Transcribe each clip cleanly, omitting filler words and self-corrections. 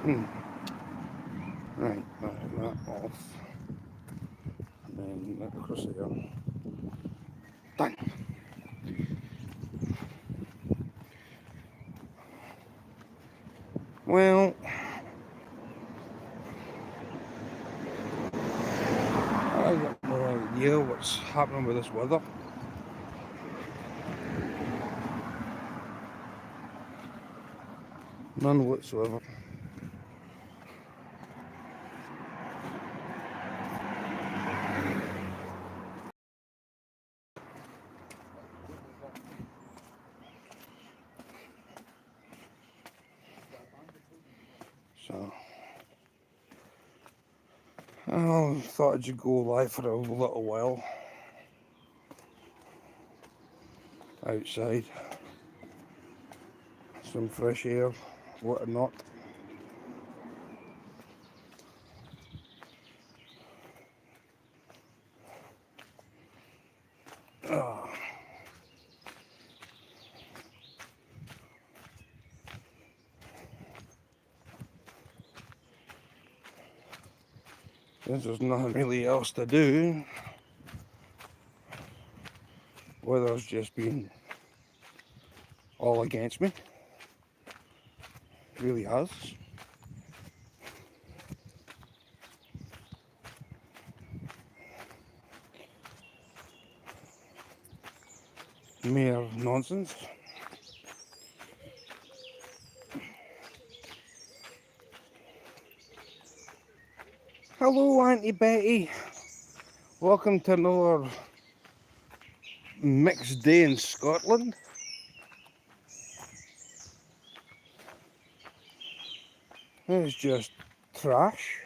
Right, that off. And then that across there. Done. Well, I got no idea what's happening with this weather. None whatsoever. So, I thought I'd go live for a little while outside. Some fresh air, what not. Oh, since there's nothing really else to do, weather's just been all against me. It really has. Mere nonsense. Hello, Auntie Betty. Welcome to another mixed day in Scotland. It's just trash.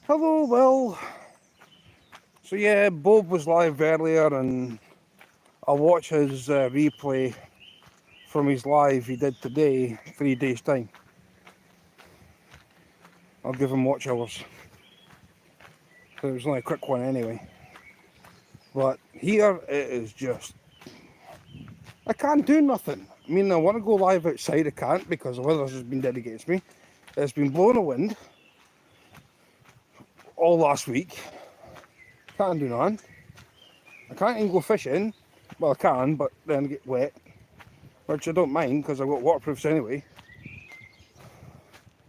Hello, Will. So yeah, Bob was live earlier and I'll watch his replay from his live he did today, 3 days time. I'll give him watch hours. So it was only a quick one anyway. But here it is just, I can't do nothing. I mean, I want to go live outside, I can't because the weather's just been dead against me. It's been blowing a wind all last week. Can't do nothing. I can't even go fishing. Well, I can, but then get wet, which I don't mind because I've got waterproofs anyway.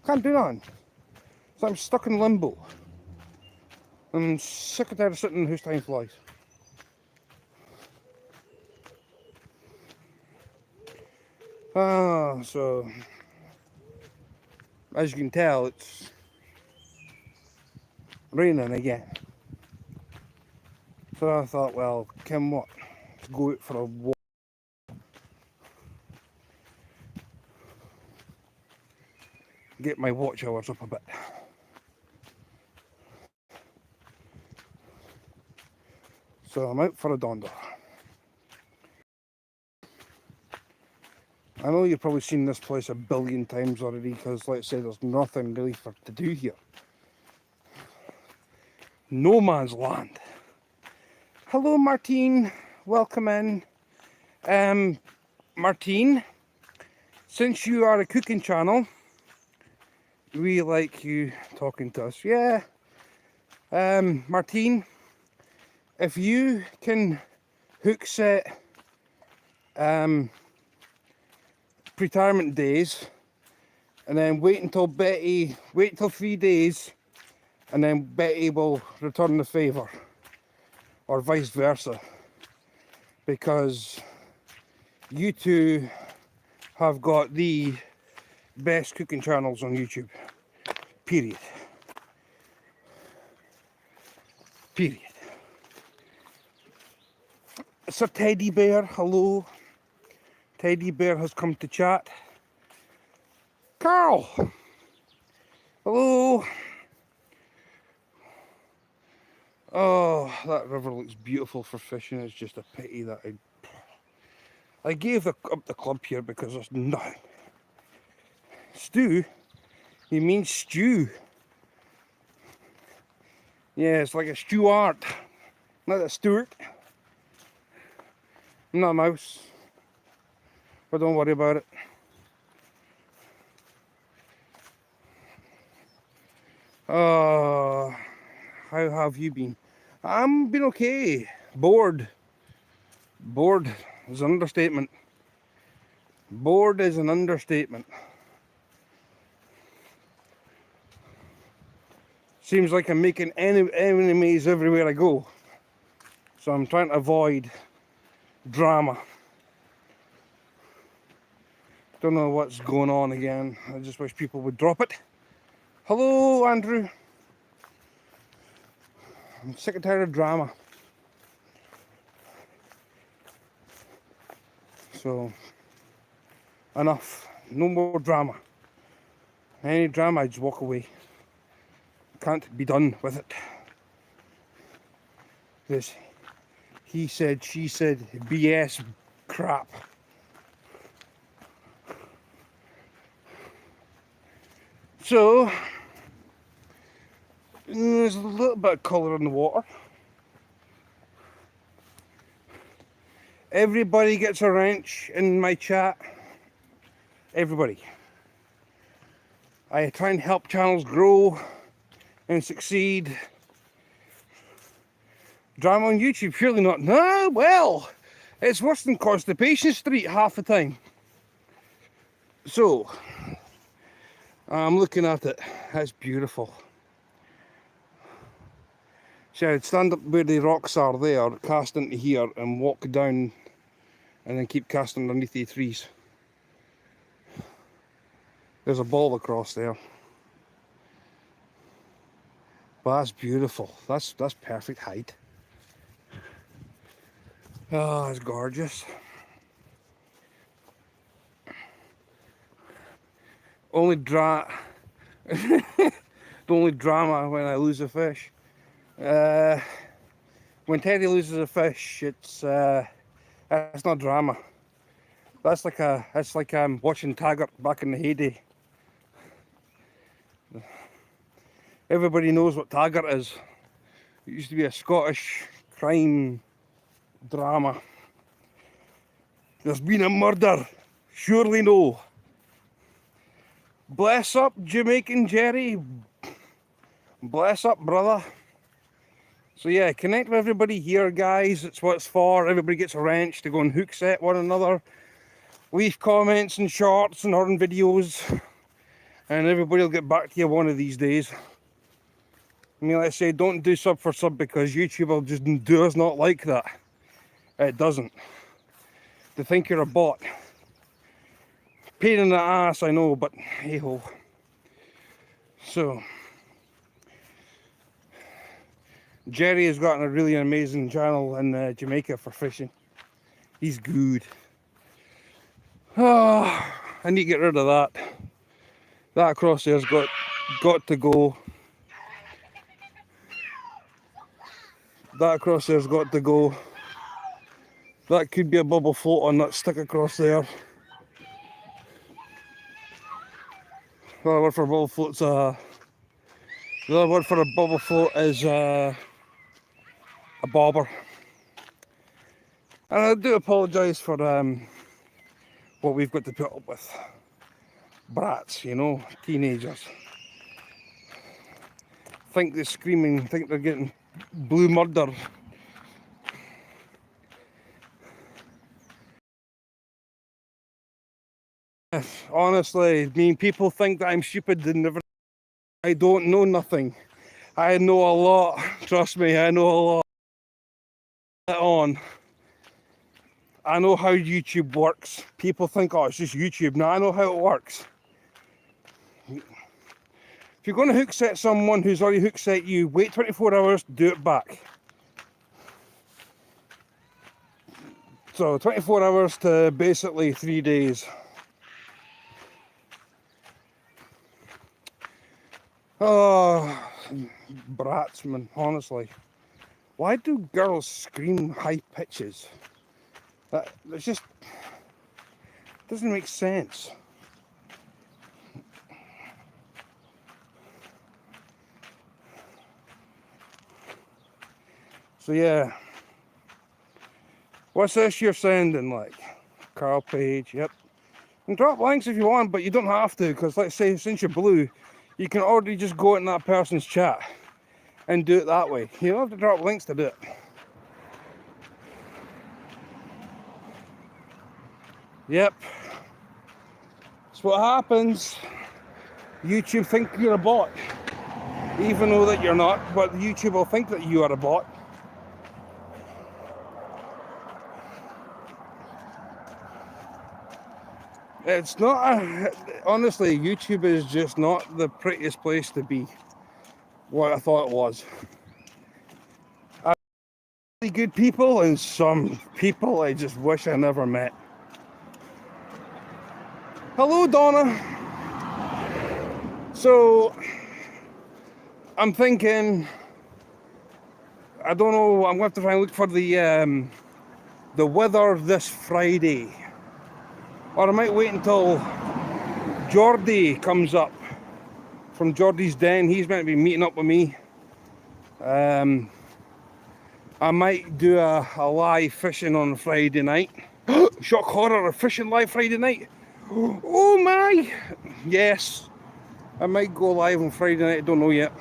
Can't do nothing. So I'm stuck in limbo. I'm sick and tired of sitting whose time flies. So as you can tell, it's raining again. So I thought, well, Kim, what? Let's go out for a walk. Get my watch hours up a bit. So I'm out for a donder. I know you've probably seen this place a billion times already because, like I said, there's nothing really to do here. No man's land. Hello, Martine. Welcome in. Martine, since you are a cooking channel, we like you talking to us. Yeah. Martine, if you can hook set retirement days and then wait until 3 days and then Betty will return the favour, or vice versa, because you two have got the best cooking channels on YouTube, period. Sir Teddy Bear, hello. Teddy Bear has come to chat. Carl, hello. Oh, that river looks beautiful for fishing. It's just a pity that I gave up the club here because there's nothing. Stew? You mean stew? Yeah, it's like a Stewart, not a Stewart. I'm not a mouse, but don't worry about it. How have you been? I'm been okay. Bored. Bored is an understatement. Bored is an understatement. Seems like I'm making enemies everywhere I go. So I'm trying to avoid drama. Don't know what's going on again. I just wish people would drop it. Hello, Andrew. I'm sick and tired of drama. So, enough. No more drama. Any drama, I just walk away. Can't be done with it. This he said, she said, BS crap. So, there's a little bit of colour in the water. Everybody gets a wrench in my chat. Everybody. I try and help channels grow and succeed. Drama on YouTube, surely not. No, well, it's worse than Constipation Street half the time. So, I'm looking at it. That's beautiful. So I'd stand up where the rocks are there, cast into here, and walk down, and then keep casting underneath the trees. There's a ball across there. But that's beautiful. That's perfect height. Oh, it's gorgeous. Only the only drama when I lose a fish. When Teddy loses a fish, that's not drama. That's like watching Taggart back in the heyday. Everybody knows what Taggart is. It used to be a Scottish crime drama. There's been a murder. Surely no. Bless up, Jamaican Jerry. Bless up, brother. So yeah, connect with everybody here, guys. It's what it's for. Everybody gets a wrench to go and hook set one another. Leave comments and shorts and on videos. And everybody will get back to you one of these days. I mean, let's say don't do sub for sub because YouTube will just does not like that. It doesn't. They think you're a bot. Pain in the ass, I know, but hey ho. So, Jerry has gotten a really amazing channel in Jamaica for fishing. He's good. Oh, I need to get rid of that. That across there's got to go. That across there's got to go. That could be a bubble float on that stick across there. The other word for a bubble float's the other word for a bubble float is a bobber. And I do apologise for what we've got to put up with. Brats, you know, teenagers. Think they're screaming, think they're getting blue murder. Honestly, I mean, people think that I'm stupid and never. I don't know nothing. I know a lot. Trust me, I know a lot. On. I know how YouTube works. People think, oh, it's just YouTube. No, I know how it works. If you're going to hook set someone who's already hook set you, wait 24 hours to do it back. So 24 hours to basically 3 days. Oh, brats, man, honestly. Why do girls scream high pitches? It's just doesn't make sense. So yeah. What's this you're sending like? Carl Page, yep. And drop links if you want, but you don't have to, because let's say since you're blue, you can already just go in that person's chat and do it that way. You don't have to drop links to do it. Yep. That's what happens. YouTube think you're a bot. Even though that you're not, but YouTube will think that you are a bot. It's not honestly, YouTube is just not the prettiest place to be. What I thought it was. Really good people and some people I just wish I never met. Hello, Donna. So I'm thinking, I don't know, I'm going to have to try and look for the weather this Friday. Or I might wait until Geordie comes up from Geordie's Den. He's meant to be meeting up with me. I might do a live fishing on Friday night. Shock horror, a fishing live Friday night. Oh my! Yes, I might go live on Friday night, I don't know yet.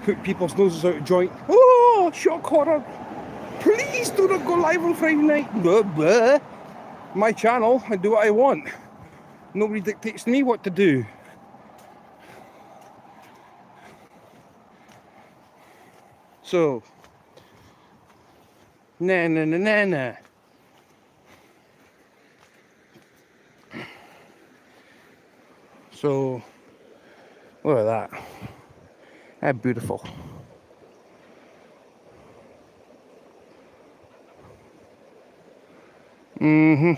Put people's noses out of joint. Oh, shock horror. Please do not go live on Friday night. Blah, blah. My channel, I do what I want. Nobody dictates to me what to do. So, nah. So, look at that. That's beautiful. The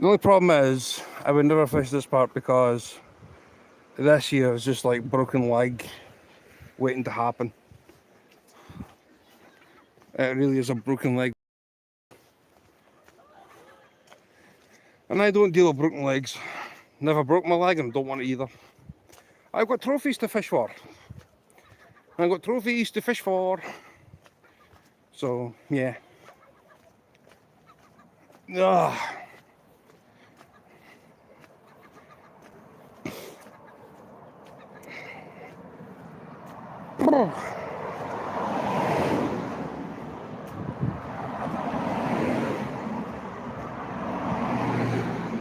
only problem is, I would never fish this part because this year is just like broken leg waiting to happen. It really is a broken leg. And I don't deal with broken legs. Never broke my leg and don't want it either. I've got trophies to fish for. I've got trophies to fish for. So, yeah. Ugh.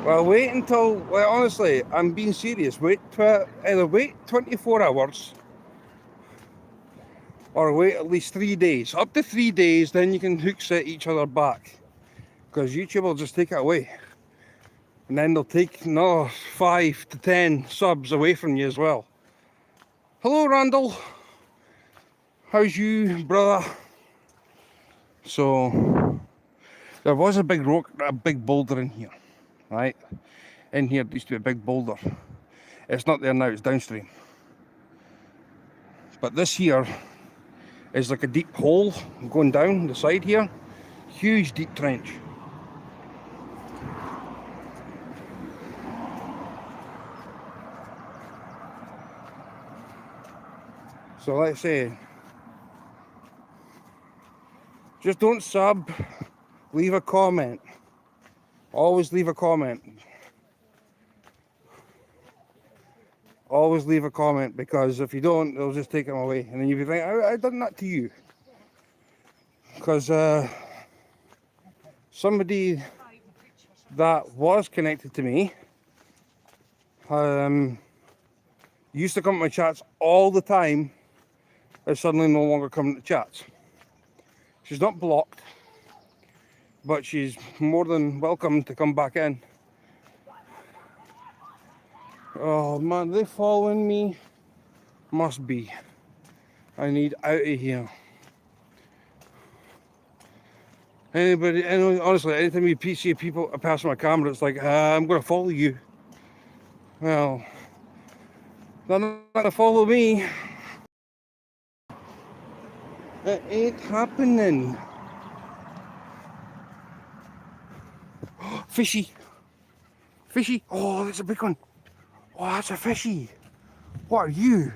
Well, wait until, well, honestly, I'm being serious. Either wait 24 hours or wait at least 3 days. Up to 3 days, then you can hook set each other back. Because YouTube will just take it away. And then they'll take another 5 to 10 subs away from you as well. Hello, Randall. How's you, brother? So, there was a big rock, a big boulder in here. Right, in here there used to be a big boulder. It's not there now, it's downstream. But this here is like a deep hole going down the side here. Huge deep trench. So let's say, just don't sub, leave a comment. Always leave a comment. Always leave a comment, because if you don't, they'll just take them away. And then you'll be like, I done that to you. Because somebody that was connected to me used to come to my chats all the time, is suddenly no longer coming to chats. She's not blocked, but she's more than welcome to come back in. Oh man, they following me? Must be. I need out of here. Anybody, honestly, anytime you see people pass my camera, it's like, I'm going to follow you. Well, they're not going to follow me. It ain't happening. Fishy. Fishy. Oh, that's a big one. Oh, that's a fishy. What are you?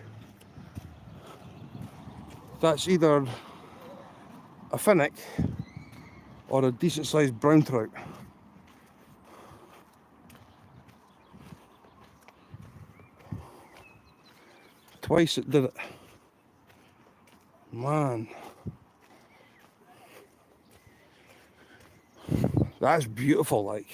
That's either a finnick or a decent sized brown trout. twice it did it. Man. That's beautiful, like.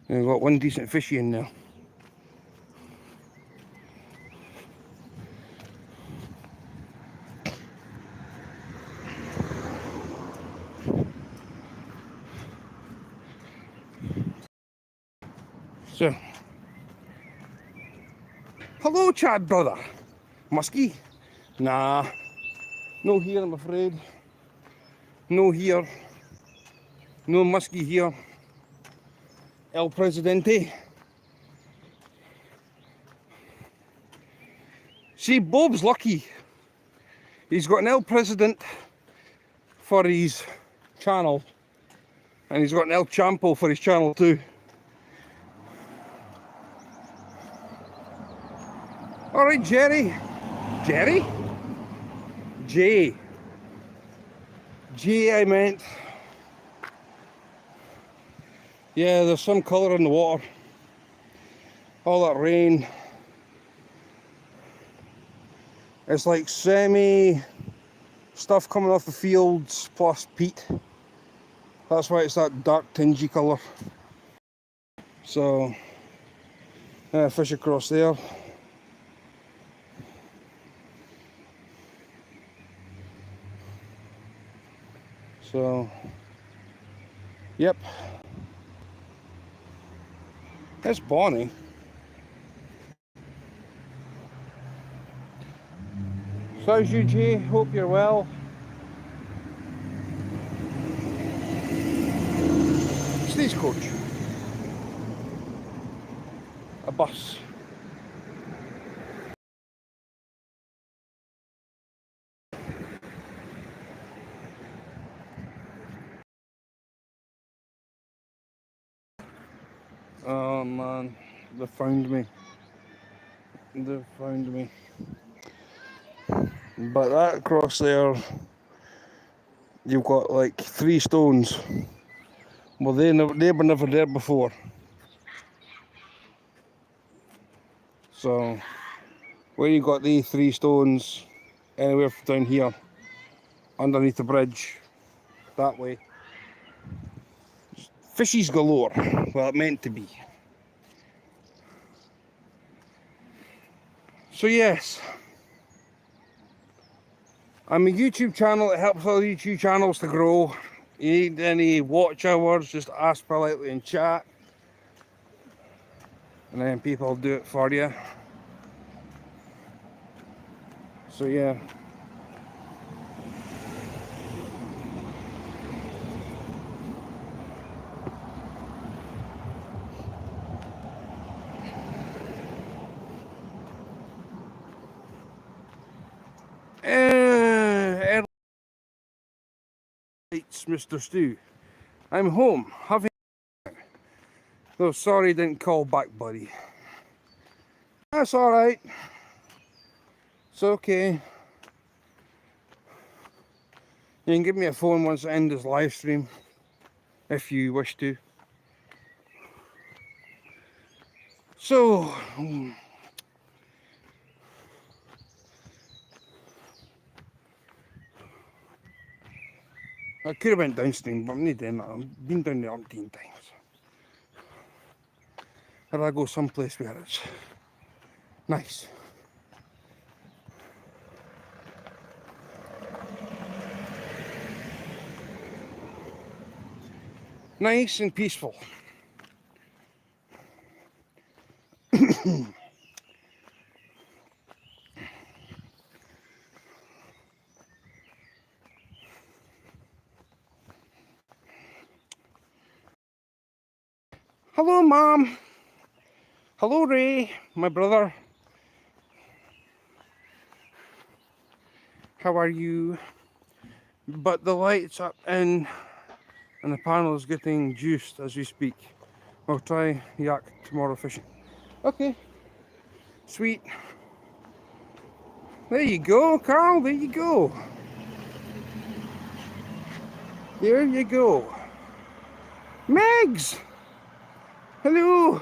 And we've got one decent fishy in there. So, hello, Chad brother. Muskie? Nah, no here, I'm afraid. No here. No muskie here. El Presidente. See, Bob's lucky. He's got an El President for his channel, and he's got an El Champo for his channel too. All right, Jerry. Jerry? Jay. Jay, I meant. Yeah, there's some colour in the water. All that rain. It's like semi stuff coming off the fields plus peat. That's why it's that dark tingy colour. So, fish across there. So, yep. It's Bonnie. So how's you, Jay? Hope you're well. Stagecoach. A bus. Oh man, they found me. They found me. But that across there, you've got like 3 stones. Well, they were never there before. So, where you got these 3 stones, anywhere down here, underneath the bridge, that way. Fishies galore. Well, it meant to be. So yes, I'm a YouTube channel. It helps other YouTube channels to grow. You need any watch hours, just ask politely in chat, and then people will do it for you. So yeah. It's Mr. Stew. I'm home, having. Oh, sorry, didn't call back, buddy. That's all right. It's okay. You can give me a phone once I end this live stream, if you wish to. So, I could have went downstream, but I'm not doing that. I've been down there 18 times. I'd rather go someplace where it's nice. Nice and peaceful. Hello, Mom. Hello, Ray, my brother. How are you? But the light's up in and the panel is getting juiced as we speak. I'll try yak tomorrow fishing. Okay. Sweet. There you go, Carl. There you go. There you go. Megs! Hello!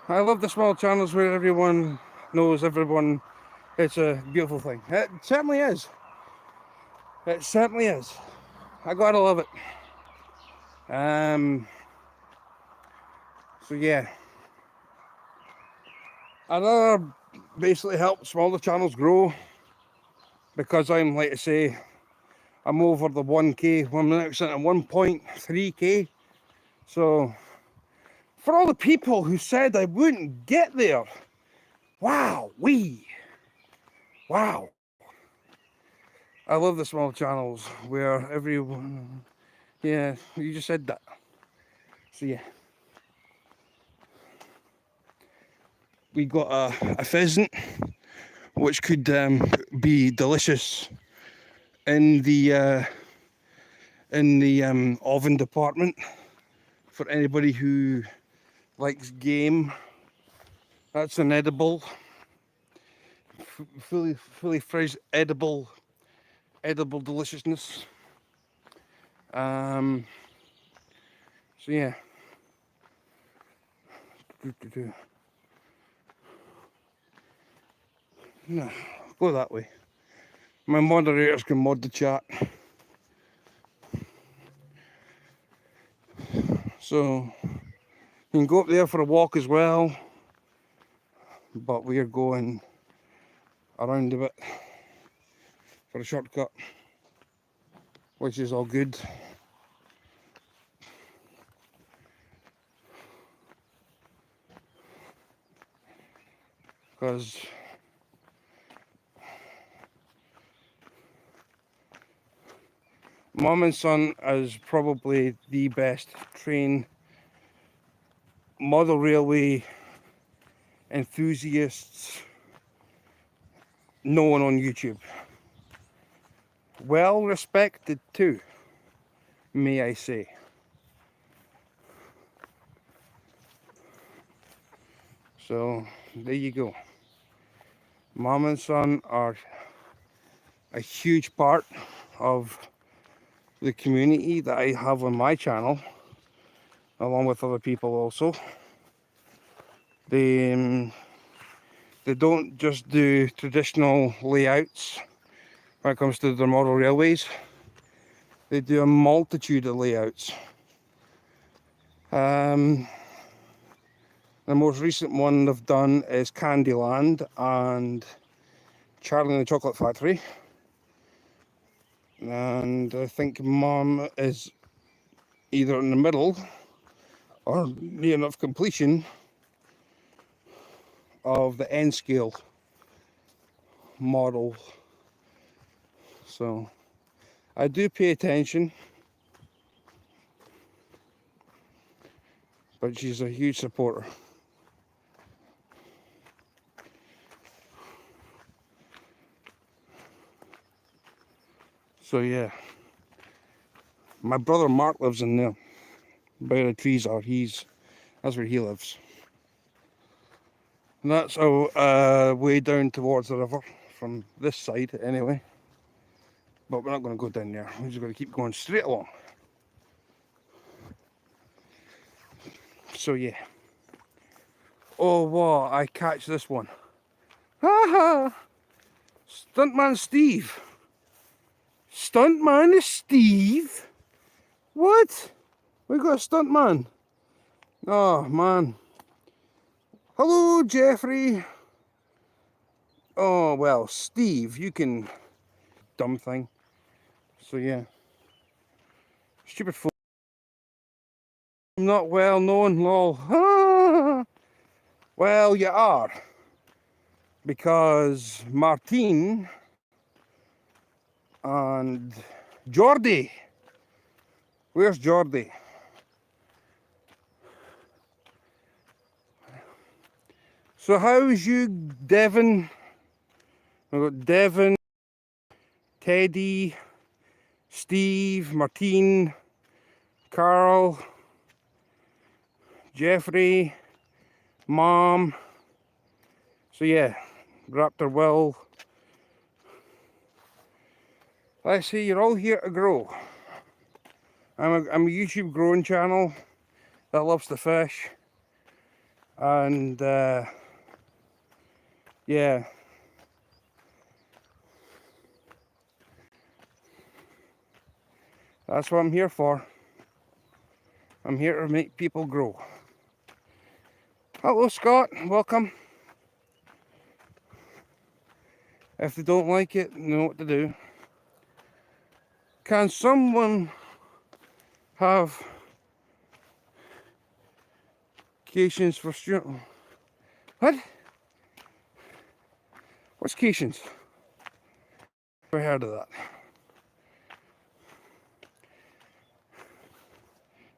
I love the small channels where everyone knows everyone. It's a beautiful thing. It certainly is. It certainly is. I gotta love it. So yeah. I'd rather basically help smaller channels grow because I'm, like I say, I'm over the 1k. I'm now sitting at 1.3k. So for all the people who said I wouldn't get there, wow. I love the small channels where everyone, yeah, you just said that. So yeah. We got a pheasant, which could be delicious in the oven department for anybody who likes game. That's an edible, fully fresh edible deliciousness. So yeah. No, go that way. My moderators can mod the chat. So you can go up there for a walk as well. But we are going around a bit for a shortcut, which is all good. Because Mum and Son is probably the best train model railway enthusiasts known on YouTube. Well respected too, may I say. So there you go. Mum and Son are a huge part of the community that I have on my channel, along with other people also. They don't just do traditional layouts when it comes to their model railways. They do a multitude of layouts. The most recent one they've done is Candyland and Charlie and the Chocolate Factory. And I think Mum is either in the middle or near enough completion of the N scale model. So I do pay attention, but she's a huge supporter. So yeah, my brother Mark lives in there, where the trees are. That's where he lives. And that's way down towards the river from this side anyway. But we're not going to go down there. We're just going to keep going straight along. So yeah. Oh wow, I catch this one. Ha ha! Stuntman Steve. Stuntman is Steve? What? We got a stuntman. Oh man. Hello, Jeffrey. Oh well, Steve, you can dumb thing. So yeah. Stupid fool. Not well known, lol. Well, you are. Because Martine and Geordie. Where's Geordie? So how's you, Devon? We've got Devon, Teddy, Steve, Martine, Carl, Jeffrey, Mom. So yeah, Raptor Will. Let's see, you're all here to grow. I'm a YouTube growing channel that loves to fish, and yeah, that's what I'm here for. I'm here to make people grow. Hello Scott, welcome. If they don't like it, you know what to do. Can someone have cations for Stewart? What? What's cations? Never heard of that.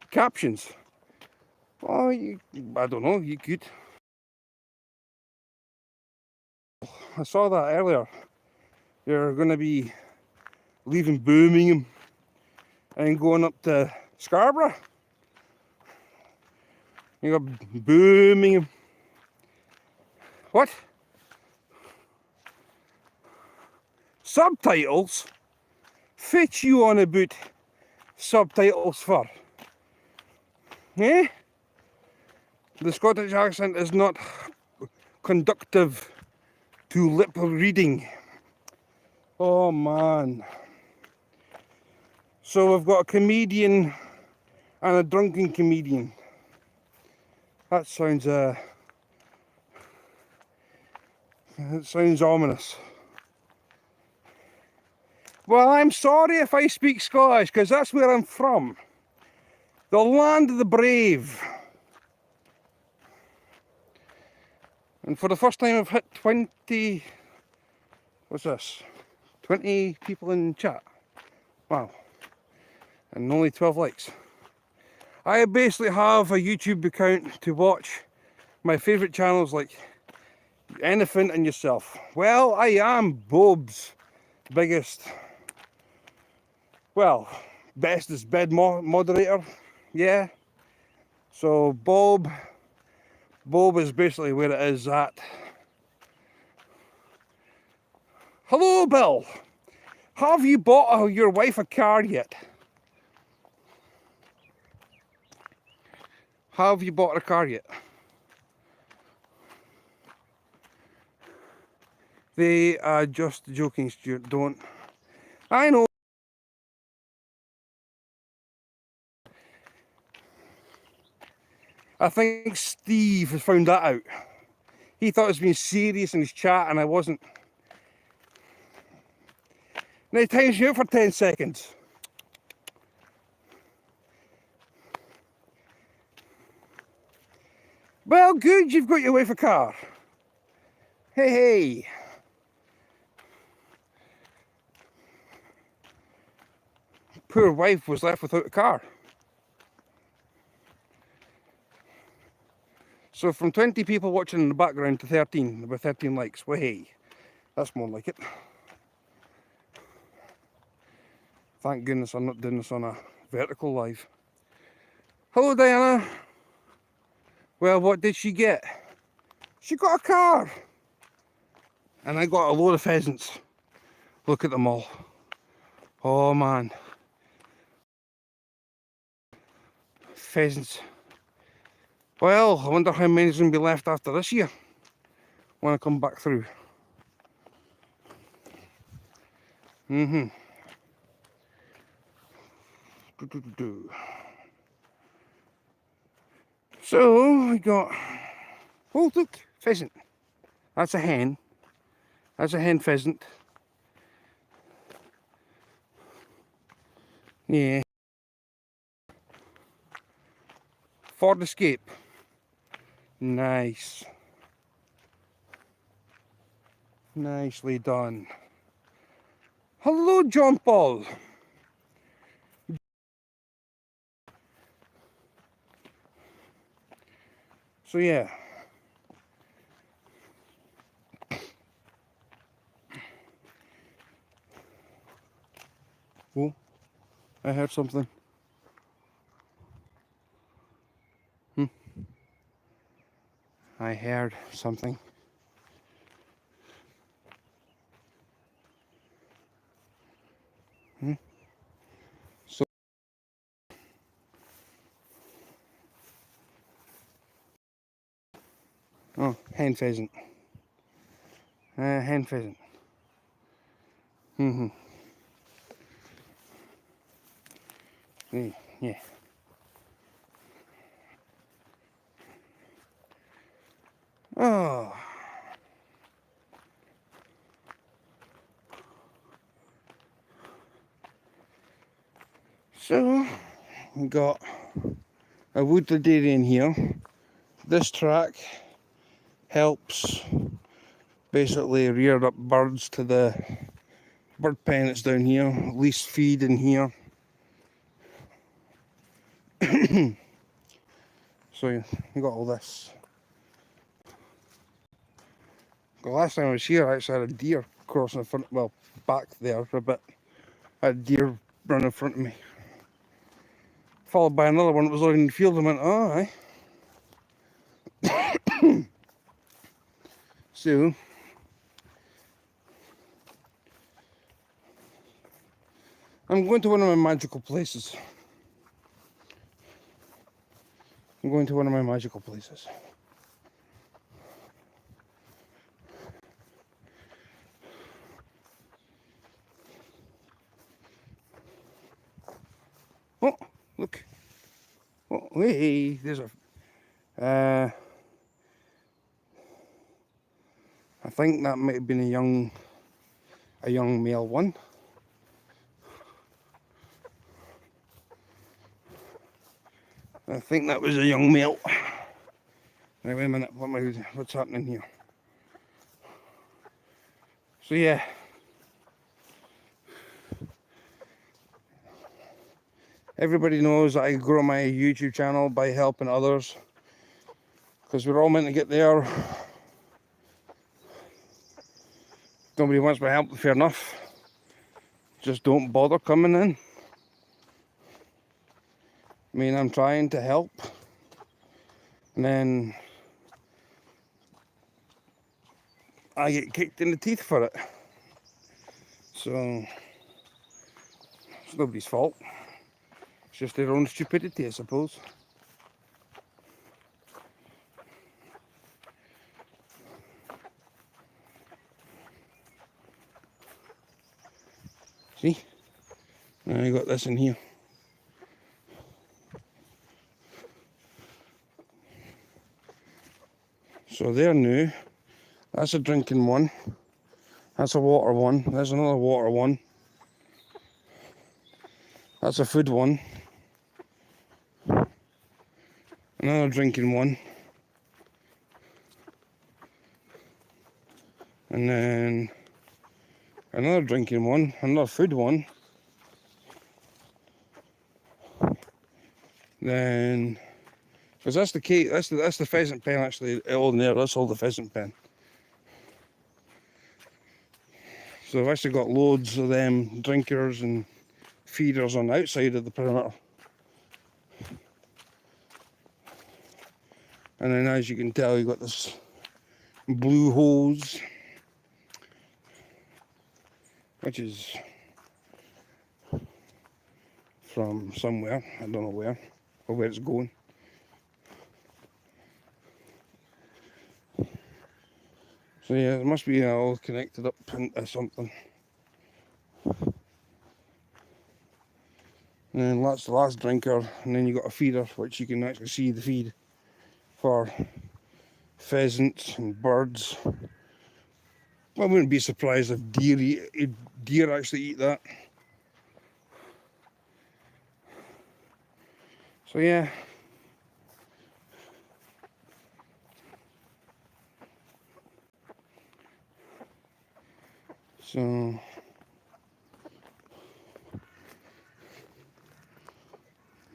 Captions. Oh, I don't know, you could. I saw that earlier. You're going to be leaving Birmingham and going up to Scarborough. You got Birmingham. What? Subtitles? Fetch you on about subtitles for? Eh? The Scottish accent is not conductive to lip reading. Oh man. So we've got a comedian and a drunken comedian. That sounds ominous. Well, I'm sorry if I speak Scottish, because that's where I'm from. The land of the brave. And for the first time I've hit 20, what's this? 20 people in chat. Wow. And only 12 likes. I basically have a YouTube account to watch my favourite channels like Anything and Yourself. Well, I am Bob's biggest, well, bestest bed moderator. Yeah. So Bob is basically where it is at. Hello, Bill. Have you bought your wife a car yet? Have you bought a car yet? They are just joking, Stuart. Don't. I know. I think Steve has found that out. He thought I was being serious in his chat and I wasn't. Now it times you out for 10 seconds. Well, good, you've got your wife a car. Hey, hey. Poor wife was left without a car. So from 20 people watching in the background to 13, with 13 likes. Well, hey, that's more like it. Thank goodness I'm not doing this on a vertical live. Hello, Diana. Well, what did she get? She got a car. And I got a load of pheasants. Look at them all. Oh, man. Pheasants. Well, I wonder how many's going to be left after this year when I come back through. So, we got... Oh, look, pheasant. That's a hen. That's a hen pheasant. Yeah. Ford Escape. Nice. Nicely done. Hello, John Paul. So yeah. Oh, I heard something. I heard something. Oh, hen pheasant. Hen pheasant. Yeah. Oh. So, we got a woodland area in here. This track helps basically rear up birds to the bird pen that's down here, least feed in here. So you got all this. The last time I was here I actually had a deer crossing in front, well, back there for a bit. I had a deer run in front of me. Followed by another one that was looking in the field and went, oh aye. So I'm going to one of my magical places. I'm going to one of my magical places. Oh, look. Oh, hey, there's a... I think that might have been a young male one. I think that was a young male. Right, wait a minute, what's happening here? So yeah. Everybody knows that I grow my YouTube channel by helping others. Because we're all meant to get there. Nobody wants my help, fair enough. Just don't bother coming in. I mean, I'm trying to help. And then I get kicked in the teeth for it. So it's nobody's fault. It's just their own stupidity, I suppose. See? Now I got this in here. So they're new. That's a drinking one. That's a water one. There's another water one. That's a food one. Another drinking one. And then another drinking one. Another food one. Then, because that's the key. That's the pheasant pen actually. All in there. That's all the pheasant pen. So I've actually got loads of them drinkers and feeders on the outside of the perimeter. And then as you can tell, you've got this blue hose, which is from somewhere, I don't know where, or where it's going. So yeah, it must be all connected up into something. And then that's the last drinker, and then you've got a feeder, which you can actually see the feed for pheasants and birds. I wouldn't be surprised if deer actually eat that. So yeah. So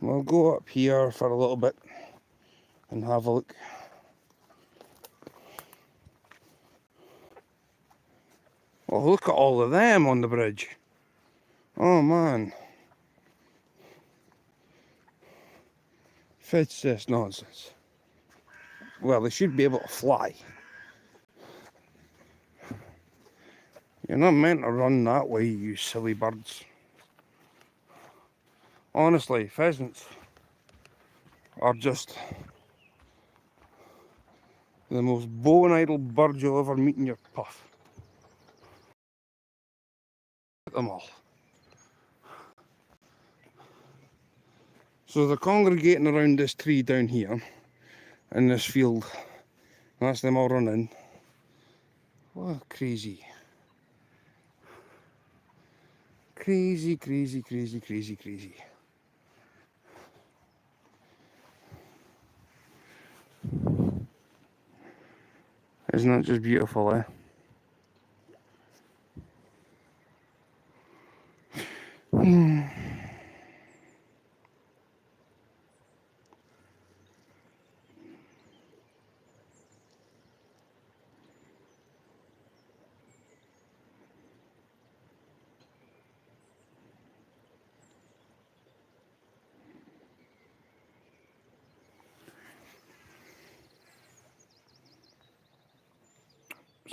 we'll go up here for a little bit and have a look. Oh, look at all of them on the bridge. Oh man. Fits this nonsense. Well, they should be able to fly. You're not meant to run that way, you silly birds. Honestly, pheasants are just The most bone idle bird you'll ever meet in your puff. At them all. So they're congregating around this tree down here in this field. That's them all running. What crazy. Crazy, crazy, crazy, crazy, crazy. Isn't that just beautiful, eh?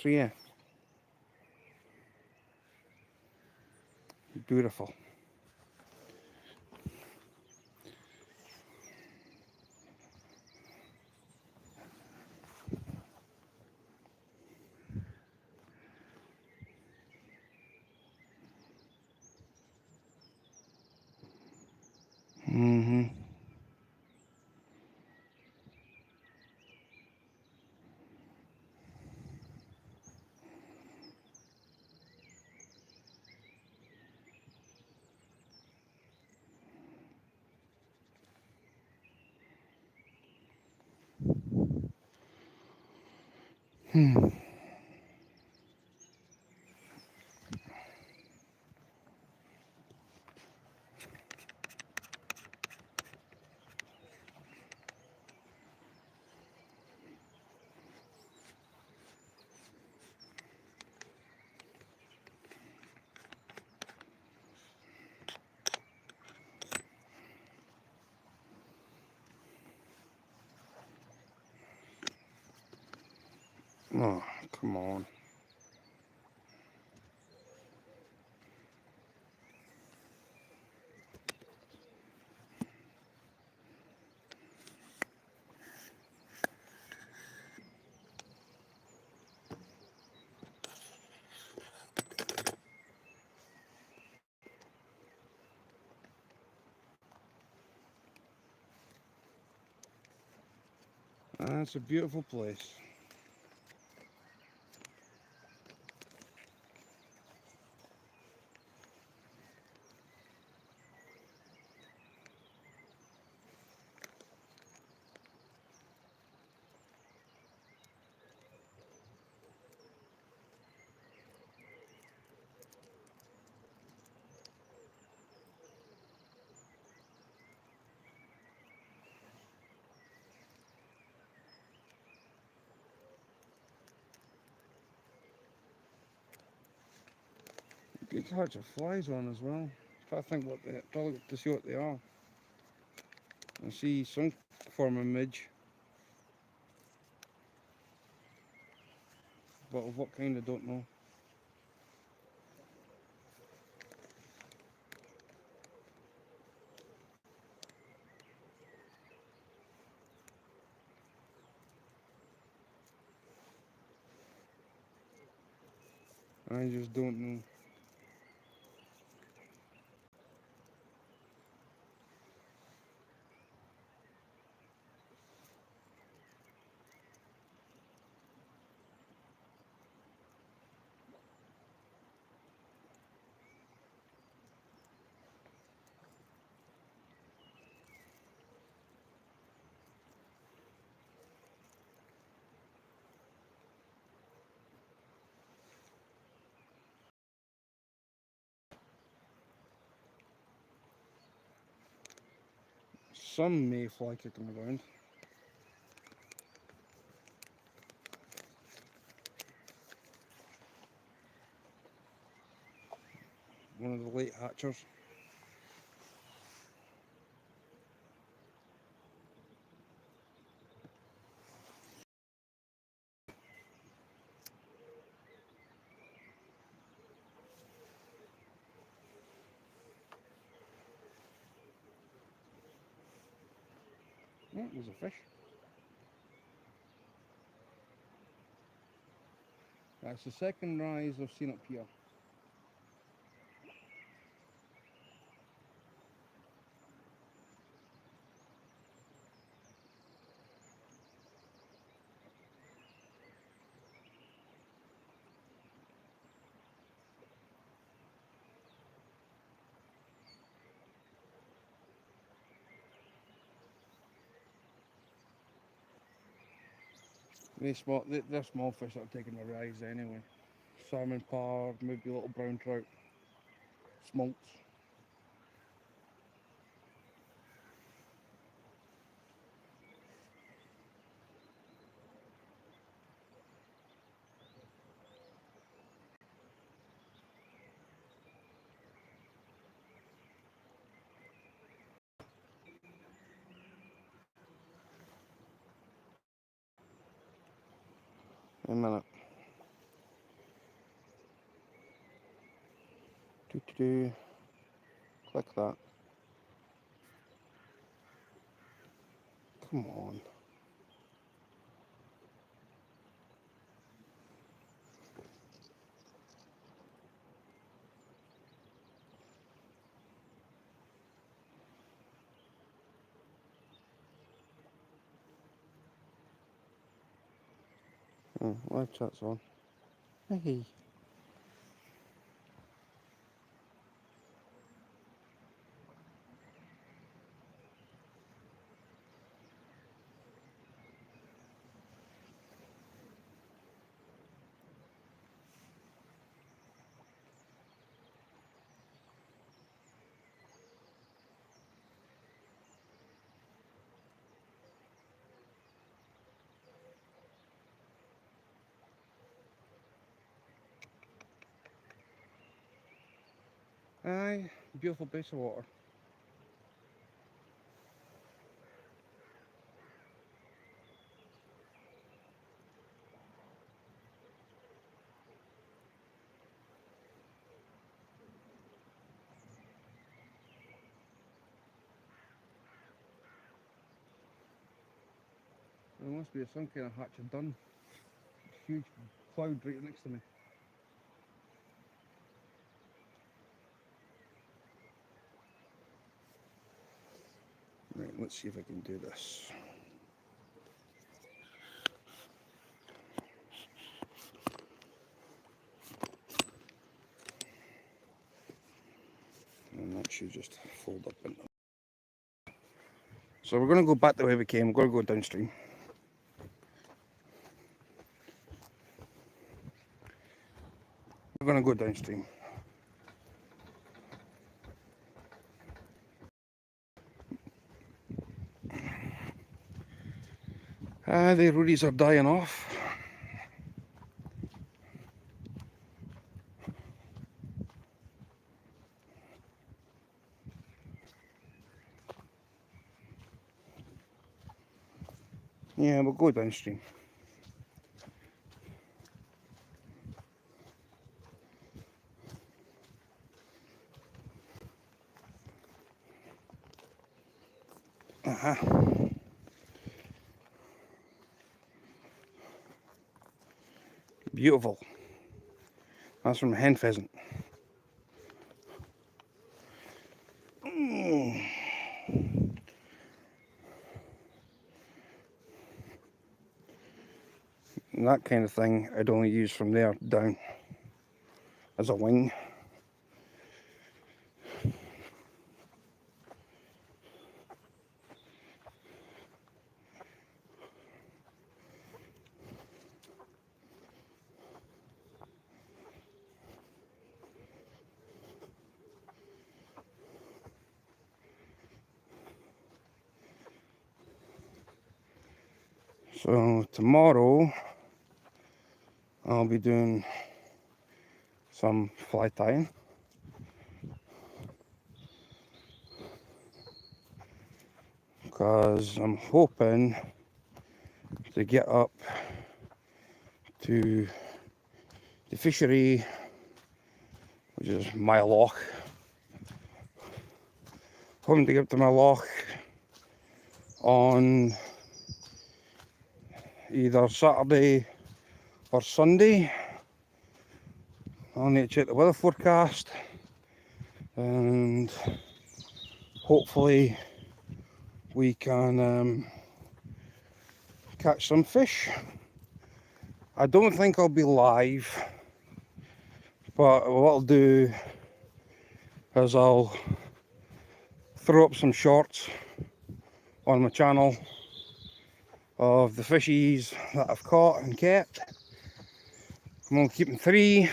So yeah, beautiful. Mm-hmm. Oh, come on. That's a beautiful place. Good catch of flies on as well. Try to think what they, try to see what they are. I see some form of midge, but of what kind I don't know. I just don't know. Some mayfly kicking around. One of the late hatchers. Oh, there's a fish. That's the second rise I've seen up here. They're small fish that are taking the rise anyway. Salmon par, maybe little brown trout, smolts. A minute. Click that. Come on. Live chat's on. Hey. Aye, beautiful base of water. There must be some kind of hatch done. Huge cloud right next to me. Right, let's see if I can do this. And that should just fold up into. So we're going to go back the way we came. We're going to go downstream. We're going to go downstream. The roadies are dying off. Yeah, we'll go downstream. Beautiful. That's from a hen pheasant. And that kind of thing I'd only use from there down as a wing. So tomorrow I'll be doing some fly tying. Because I'm hoping to get up to the fishery, which is my loch. Hoping to get up to my loch on either Saturday or Sunday, I'll need to check the weather forecast and hopefully we can catch some fish. I don't think I'll be live, but what I'll do is I'll throw up some shorts on my channel of the fishies that I've caught and kept. I'm only keeping 3,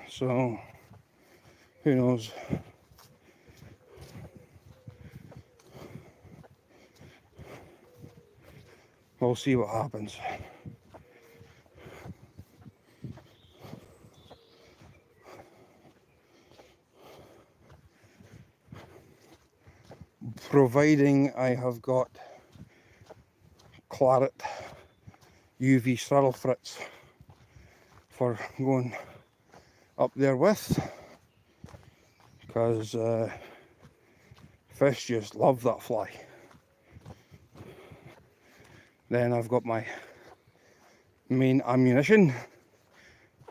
so who knows. We'll see what happens. Providing I have got claret UV saddle frits for going up there with, because fish just love that fly. Then I've got my main ammunition,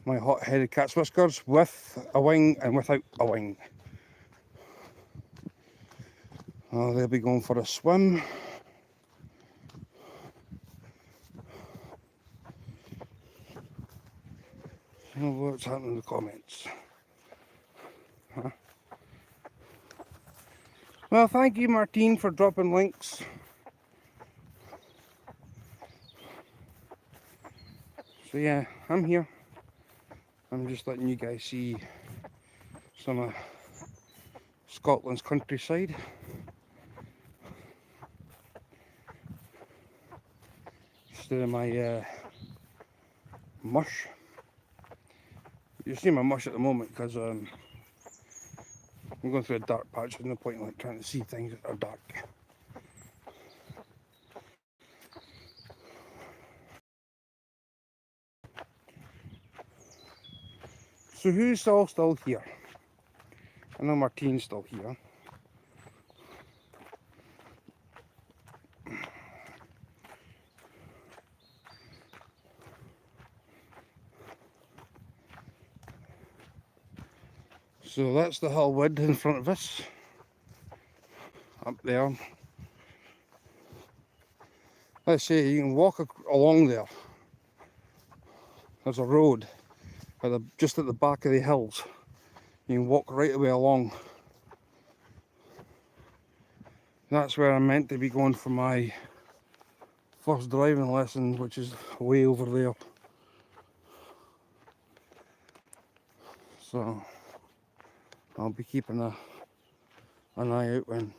my hot-headed cat's whiskers with a wing and without a wing. They'll be going for a swim. What's happening in the comments? Huh? Well, thank you, Martine, for dropping links. So yeah, I'm here. I'm just letting you guys see some of Scotland's countryside. Instead of my mush. You see my mush at the moment because I'm going through a dark patch. There's no point in like trying to see things that are dark. So who's all still here? I know Martine's still here. So that's the hill wood in front of us. Up there. Let's say you can walk along there. There's a road just at the back of the hills. You can walk right away along. That's where I'm meant to be going for my first driving lesson, which is way over there. So I'll be keeping an eye out when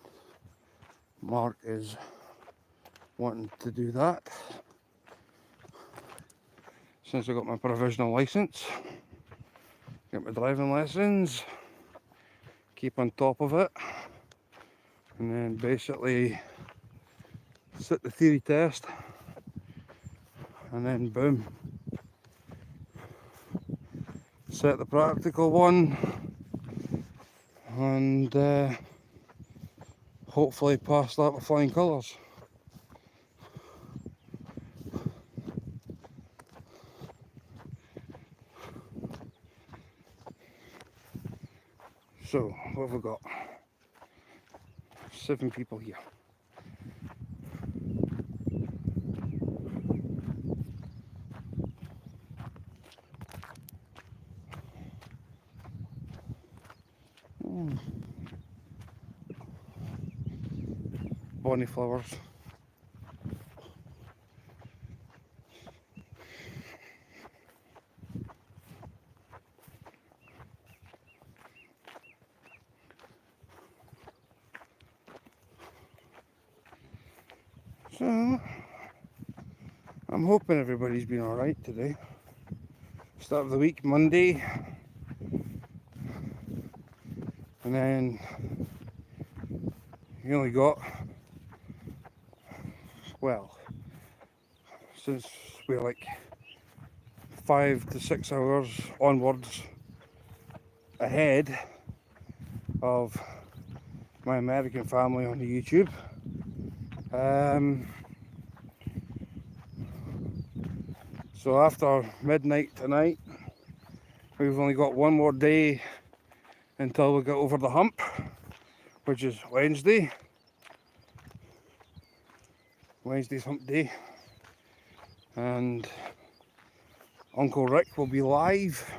Mark is wanting to do that. Since I got my provisional license, get my driving lessons, keep on top of it, and then basically sit the theory test, and then boom, set the practical one, and hopefully pass that with flying colours. So, what have we got? 7 people here. Bonnie flowers. So, I'm hoping everybody's been alright today. Start of the week, Monday. And then you only got, well, since we're like 5 to 6 hours onwards ahead of my American family on the YouTube. So after midnight tonight, We've only got one more day until we get over the hump, which is Wednesday. Wednesday's hump day. And Uncle Rick will be live.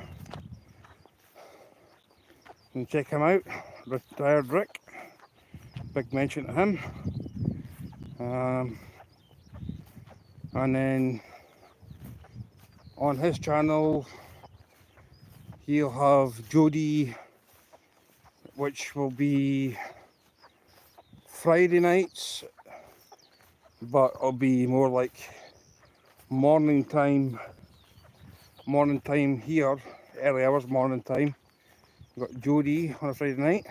And check him out, Retired Rick. Big mention to him. And then on his channel, he'll have Jody, which will be Friday nights, but it'll be more like morning time here, early hours morning time. We've got Jody on a Friday night,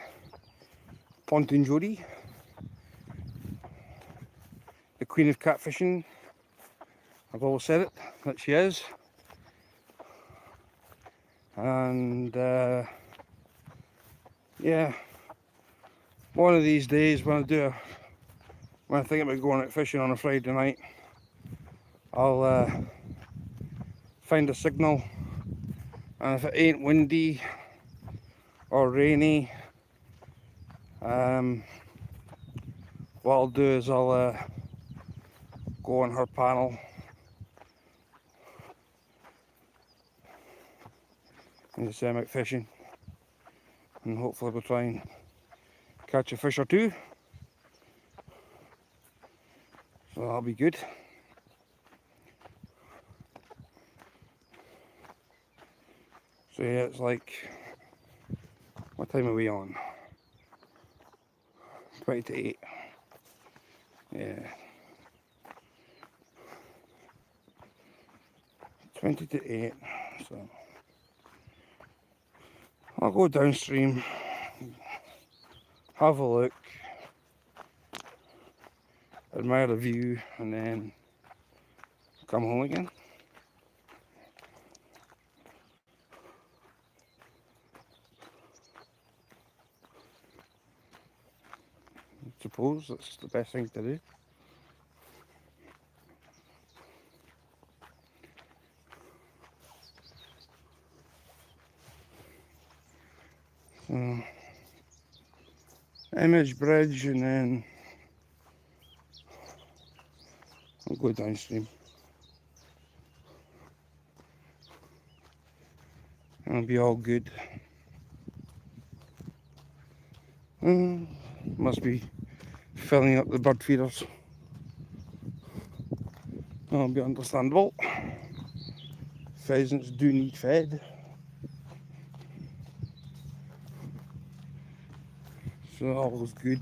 Pontoon Jody, the queen of catfishing. I've always said it, that she is. And yeah, one of these days when I think about going out fishing on a Friday night, I'll find a signal, and if it ain't windy or rainy, what I'll do is I'll go on her panel and just say I'm out fishing, and hopefully we'll try and catch a fish or two. So that'll be good. So yeah, it's like, what time are we on? 20 to 8. Yeah. 20 to 8. So I'll go downstream, have a look, admire the view, and then come home again. I suppose that's the best thing to do. So, Image Bridge, and then I'll go downstream. It'll be all good. Must be filling up the bird feeders. That'll be understandable. Pheasants do need fed. So all was good.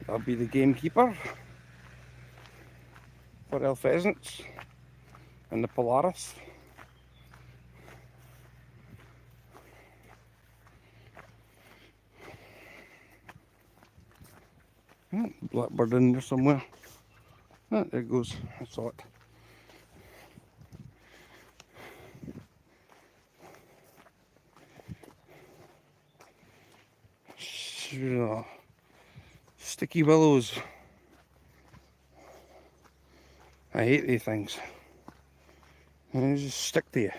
I'll be the gamekeeper for our pheasants and the Polaris. Blackbird in there somewhere. There it goes. I saw it. Sticky willows. I hate these things. They just stick to you.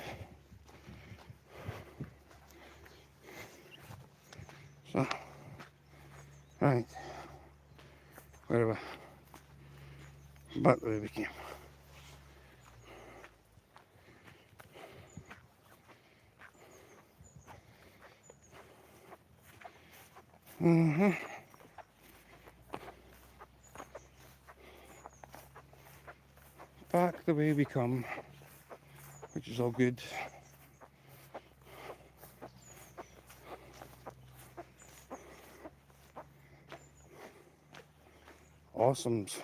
So, right. Where are we? Back the way we came. Back the way we come, which is all good. Awesomes.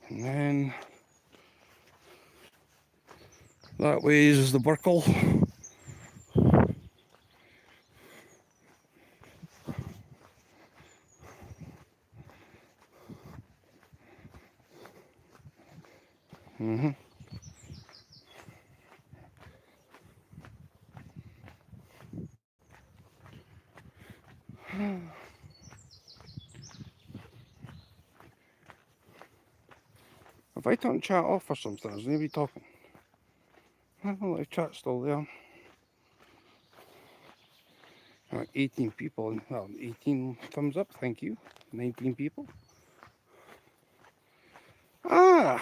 And then that way is the Burkle. If I turn chat off or something, is anybody talking? I don't know if chat's still there. 18 people, well, 18 thumbs up, thank you. 19 people. Ah,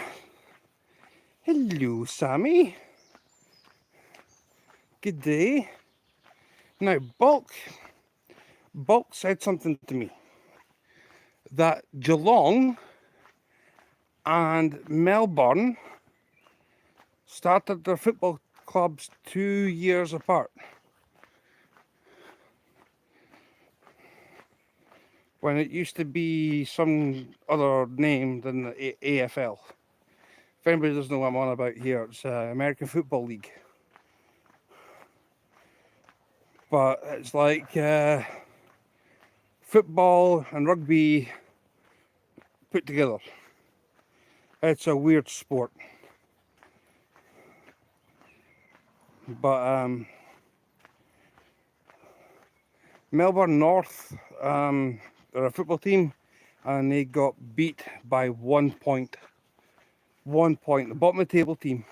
hello, Sammy. Good day. Now, Bulk said something to me that Geelong and Melbourne started their football clubs 2 years apart. When it used to be some other name than the AFL. If anybody doesn't know what I'm on about here, it's American Football League. But it's like football and rugby put together. It's a weird sport. But Melbourne North, they're a football team, and they got beat by 1 point. 1 point, the bottom of the table team.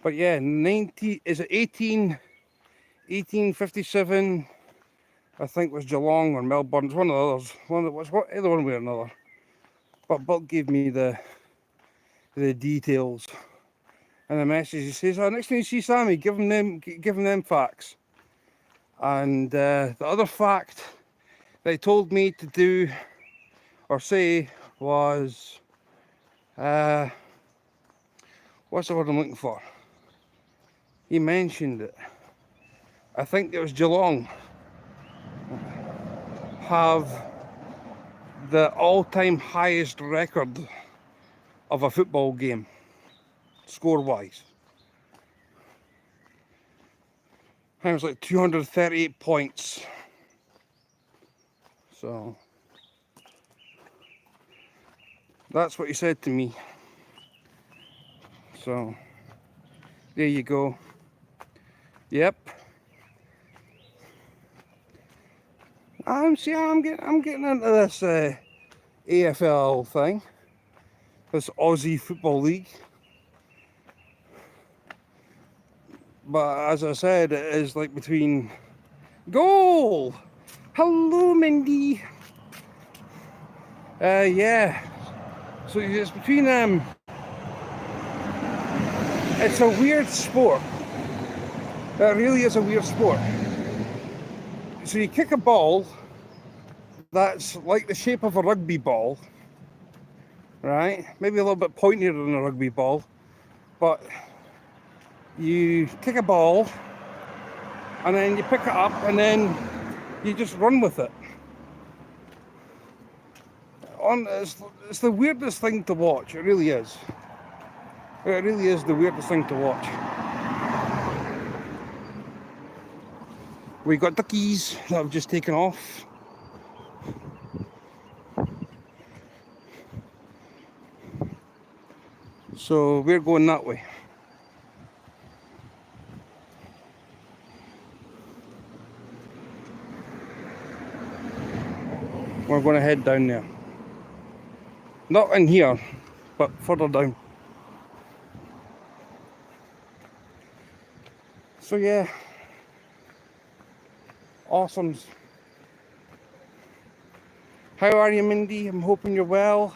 But yeah, 1857, I think was Geelong or Melbourne. It's one of the others. Either one way or another. But Buck gave me the details and the message. He says, "Oh, next time you see Sammy, give him them facts." And the other fact that he told me to do or say was, what's the word I'm looking for? He mentioned it. I think it was Geelong have the all-time highest record of a football game, score-wise. I think it was like 238 points. So that's what he said to me. So there you go. Yep. I'm getting into this AFL thing, this Aussie Football League. But as I said, it is like between goal. Hello, Mindy. Yeah. So it's between them. It's a weird sport. It really is a weird sport. So you kick a ball that's like the shape of a rugby ball, right? Maybe a little bit pointier than a rugby ball, but you kick a ball and then you pick it up and then you just run with it. It's the weirdest thing to watch. It really is. It really is the weirdest thing to watch. We got duckies that have just taken off. So we're going that way. We're going to head down there. Not in here, but further down. So yeah, awesomes. How are you, Mindy? I'm hoping you're well.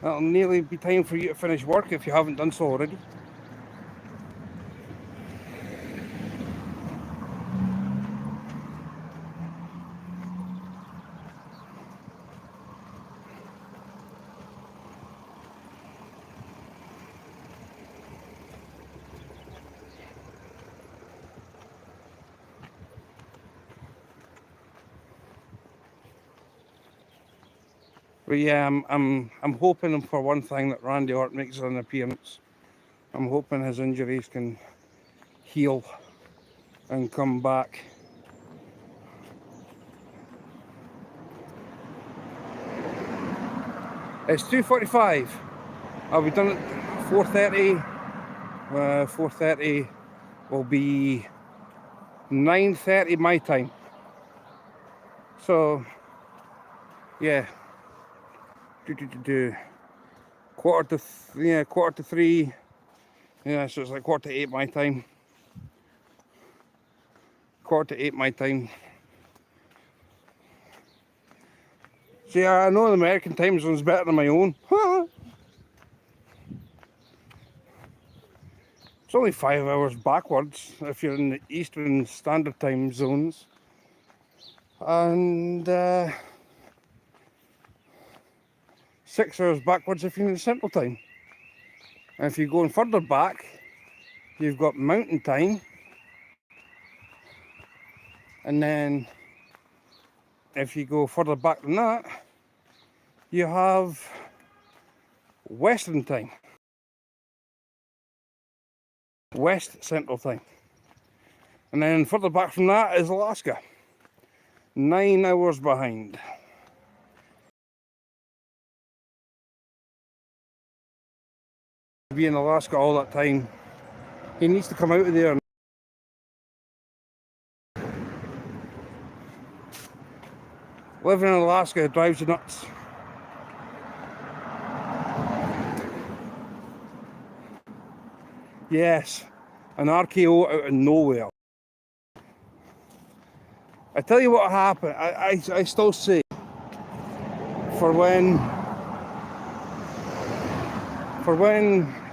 It'll nearly be time for you to finish work if you haven't done so already. But yeah, I'm hoping for one thing that Randy Orton makes an appearance. I'm hoping his injuries can heal and come back. It's 2:45. I'll be done at 4:30. 4:30 will be 9:30 my time. So yeah, quarter to 3. Yeah, so it's like 7:45 my time. 7:45 my time. So yeah, I know the American time zone's better than my own. It's only 5 hours backwards if you're in the Eastern Standard Time zones. And 6 hours backwards if you're in the Central Time. And if you're going further back, you've got Mountain Time. And then if you go further back than that, you have Western Time. West Central Time. And then further back from that is Alaska. 9 hours behind. Be in Alaska all that time. He needs to come out of there. Living in Alaska drives you nuts. Yes, an RKO out of nowhere. I tell you what happened. I still say for when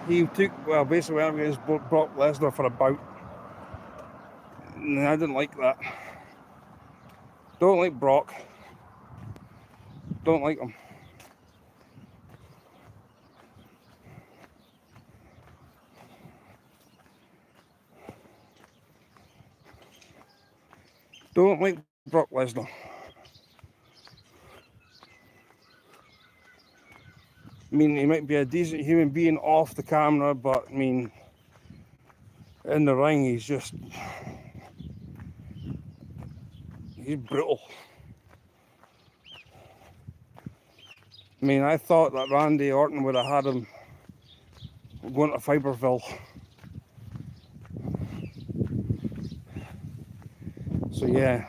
he took, well, basically went against Brock Lesnar for a bout. I didn't like that. Don't like Brock. Don't like him. Don't like Brock Lesnar. I mean, he might be a decent human being off the camera, but I mean, in the ring, he's brutal. I mean, I thought that Randy Orton would have had him going to Fiberville. So yeah,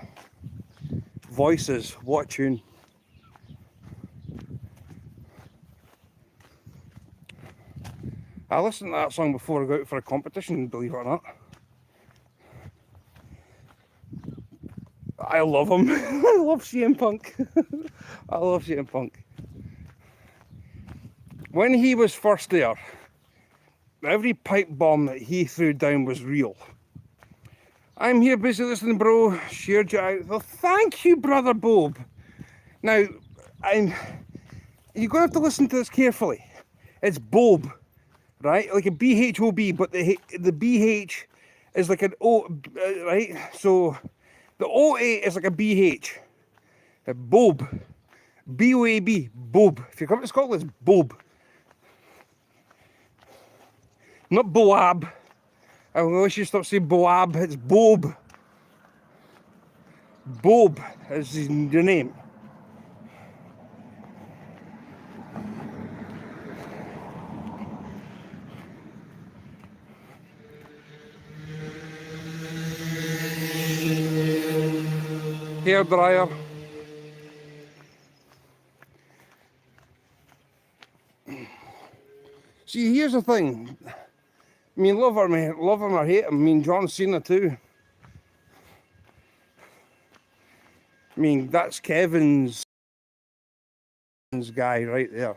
Voices, what tune? I listened to that song before I go out for a competition, believe it or not. I love him. I love CM Punk. I love CM Punk. When he was first there, every pipe bomb that he threw down was real. I'm here busy listening, bro. Shared you out. Well, thank you, brother Bob. Now, you're going to have to listen to this carefully. It's Bob, right? Like a BHOB, but the BH is like an O, right? So the OA is like a BH. Bob. BOAB. Bob. If you come to Scotland, it's Bob. Not Boab. I wish you stop saying Boab. It's Bob. Bob is the name. Hair dryer. See, here's the thing. I mean, love him or hate him. I mean, John Cena too. I mean, that's Kevin's guy right there.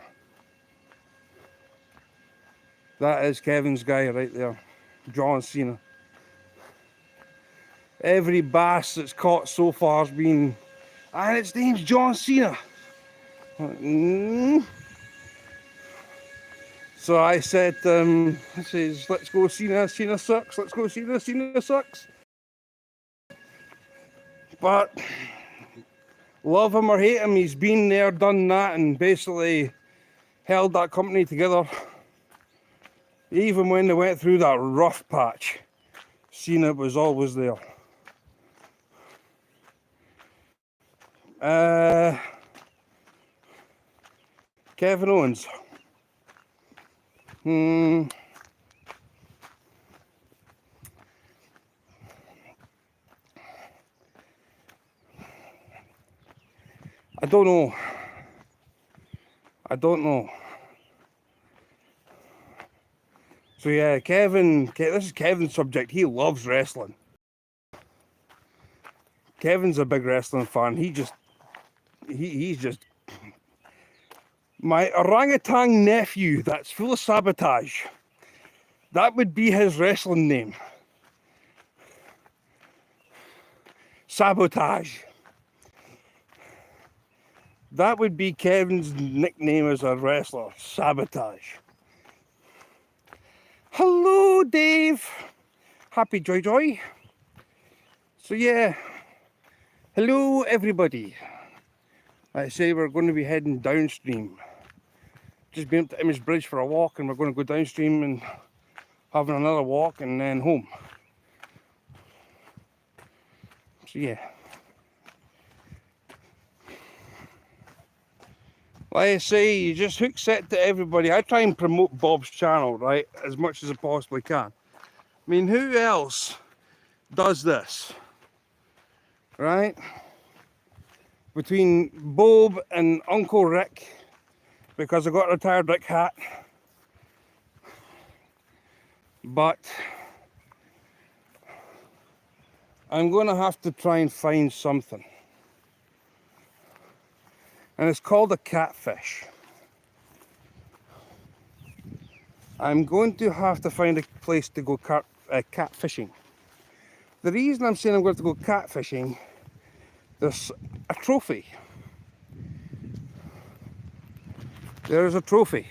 That is Kevin's guy right there. John Cena. Every bass that's caught so far has been, and its name's John Cena. So I said, let's go Cena, Cena sucks, let's go Cena, Cena sucks. But love him or hate him, he's been there, done that, and basically held that company together. Even when they went through that rough patch, Cena was always there. Kevin Owens. I don't know. I don't know. So yeah, Kevin, this is Kevin's subject. He loves wrestling. Kevin's a big wrestling fan. He's just my orangutan nephew. That's full of sabotage. That would be his wrestling name. Sabotage. That would be Kevin's nickname as a wrestler. Sabotage. Hello, Dave. Happy Joy. So yeah, hello everybody. Like I say, we're going to be heading downstream. Just been up to Image Bridge for a walk, and we're going to go downstream and having another walk and then home. So yeah. Like I say, you just hook set to everybody. I try and promote Bob's channel, right, as much as I possibly can. I mean, who else does this, right? Between Bob and Uncle Rick, because I got a retired Rick hat. But I'm going to have to try and find something. And it's called a catfish. I'm going to have to find a place to go catfishing. The reason I'm saying I'm going to go catfishing, there's a trophy. There's a trophy.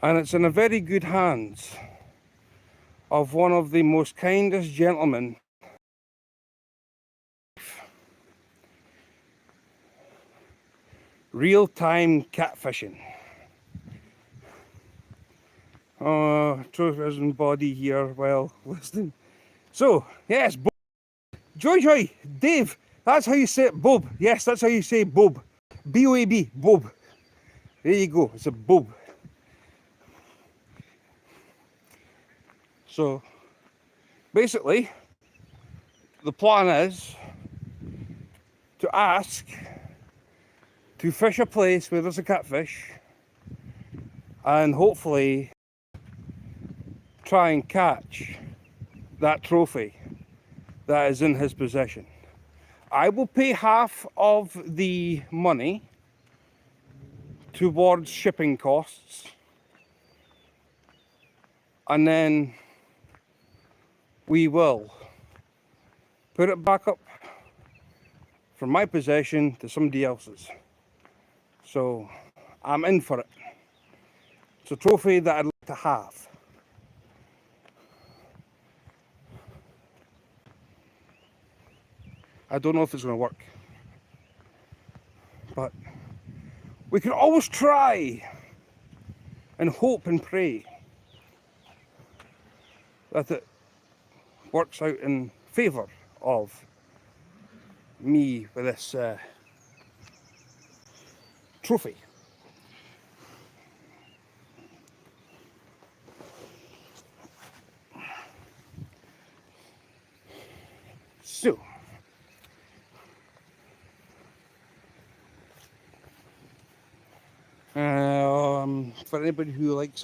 And it's in a very good hands of one of the most kindest gentlemen real-time catfishing. Oh, trophies and body here while listening. So, yes, Bob. Joy, Dave, that's how you say it, Bob. Yes, that's how you say Bob. B-O-A-B, Bob. There you go, it's a Bob. So, basically, the plan is to ask to fish a place where there's a catfish and hopefully try and catch that trophy that is in his possession. I will pay half of the money towards shipping costs, and then we will put it back up from my possession to somebody else's. So I'm in for it. It's a trophy that I'd like to have. I don't know if it's going to work, but we can always try and hope and pray that it works out in favour of me with this trophy. So, for anybody who likes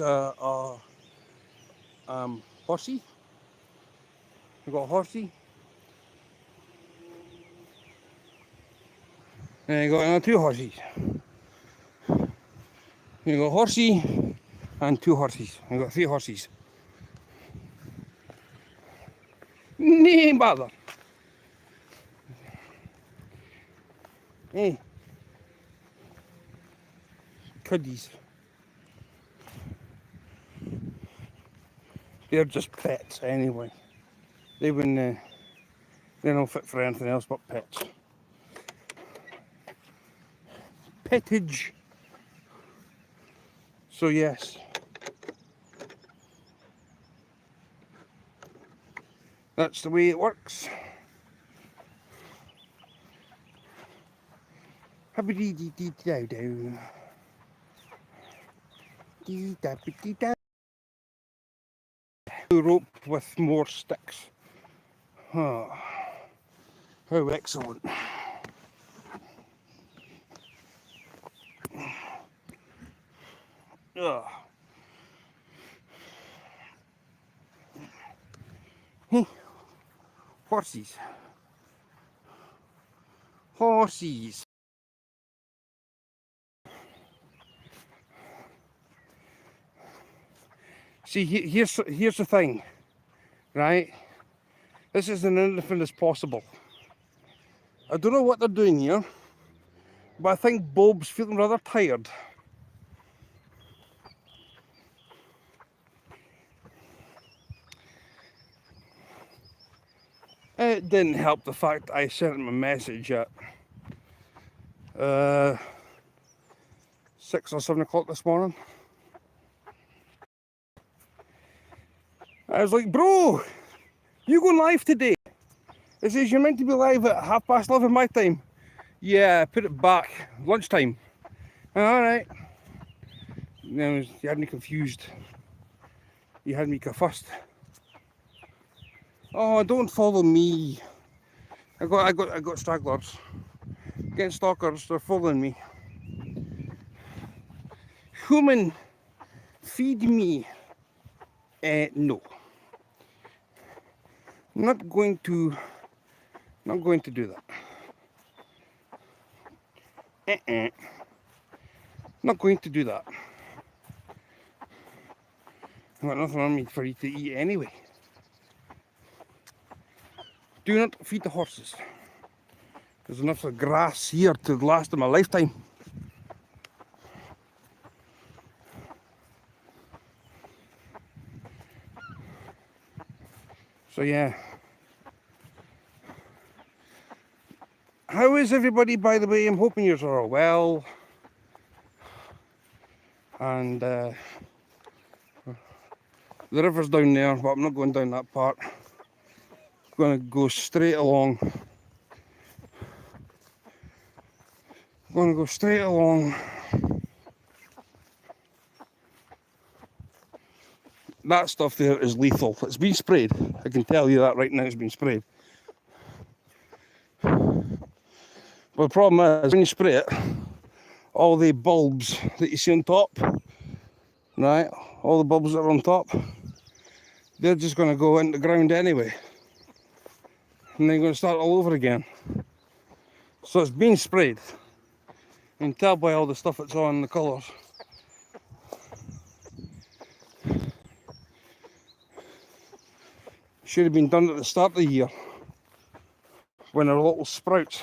horsey, you got a horsey, and you got another 2 horses. You got a horsey and 2 horses. You got 3 horses. No bother. Hey, cuddies. They're just pets anyway. They wouldn't. They're not fit for anything else but pets. Pettage. So yes, that's the way it works. Happy-dee-dee-dee-dow-dow. Dee-da-dee-da. Rope with more sticks. Oh, how excellent. Ugh. Hey, horses. Horses. See, here's the thing, right? This is an anything as possible. I don't know what they're doing here, but I think Bob's feeling rather tired. It didn't help the fact I sent him a message at 6 or 7 o'clock this morning. I was like, bro, you going live today? It says you're meant to be live at 11:30 my time. Yeah, put it back. Lunchtime. Alright. You had me confused. You had me confused. Oh, don't follow me. I got stragglers. Getting stalkers, they're following me. Human, feed me. No. Not going to do that. Not going to do that. I've got nothing on me for you to eat anyway. Do not feed the horses. There's enough of grass here to last them a lifetime. So yeah. How is everybody, by the way? I'm hoping you're all well. And the river's down there, but I'm not going down that part. I'm going to go straight along. I'm going to go straight along. That stuff there is lethal. It's been sprayed. I can tell you that right now, it's been sprayed. But the problem is, when you spray it, all the bulbs that you see on top, right, all the bulbs that are on top, they're just going to go into the ground anyway. And then you're going to start all over again. So it's been sprayed. You can tell by all the stuff that's on the colours. Should have been done at the start of the year, when they're little sprouts.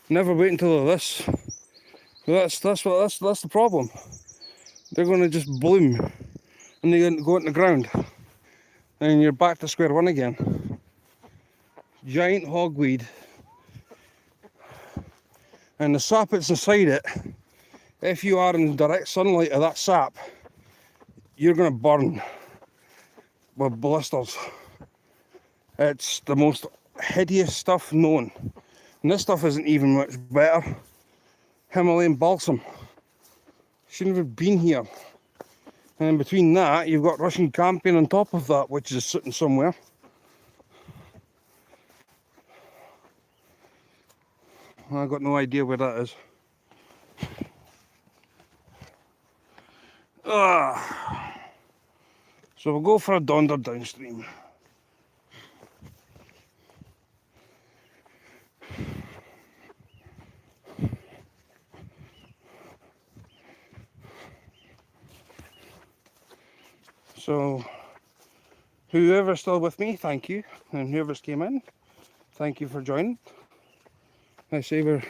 Never wait until they're this. That's the problem. They're going to just bloom, and they're going to go into the ground, and you're back to square one again. Giant hogweed, and the sap that's inside it. If you are in direct sunlight of that sap, you're going to burn with blisters. It's the most hideous stuff known. And this stuff isn't even much better. Himalayan balsam. Shouldn't have been here. And in between that, you've got Russian campion on top of that, which is sitting somewhere. I've got no idea where that is. So we'll go for a donder downstream. So whoever's still with me, thank you. And whoever's came in, thank you for joining. I say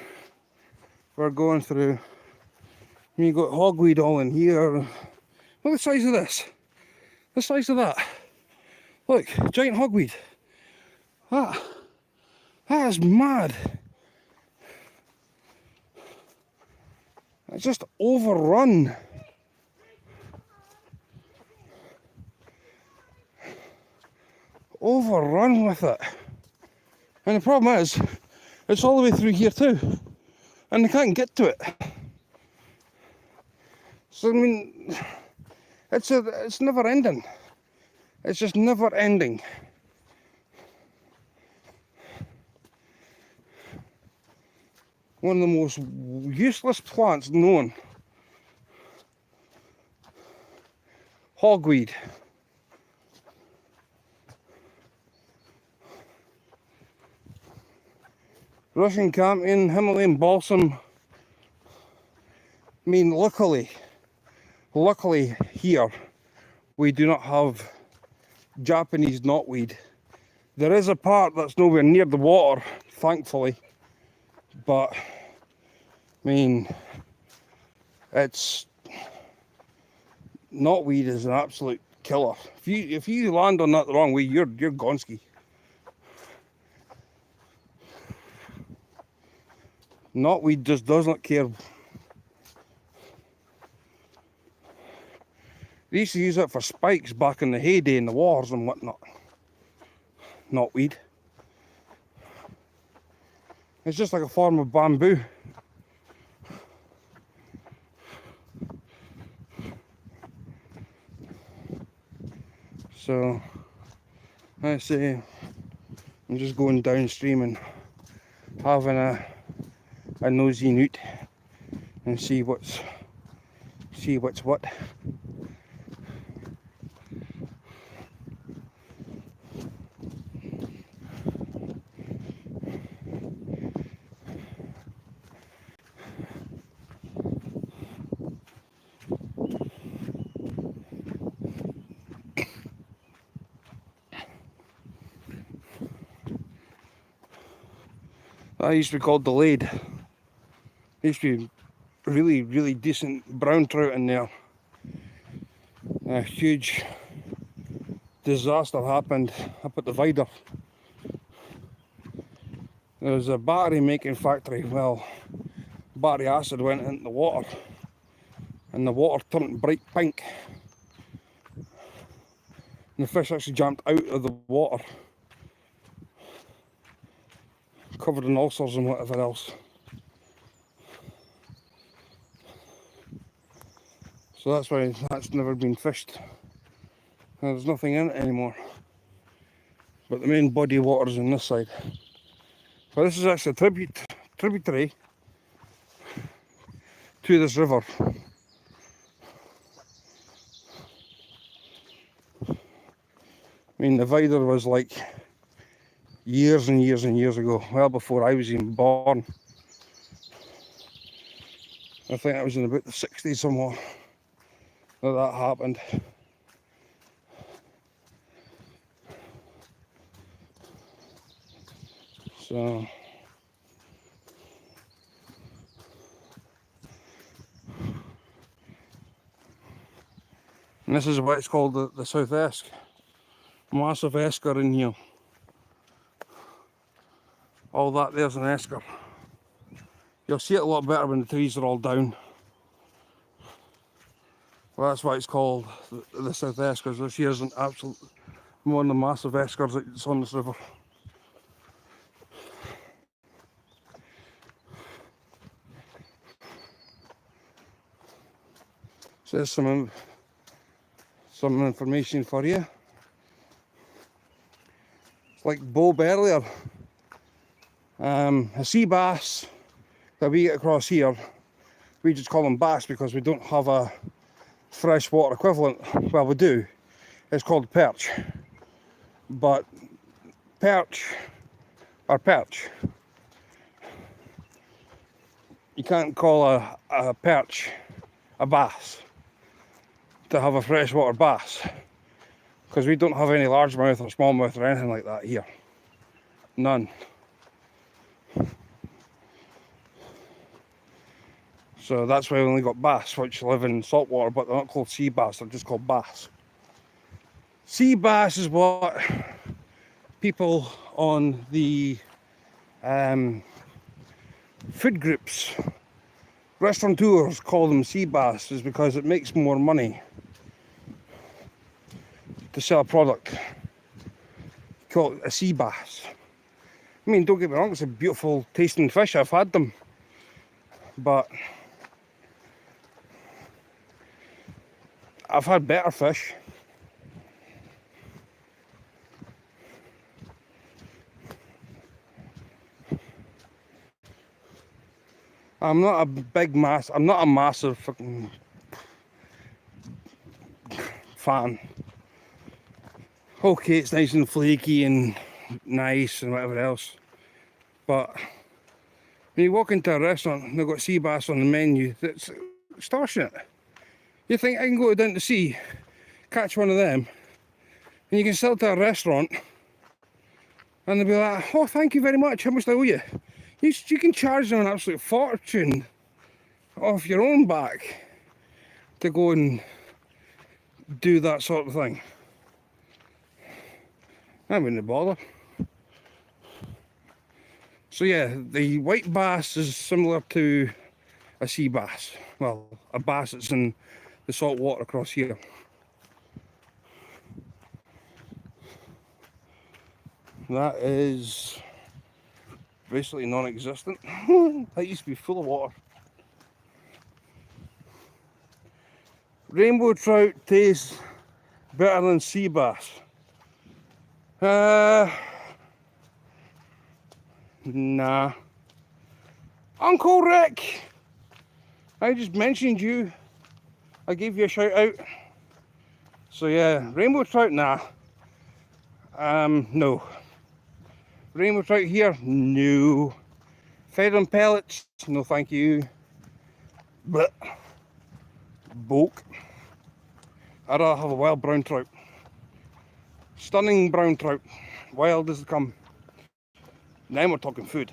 we're going through. You got hogweed all in here. Look at the size of this. The size of that. Look, giant hogweed. That is mad. It's just overrun. Overrun with it. And the problem is, it's all the way through here too. And they can't get to it. So I mean, it's never ending. It's just never ending. One of the most useless plants known. Hogweed. Russian campion, Himalayan balsam. I mean, luckily here, we do not have Japanese knotweed. There is a part that's nowhere near the water, thankfully, but I mean, it's knotweed is an absolute killer. If you land on that the wrong way, you're gonski. Knotweed just does not care. They used to use it for spikes back in the heyday in the wars and whatnot. Knotweed. It's just like a form of bamboo. So, I say, I'm just going downstream and having a nosy newt and see what's what. That used to be called delayed. There used to be really, really decent brown trout in there. A huge disaster happened up at the Vider. There was a battery making factory. Well, battery acid went into the water and the water turned bright pink. And the fish actually jumped out of the water, covered in ulcers and whatever else. So that's why that's never been fished. There's nothing in it anymore. But the main body of water is on this side. But this is actually a tributary to this river. I mean, the Vider was like years and years and years ago, well before I was even born. I think it was in about the 60s somewhere that happened. So and this is what it's called, the South Esk. Massive esker in here. All that there's an esker. You'll see it a lot better when the trees are all down. Well, that's why it's called the South Esk, because this here is an absolute one of the massive eskers that's on this river. So there's some information for you. It's like Bob earlier. A sea bass that we get across here, we just call them bass because we don't have a freshwater equivalent. Well, we do. It's called perch. But perch are perch. You can't call a perch a bass to have a freshwater bass, because we don't have any largemouth or smallmouth or anything like that here. None. So that's why we only got bass, which live in saltwater, but they're not called sea bass, they're just called bass. Sea bass is what people on the food groups, restaurateurs call them sea bass, is because it makes more money to sell a product. Call it a sea bass. I mean, don't get me wrong, it's a beautiful tasting fish, I've had them, but I've had better fish. I'm not a massive fucking fan. Okay, it's nice and flaky and nice and whatever else, but when you walk into a restaurant and they've got sea bass on the menu, that's extortionate. You think I can go down to sea, catch one of them, and you can sell to a restaurant, and they'll be like, "Oh, thank you very much. How much do I owe you?" You can charge them an absolute fortune off your own back to go and do that sort of thing. I wouldn't bother. So yeah, the white bass is similar to a sea bass. Well, a bass that's in the salt water across here. That is basically non-existent. That used to be full of water. Rainbow trout tastes better than sea bass. Nah. Uncle Rick! I just mentioned you. I gave you a shout out. So yeah, rainbow trout, nah. No. Rainbow trout here, no. Fed on pellets, no thank you. But bulk. I'd rather have a wild brown trout. Stunning brown trout. Wild as they come. Now we're talking food.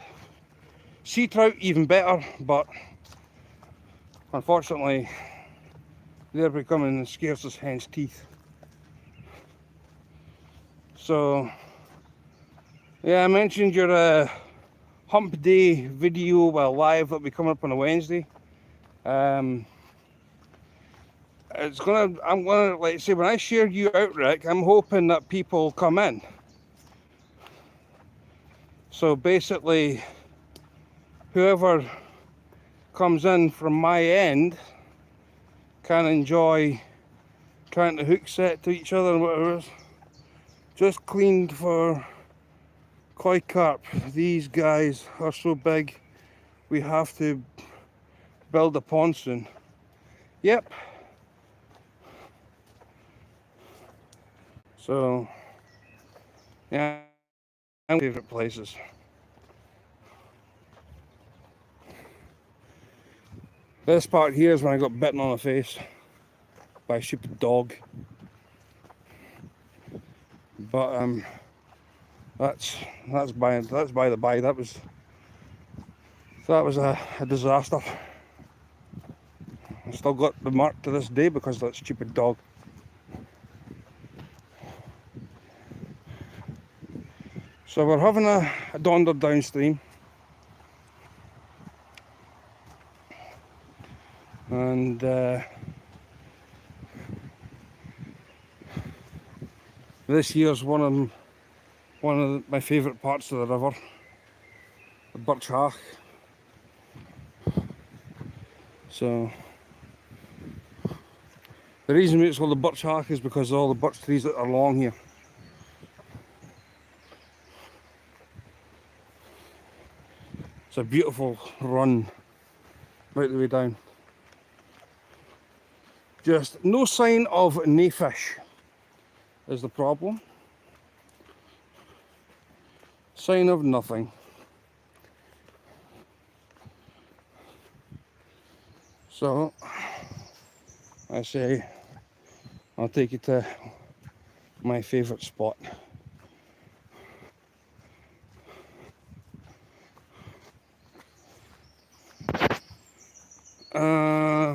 Sea trout even better, but unfortunately they're becoming the scarce as hen's teeth. So yeah, I mentioned your hump day video, well, live, that'll be coming up on a Wednesday. I'm gonna, like say, when I share you out, Rick, I'm hoping that people come in. So basically, whoever comes in from my end can enjoy trying to hook set to each other and whatever. Just cleaned for koi carp. These guys are so big, we have to build a pond soon. Yep. So, yeah, my favourite places. This part here is when I got bitten on the face by a stupid dog. But that's by the by. That was a disaster. I still got the mark to this day because of that stupid dog. So we're having a donder downstream, and this here's one of my favourite parts of the river, the birch hack. So the reason it's called the birch hack is because of all the birch trees that are along here. It's a beautiful run right the way down. Just no sign of nae fish is the problem. Sign of nothing. So I say I'll take you to my favourite spot.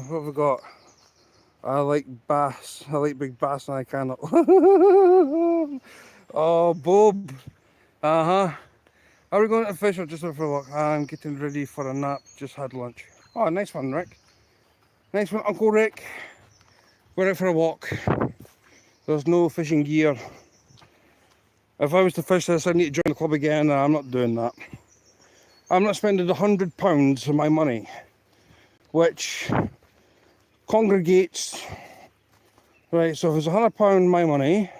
What have we got? I like bass. I like big bass and I cannot. Oh, Bob. Are we going to fish or just for a walk? I'm getting ready for a nap. Just had lunch. Oh, nice one, Rick. Nice one, Uncle Rick. We're out for a walk. There's no fishing gear. If I was to fish this, I'd need to join the club again. I'm not doing that. I'm not spending £100 of my money, which congregates. Right, so if it's £100 my money,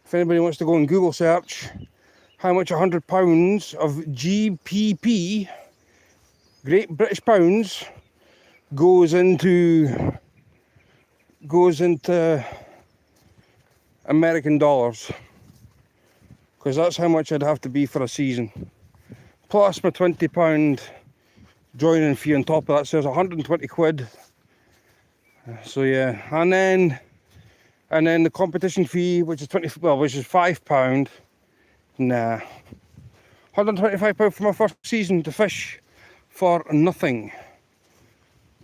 if anybody wants to go and Google search how much £100 of GPP Great British pounds goes into American dollars, because that's how much I'd have to be for a season. Plus my £20 joining fee on top of that, so it's 120 quid. So yeah, and then the competition fee, which is £5. Nah, £125 for my first season to fish for nothing.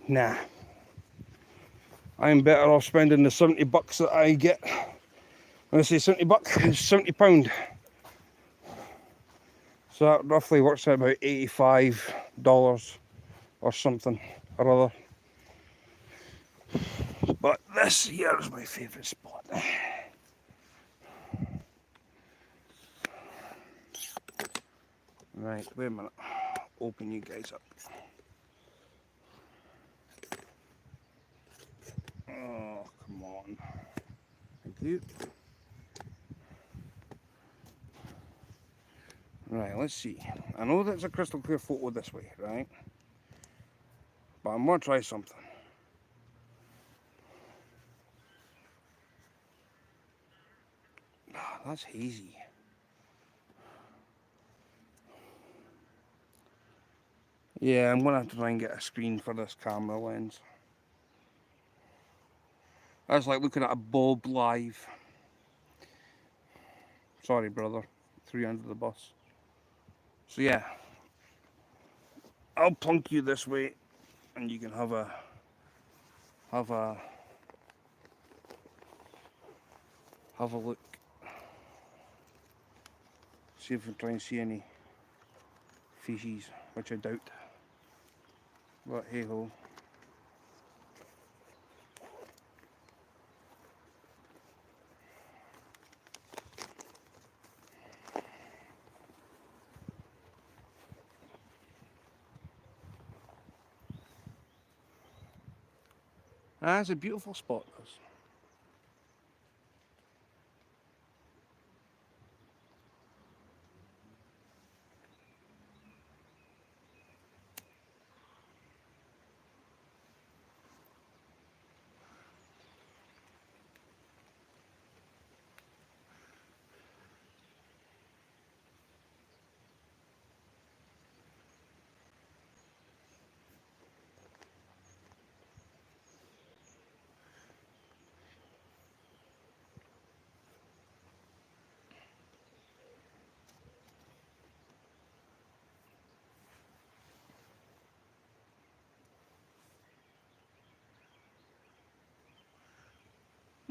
Nah, I'm better off spending the $70 that I get. When I say $70, it's £70. So that roughly works out about $85 or something or other. But this here is my favourite spot. Right, wait a minute. Open you guys up. Oh, come on. Thank you. Right, let's see. I know that's a crystal clear photo this way, right? But I'm going to try something. Ah, that's hazy. Yeah, I'm going to have to try and get a screen for this camera lens. That's like looking at a bulb live. Sorry, brother. Threw you under the bus. So yeah, I'll plunk you this way, and you can have a look. See if we can try and see any fishies, which I doubt. But hey ho. It's a beautiful spot, this.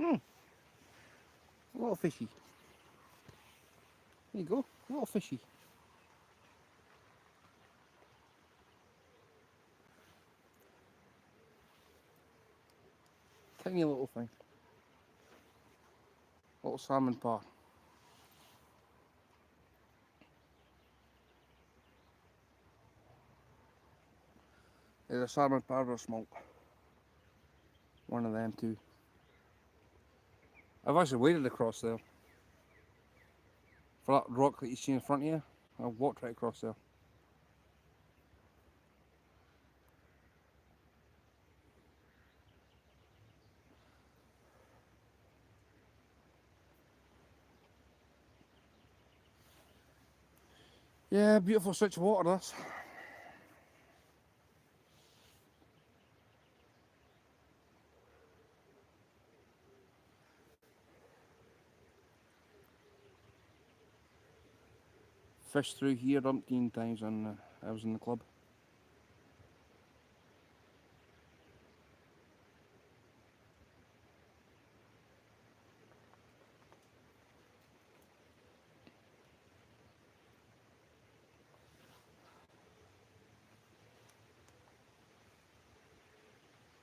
A little fishy. There you go, a little fishy. Tiny little thing. Little salmon par. Either salmon par or smoke. One of them two. I've actually waded across there. For that rock that you see in front of you, I've walked right across there. Yeah, beautiful stretch of water, this. Fished through here umpteen times when I was in the club.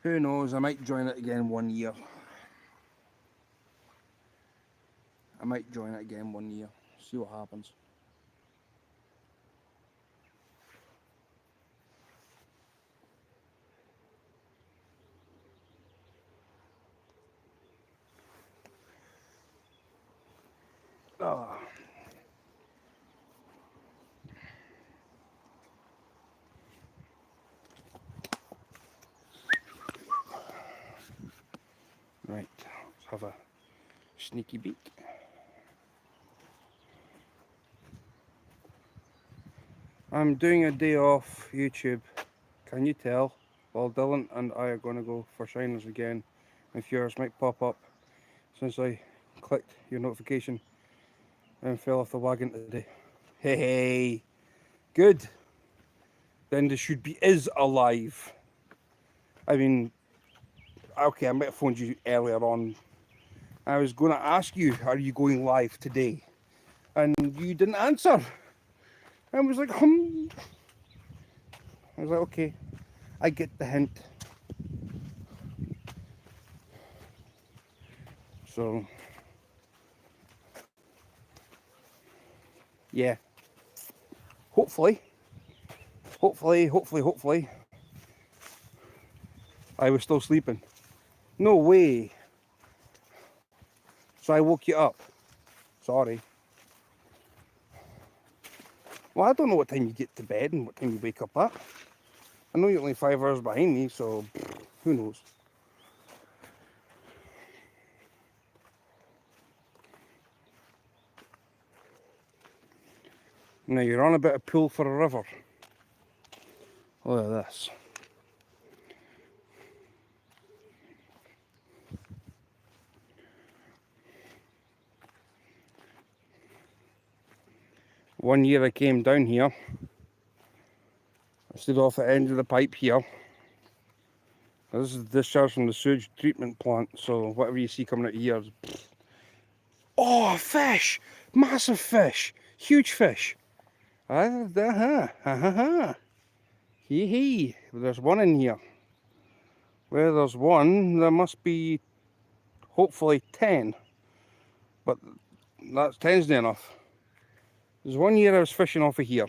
Who knows, I might join it again one year. See what happens. Oh. Right, let's have a sneaky beak. I'm doing a day off YouTube. Can you tell? Well, Dylan and I are going to go for shiners again. If yours might pop up since I clicked your notification and fell off the wagon today. Hey, good. Then the should be is alive. I mean, okay, I might have phoned you earlier on. I was going to ask you, are you going live today? And you didn't answer. I was like, I was like, okay, I get the hint. So, yeah. Hopefully, I was still sleeping. No way. So I woke you up. Sorry. Well, I don't know what time you get to bed and what time you wake up at. I know you're only 5 hours behind me, so who knows. Now you're on a bit of pull for a river. Look at this. One year I came down here. I stood off the end of the pipe here. Now this is discharge from the sewage treatment plant, so whatever you see coming out of here is... Oh, a fish! Massive fish! Huge fish! Hee hee! There's one in here. Where there's one, there must be hopefully 10. But that's 10's not enough. There's one year I was fishing off of here,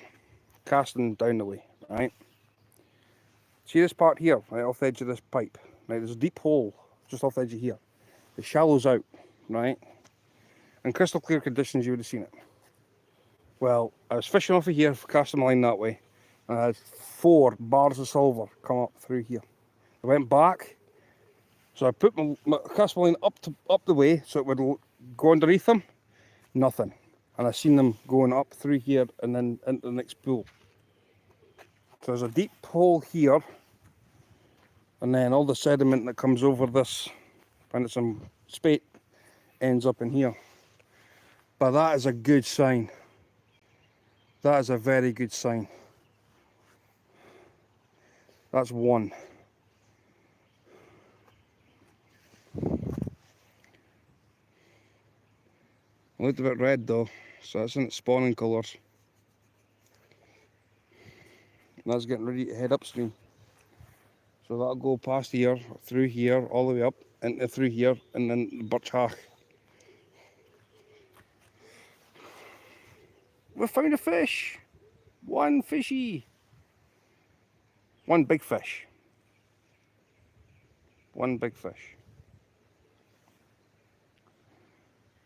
casting down the way, right? See this part here, right off the edge of this pipe, right? There's a deep hole just off the edge of here. It shallows out, right? In crystal clear conditions, you would have seen it. Well, I was fishing off of here, casting my line that way, and I had 4 bars of silver come up through here. I went back, so I put my casting line up the way so it would go underneath them. Nothing. And I seen them going up through here and then into the next pool. So there's a deep hole here, and then all the sediment that comes over this, and it's some spate, ends up in here. But that is a good sign. That is a very good sign. That's one. It looked a bit red though, so that's in its spawning colours. That's getting ready to head upstream. So that'll go past here, through here, all the way up, into through here, and then the birch hack. We found a fish! One fishy! One big fish. One big fish.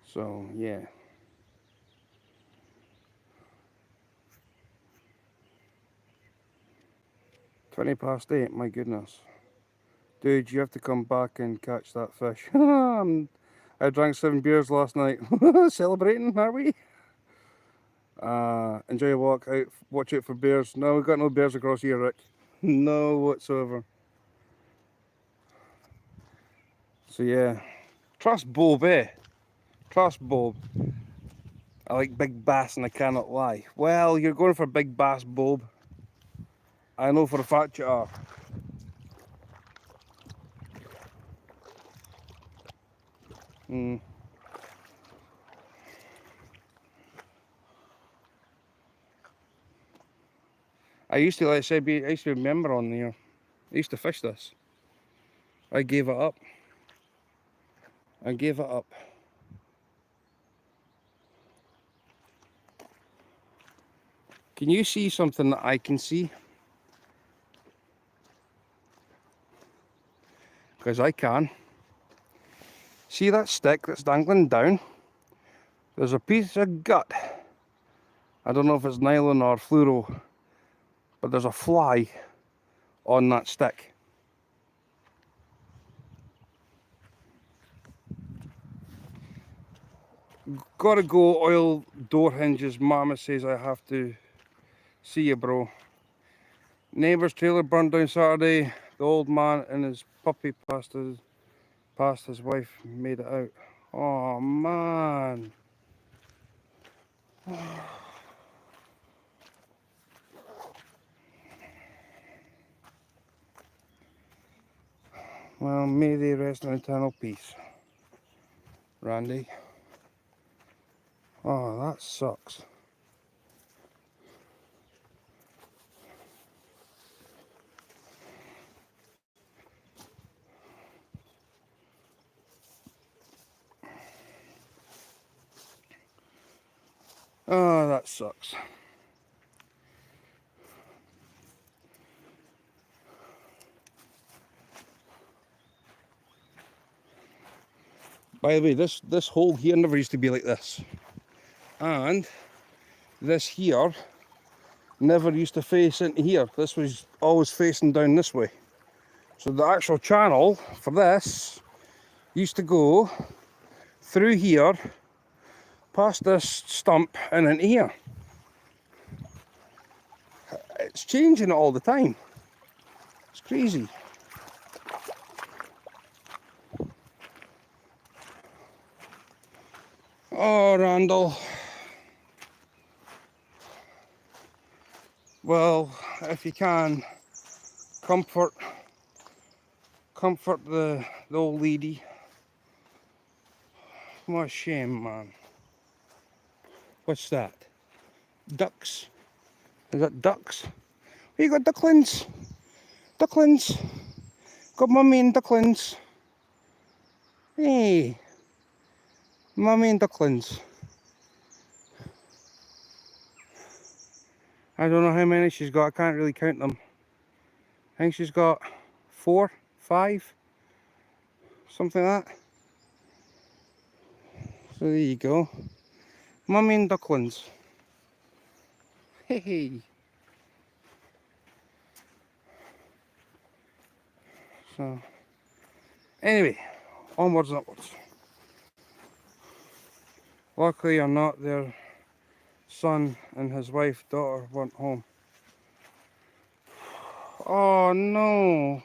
So, yeah. $8, my goodness. Dude, you have to come back and catch that fish. I drank 7 beers last night. Celebrating, are we? Enjoy a walk out, watch out for bears. No, we've got no bears across here, Rick. No whatsoever. So yeah, trust Bob, eh? Trust Bob. I like big bass and I cannot lie. Well, you're going for big bass, Bob. I know for a fact you are. I used to, like I said, I used to remember on there. I used to fish this. I gave it up. I gave it up. Can you see something that I can see? Because I can. See that stick that's dangling down? There's a piece of gut. I don't know if it's nylon or fluoro, but there's a fly on that stick. Gotta go, oil door hinges. Mama says I have to. See you, bro. Neighbour's trailer burned down Saturday. The old man and his puppy passed his wife, made it out. Oh man. Well, may they rest in eternal peace, Randy. Oh, that sucks. Oh, that sucks. By the way, this hole here never used to be like this. And this here never used to face into here. This was always facing down this way. So the actual channel for this used to go through here, past this stump and into here. It's changing all the time. It's crazy. Oh, Randall. Well, if you can, comfort the old lady. What a shame, man. What's that? Ducks? Is that ducks? Oh, you got ducklings. Ducklings. Got mummy and ducklings. Hey. Mummy and ducklings. I don't know how many she's got. I can't really count them. I think she's got 4, 5. Something like that. So there you go. Mummy and ducklings. Hey. So, anyway, onwards and upwards. Luckily or not, their son and his wife, daughter weren't home. Oh no.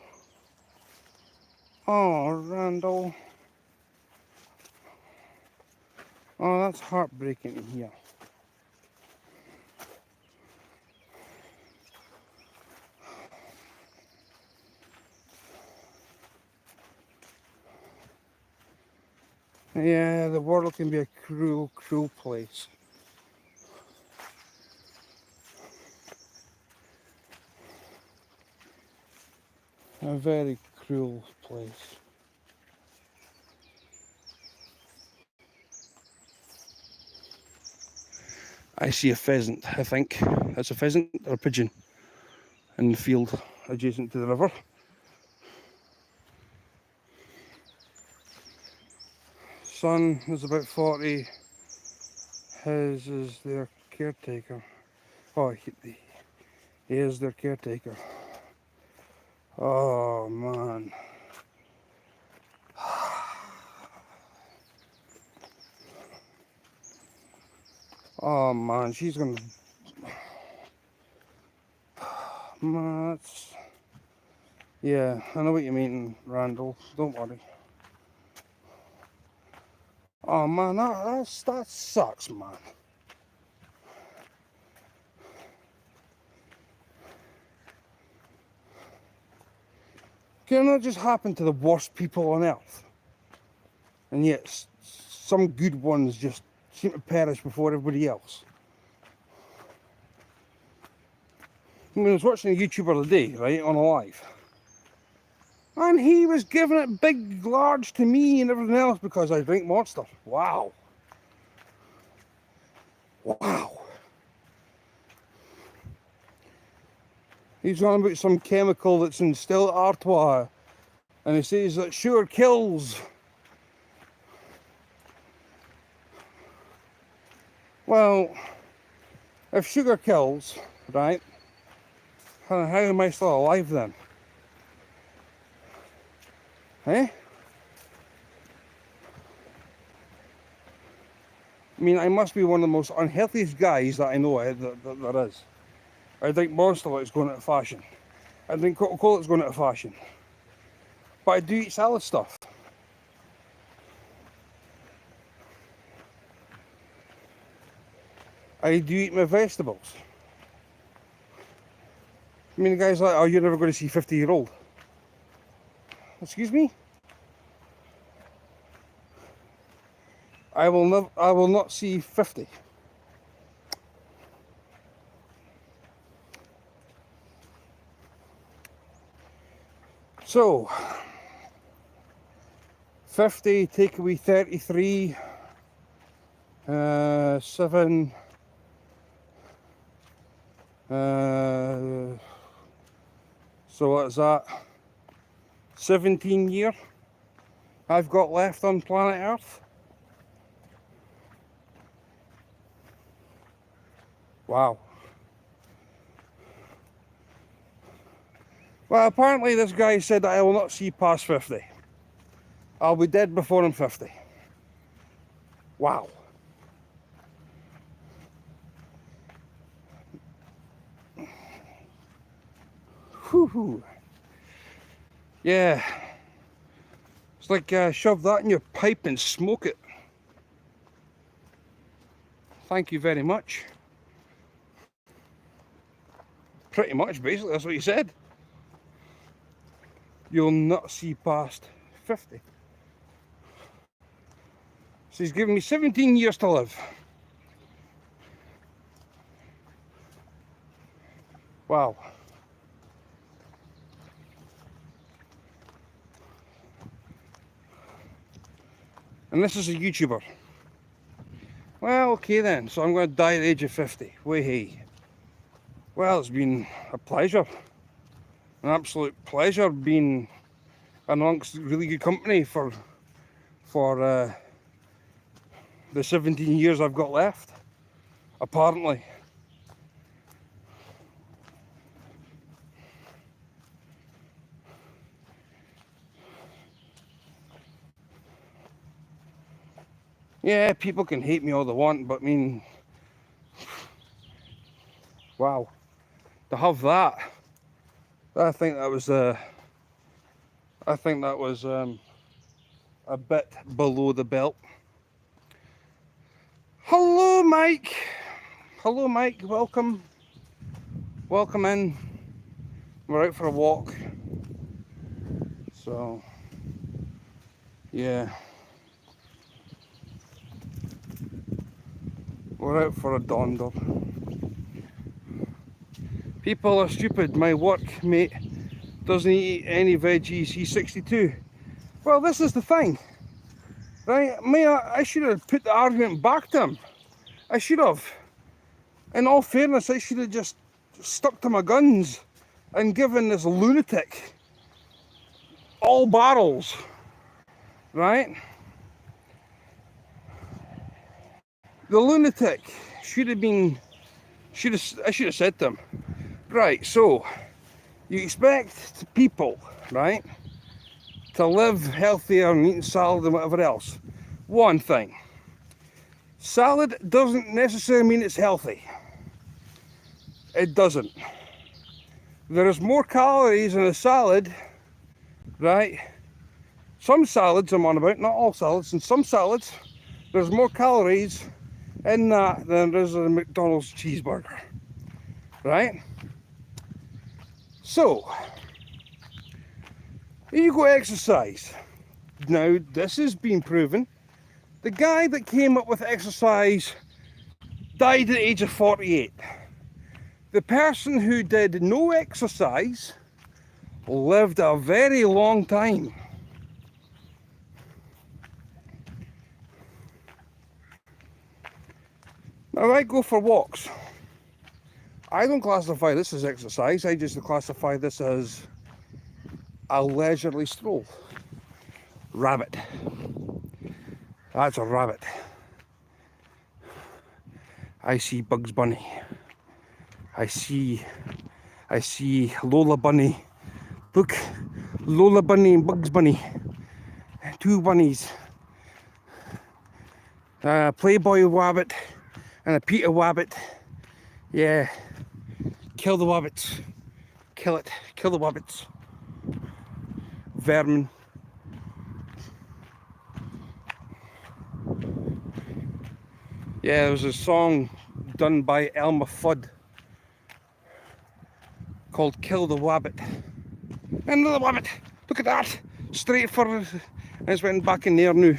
Oh, Randall. Oh, that's heartbreaking to hear. Yeah, the world can be a cruel, cruel place. A very cruel place. I see a pheasant, I think. That's a pheasant or a pigeon in the field adjacent to the river. Son is about 40. His is their caretaker. Oh, he is their caretaker. Oh, man. Oh, man, she's gonna... Man, that's... Yeah, I know what you mean, Randall. Don't worry. Oh, man, that sucks, man. Can that just happen to the worst people on earth? And yet, some good ones just seem to perish before everybody else. I mean, I was watching a YouTuber the day, right, on a live. And he was giving it big, large to me and everything else because I drink Monster. Wow. Wow. He's on about some chemical that's in Stella Artois. And he says that sugar kills. Well, if sugar kills, right, how am I still alive then? Eh? mean, I must be one of the most unhealthiest guys that I know that there is. I drink Monster like it's going out of fashion. I drink Coca-Cola that's going out of fashion. But I do eat salad stuff. I do eat my vegetables. I mean, the guy's like, oh, you're never going to see 50-year-old. Excuse me? I will not see 50. So, 50, take away 33, 7, so what's that? 17 year I've got left on planet Earth. Wow. Well, apparently this guy said that I will not see past 50. I'll be dead before I'm 50. Wow. Whew. Yeah. It's like shove that in your pipe and smoke it. Thank you very much. Pretty much, basically, that's what he said. You'll not see past 50. So he's given me 17 years to live. Wow. And this is a YouTuber. Well, okay then, so I'm going to die at the age of 50. Way hey. Well, it's been a pleasure. An absolute pleasure being amongst really good company for the 17 years I've got left, apparently. Yeah, people can hate me all they want, but I mean, wow, to have that, I think that was a bit below the belt. Hello, Mike. Hello, Mike. Welcome. Welcome in. We're out for a walk. So, yeah. We're out for a donder. People are stupid. My workmate doesn't eat any veggies. He's 62. Well, this is the thing. Right? I should have put the argument back to him. I should have. In all fairness, I should have just stuck to my guns and given this lunatic all barrels. Right? The lunatic should have been, I should have said to him, right, so you expect people, right, to live healthier and eating salad and whatever else. One thing, salad doesn't necessarily mean it's healthy. It doesn't. There is more calories in a salad, right? Some salads I'm on about, not all salads, in some salads, there's more calories in that than there is in a McDonald's cheeseburger, right? So, you go exercise. Now, this has been proven. The guy that came up with exercise died at the age of 48. The person who did no exercise lived a very long time. Now, I go for walks. I don't classify this as exercise. I just classify this as a leisurely stroll. Rabbit. That's a rabbit. I see Bugs Bunny. I see Lola Bunny. Look, Lola Bunny and Bugs Bunny. Two bunnies. Playboy Wabbit and a Peter Wabbit. Yeah, kill the Wabbits. Kill it. Kill the Wabbits. Vermin. Yeah, there was a song done by Elmer Fudd called Kill the Wabbit. Another Wabbit! Look at that! Straight for... And it's went back in there now.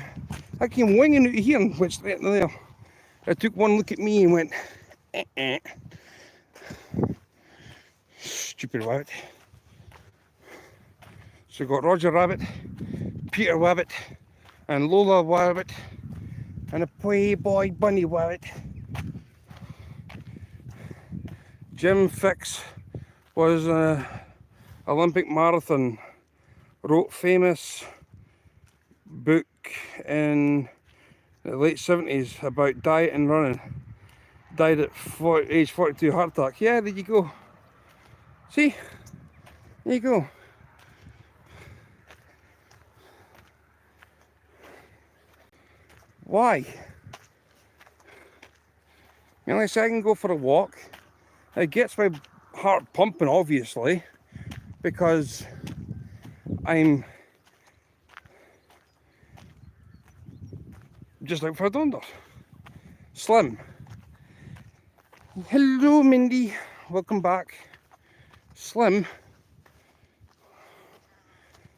I came winging out of here and went straight into there. I took one look at me and went... eh. Stupid Wabbit. So we've got Roger Rabbit, Peter Wabbit, and Lola Wabbit, and a Playboy Bunny Wabbit. Jim Fix was an Olympic marathon, wrote famous book in the late 70s about diet and running. Died at age 42, heart attack. Yeah, there you go. See? There you go. Why? Unless I can go for a walk. It gets my heart pumping, obviously, because I'm just out for a donder. Slim. Hello, Mindy. Welcome back. Slim.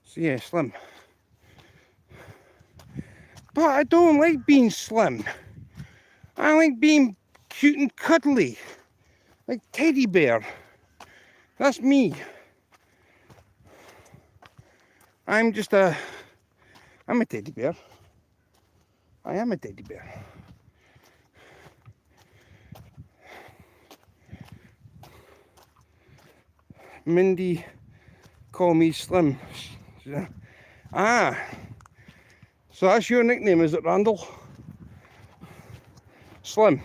So yeah, slim. But I don't like being slim. I like being cute and cuddly. Like teddy bear. That's me. I'm a teddy bear. I am a teddy bear. Mindy, call me Slim. Ah, so that's your nickname, is it, Randall? Slim.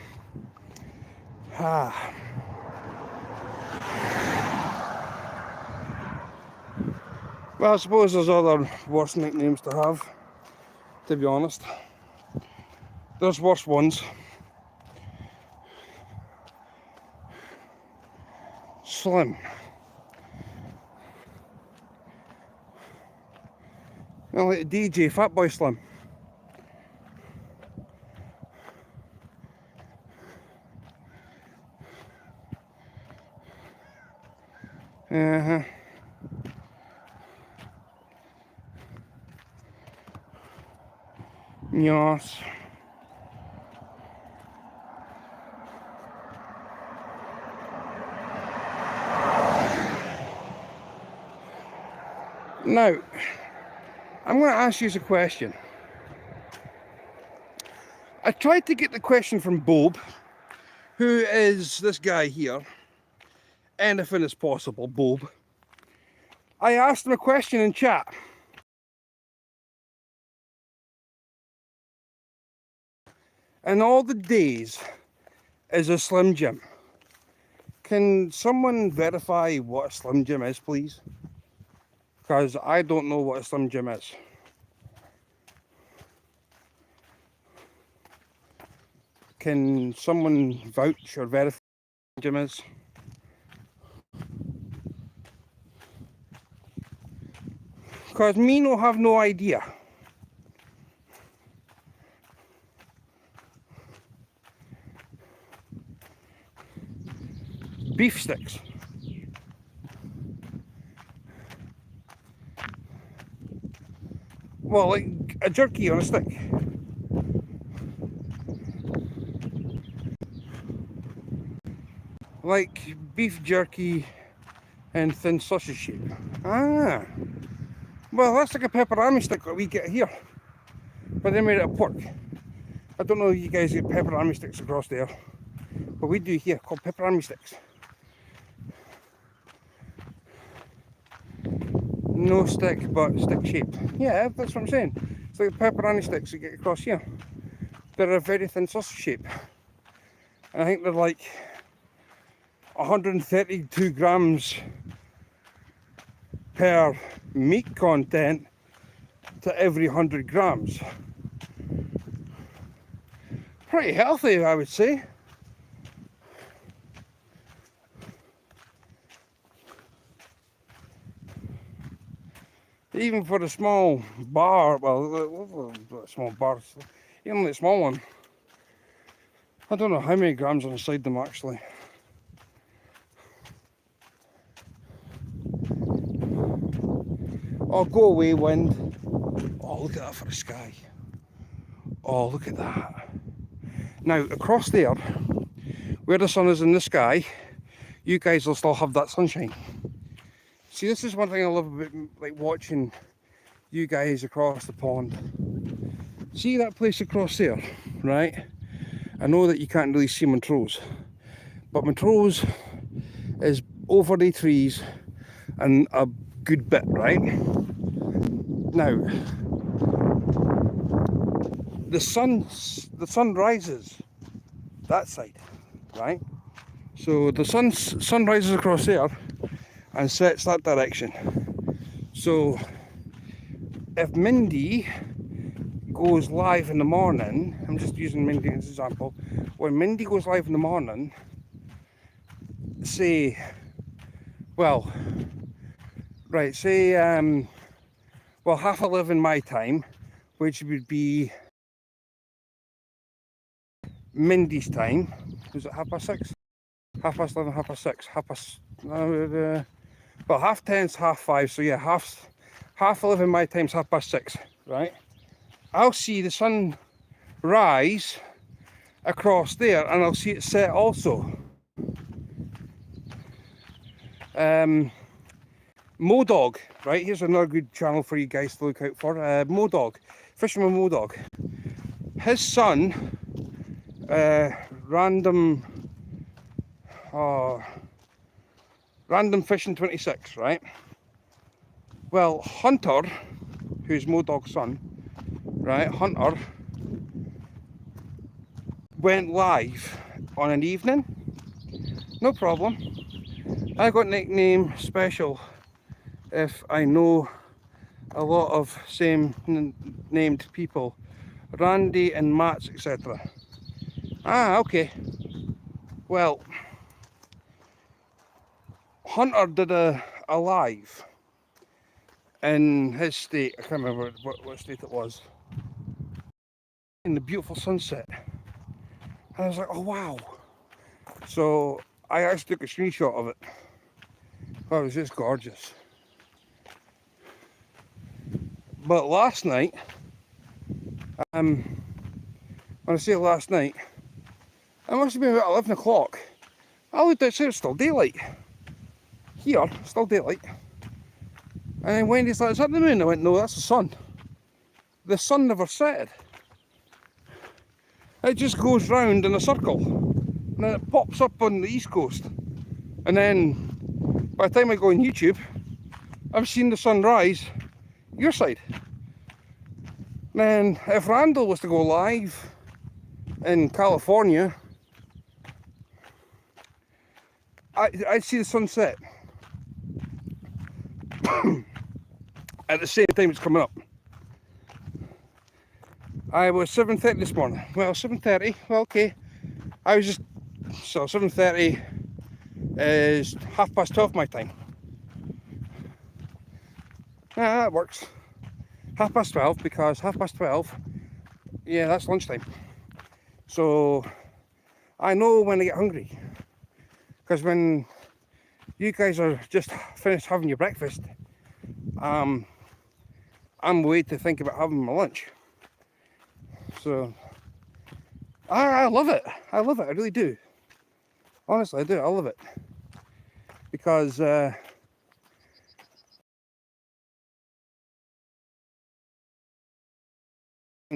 Ah. Well, I suppose there's other worse nicknames to have, to be honest. There's worse ones. Slim. Well, like DJ, Fatboy Slim. Yes. Now, I'm going to ask you a question. I tried to get the question from Bob, who is this guy here. Anything is possible, Bob. I asked him a question in chat. And all the days is a Slim Jim. Can someone verify what a Slim Jim is, please? Because I don't know what a Slim Jim is. Can someone vouch or verify what a Slim Jim is? Because me no have no idea. Beef sticks. Well, like a jerky on a stick. Like beef jerky and thin sausage shape. Ah. Well, that's like a pepperoni stick that we get here. But they made it of pork. I don't know if you guys get pepperoni sticks across there. But we do here, called pepperoni sticks. No stick, but stick shaped. Yeah, that's what I'm saying. It's like the pepperoni sticks you get across here. They're a very thin sausage shape. And I think they're like 132 grams per meat content to every 100 grams. pretty healthy, I would say. Even for a small bar, well, small bar, even the small one. I don't know how many grams are inside them actually. Oh, go away, wind. Oh, look at that for the sky. Oh, look at that. Now, across there, where the sun is in the sky, you guys will still have that sunshine. See, this is one thing I love about like watching you guys across the pond. See that place across there, right? I know that you can't really see Montrose, but Montrose is over the trees and a good bit, right? Now, the sun rises that side, right? So the sun rises across there and sets that direction. So if Mindy goes live in the morning, I'm just using Mindy as an example, when Mindy goes live in the morning, say, well, right, say, well, 11:30 my time, which would be Mindy's time. Was it 6:30? 11:30, 6:30, well, 10:30's 5:30, so yeah, 11:30 my time's 6:30, right? I'll see the sun rise across there and I'll see it set also. Modog, right? Here's another good channel for you guys to look out for. Modog, Fisherman Modog. His son, random fishing 26, right? Well, Hunter, who's Modog's son, right? Hunter went live on an evening, no problem. I got nickname Special if I know a lot of same named people, Randy and Mats, etc. Ah, okay. Well, Hunter did a live in his state. I can't remember what state it was. In the beautiful sunset. And I was like, oh wow. So I actually took a screenshot of it. Oh, it was just gorgeous. But last night, when I say last night, it must have been about 11 o'clock. I looked outside, it's still daylight. Here, still daylight. And then Wendy's like, is that the moon? I went, no, that's the sun. The sun never set. It just goes round in a circle. And then it pops up on the east coast. And then, by the time I go on YouTube, I've seen the sun rise your side. And then, if Randall was to go live in California, I'd see the sunset at the same time it's coming up. I was 7:30 this morning. Well, 7:30, well, okay. I was just, so 7:30 is 12:30 my time. That works. 12:30 because 12:30, yeah, that's lunchtime. So I know when I get hungry. Because when you guys are just finished having your breakfast, I'm waiting to think about having my lunch. So I love it. I love it. I really do. Honestly, I do. I love it because I'm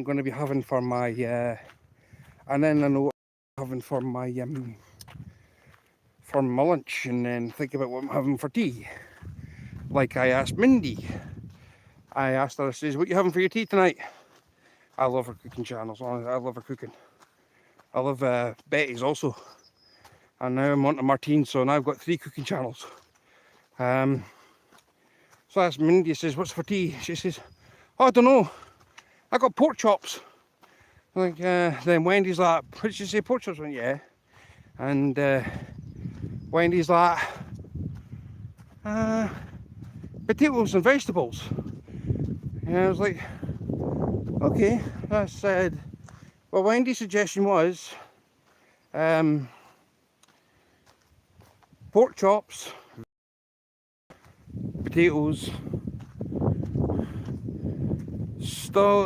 going to be having for my and then I know what I'm having for my lunch, and then think about what I'm having for tea. Like I asked Mindy. I asked her, I says, what are you having for your tea tonight? I love her cooking channels. Honestly, I love her cooking. I love Betty's also. And now I'm on to Martine, so now I've got 3 cooking channels. So I asked Mindy, says, what's for tea? She says, oh, I don't know. I got pork chops. Like, then Wendy's like, what did you say, pork chops? Went, yeah. And Wendy's like, potatoes and vegetables. And I was like, okay. I said, well, Wendy's suggestion was pork chops, potatoes.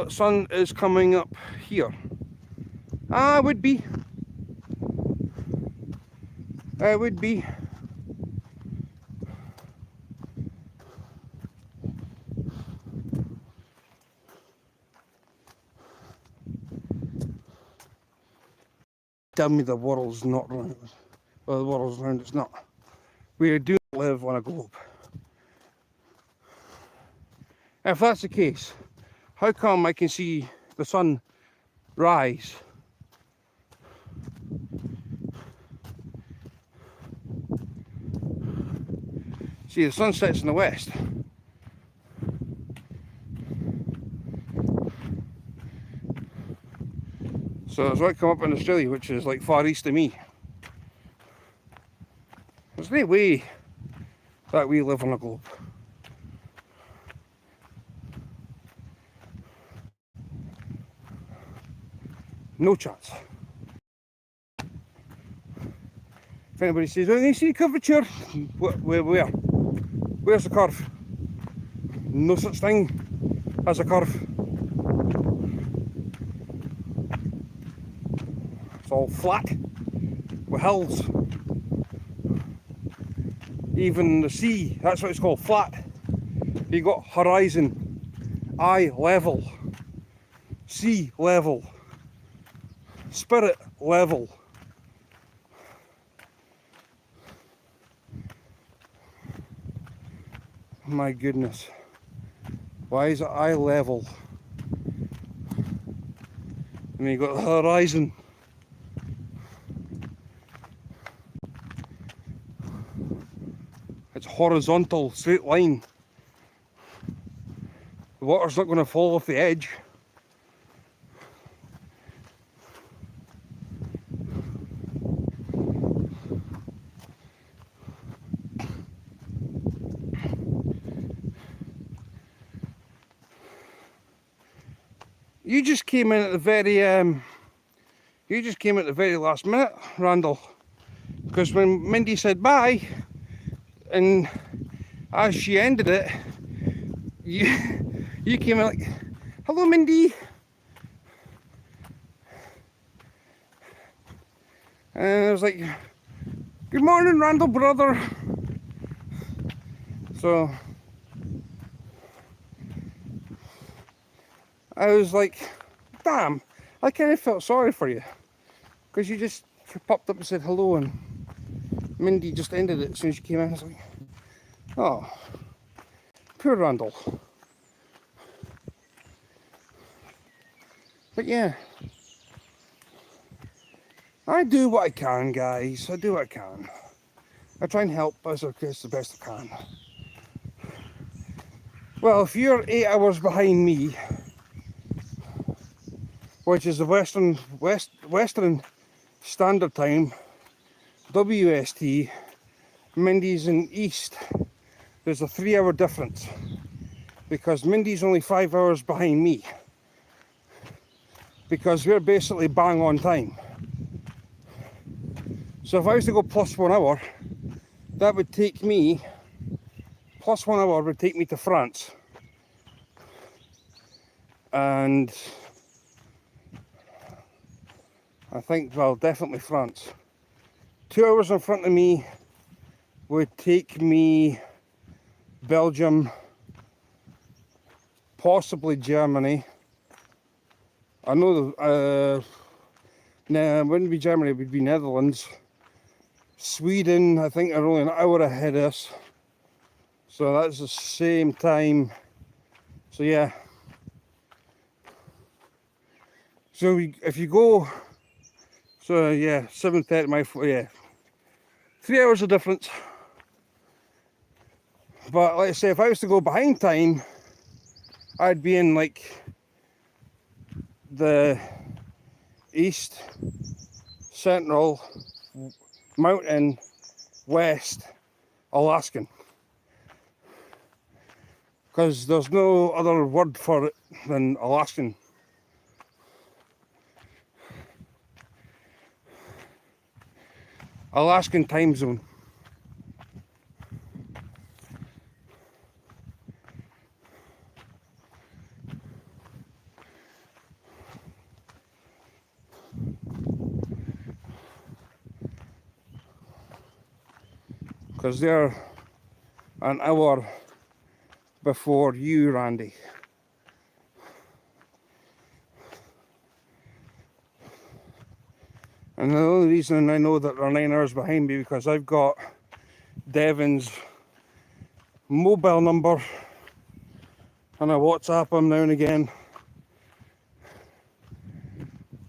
Sun is coming up here. Ah, it would be. It would be. Tell me the world's not round. Well, the world's round, it's not. We do live on a globe. If that's the case, how come I can see the sun rise? See, the sun sets in the west. So it's right come up in Australia, which is like far east of me. There's no way that we live on a globe. No chance. If anybody says, well, you see curvature, where? Where's the curve? No such thing as a curve. It's all flat with hills. Even the sea, that's what it's called, flat. You got horizon, eye level, sea level, spirit level. My goodness, why is it eye level? And you got the horizon. It's horizontal, straight line. The water's not going to fall off the edge. You just came in at the very last minute, Randall, because when Mindy said bye, and as she ended it, you came in like, hello Mindy, and I was like, good morning Randall brother. So I was like, damn, I kind of felt sorry for you, because you just popped up and said hello, and Mindy just ended it as soon as you came in. I was like, oh, poor Randall. But yeah, I do what I can, guys. I do what I can. I try and help as the best I can. Well, if you're 8 hours behind me, which is the Western Standard Time, WST, Mindy's in East, there's a 3-hour difference, because Mindy's only 5 hours behind me, because we're basically bang on time. So if I was to go plus 1 hour, that would take me, plus 1 hour would take me to France. And I think, well, definitely France. 2 hours in front of me would take me Belgium, possibly Germany. I know it wouldn't be Germany, it would be Netherlands. Sweden, I think, are only an hour ahead of us. So that's the same time. So yeah. So if you go, so yeah, 7:30, yeah, 3 hours of difference. But like I say, if I was to go behind time, I'd be in like the east, central, mountain, west, Alaskan. Because there's no other word for it than Alaskan. Alaskan time zone. Because they're an hour before you, Randy. And the only reason I know that they're 9 hours behind me because I've got Devon's mobile number and I WhatsApp him now and again.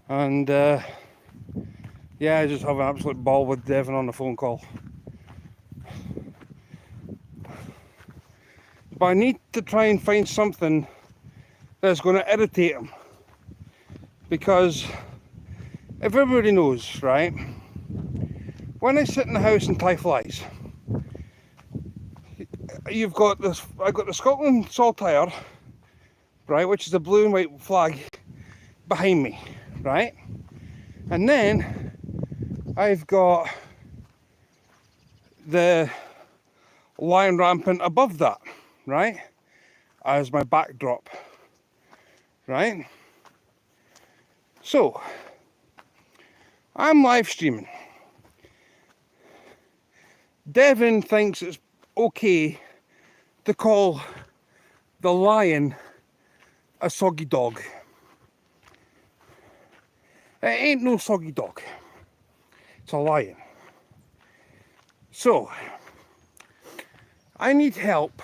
And yeah, I just have an absolute ball with Devon on the phone call. But I need to try and find something that's going to irritate him. Because everybody knows, right? When I sit in the house and tie flies, you've got this, I've got the Scotland Saltire, right, which is the blue and white flag behind me, right? And then I've got the lion rampant above that, right, as my backdrop, right? So I'm live streaming. Devon thinks it's okay to call the lion a soggy dog. It ain't no soggy dog. It's a lion. So I need help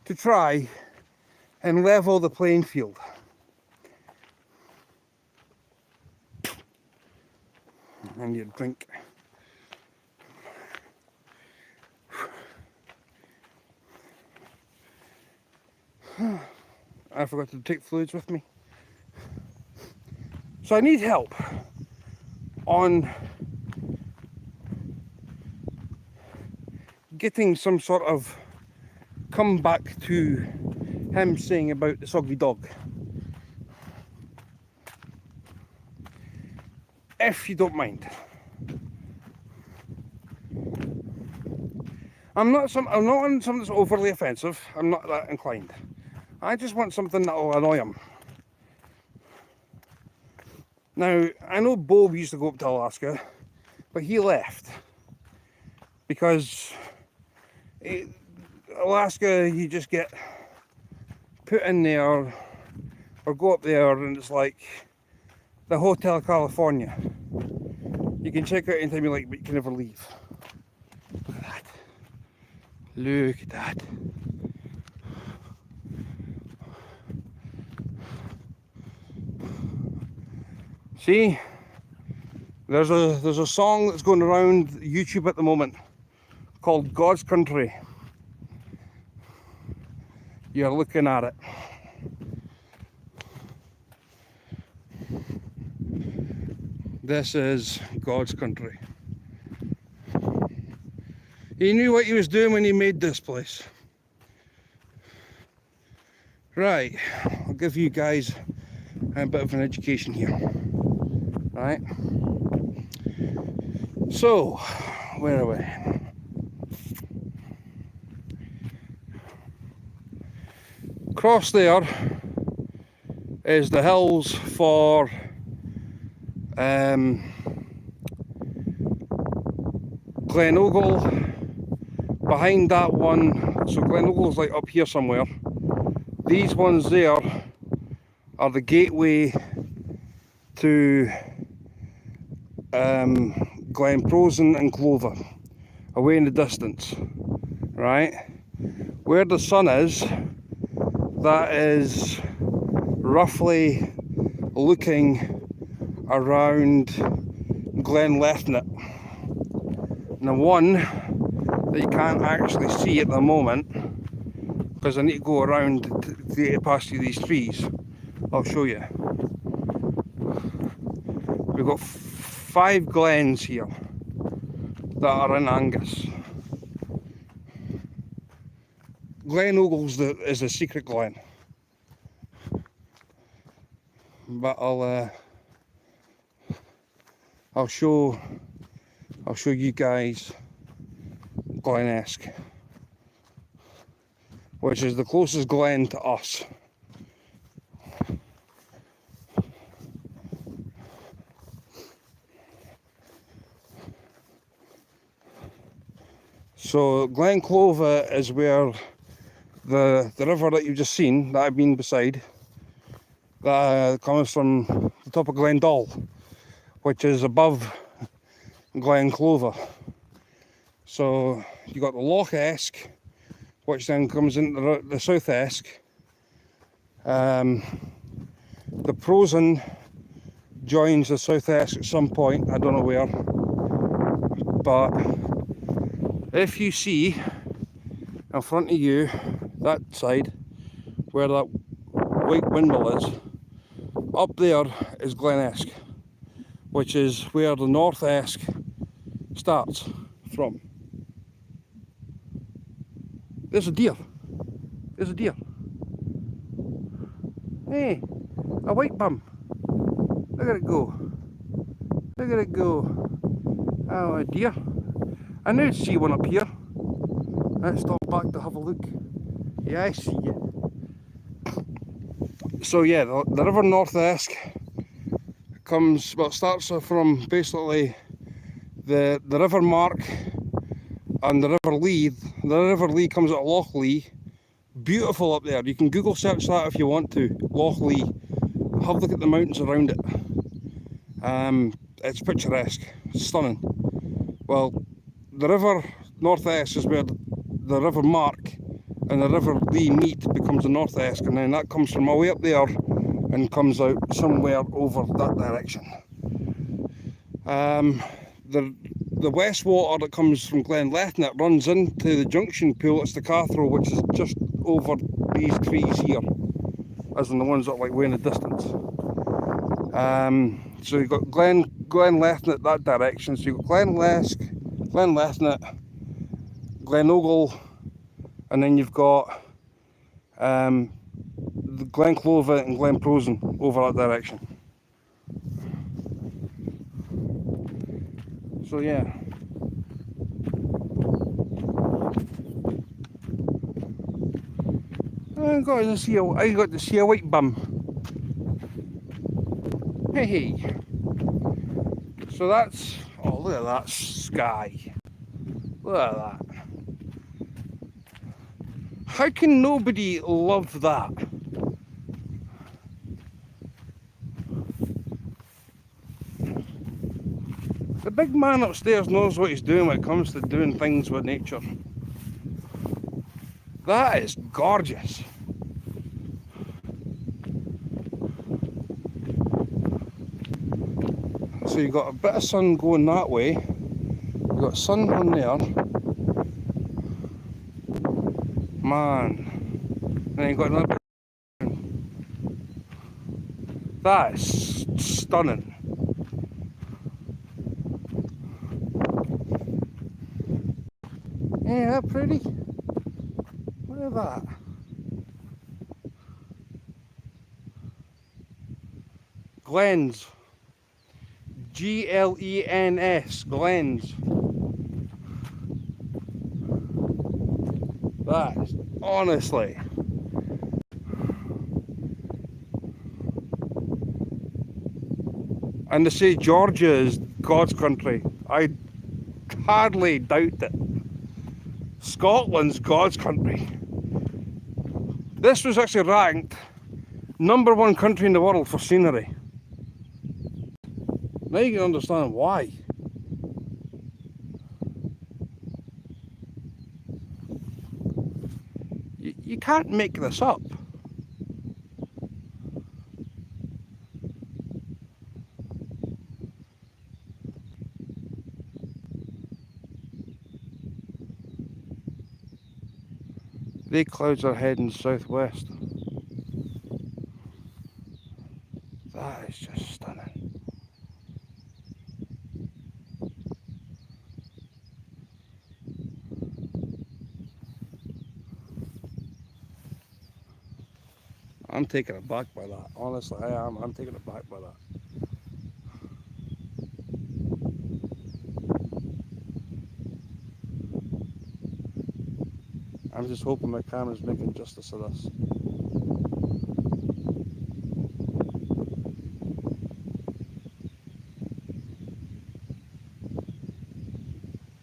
to try and level the playing field. I need a drink. I forgot to take fluids with me. So I need help on getting some sort of comeback to him saying about the soggy dog. If you don't mind. I'm not on something that's overly offensive. I'm not that inclined. I just want something that'll annoy him. Now, I know Bob used to go up to Alaska, but he left. Because Alaska, you just get put in there or go up there and it's like the Hotel California. You can check out anytime you like, but you can never leave. Look at that. Look at that. See, there's a song that's going around YouTube at the moment called God's Country. You're looking at it. This is God's country. He knew what he was doing when he made this place. Right, I'll give you guys a bit of an education here. Right? So, where are we? Across there is the hills for Glenogle. Behind that one, so Glenogle's like up here somewhere. These ones there are the gateway to Glenprosen and Clover, away in the distance, right? Where the sun is, that is roughly looking around Glen Lefnut. And the one that you can't actually see at the moment, because I need to go around to get past these trees, I'll show you. we've got 5 glens here that are in Angus. Glen Ogle's is the secret glen, but I'll show you guys Glenesk, which is the closest glen to us. So Glen Clover is where the river that you've just seen, that I've been beside, that comes from the top of Glendall, which is above Glen Clover. So you got the Loch Esk, which then comes into the South Esk. The Prosen joins the South Esk at some point, I don't know where, but if you see in front of you, that side, where that white windmill is, up there is Glenesk, which is where the North Esk starts from. There's a deer. There's a deer. Hey, a white bum. Look at it go. Look at it go. Oh, a deer. I knew I'd see one up here. Let's stop back to have a look. Yeah, I see you. So yeah, the River North Esk comes, well, it starts from basically the River Mark and the River Lee. The River Lee comes at Loch Lee. Beautiful up there. You can Google search that if you want to. Loch Lee. Have a look at the mountains around it. It's picturesque. It's stunning. Well, the River North Esk is where the River Mark and the River Lee meet, becomes the North Esk, and then that comes from way up there and comes out somewhere over that direction. The west water that comes from Glen Lethnet runs into the junction pool at Cathro, which is just over these trees here, as in the ones that are like way in the distance. So you've got Glen Lethnet that direction, so you've got Glen Lethnet, Glen Ogle, and then you've got the Glen Clover and Glen Prosen over that direction. So yeah. I got to see a white bum. Hey. So that's, oh, look at that sky. Look at that. How can nobody love that? The big man upstairs knows what he's doing when it comes to doing things with nature. That is gorgeous. So you've got a bit of sun going that way. You've got sun on there. Man. And then you've got another bit. That is stunning. Ain't that pretty? Look at that. Glens. Glens. Glens. That is, honestly. And they say Georgia is God's country. I hardly doubt it. Scotland's God's country. This was actually ranked #1 country in the world for scenery. Now you can understand why. You can't make this up. The clouds are heading southwest. That is just stunning. I'm taken aback by that. Honestly, I am. I'm taken aback by that. I'm just hoping my camera's making justice of this.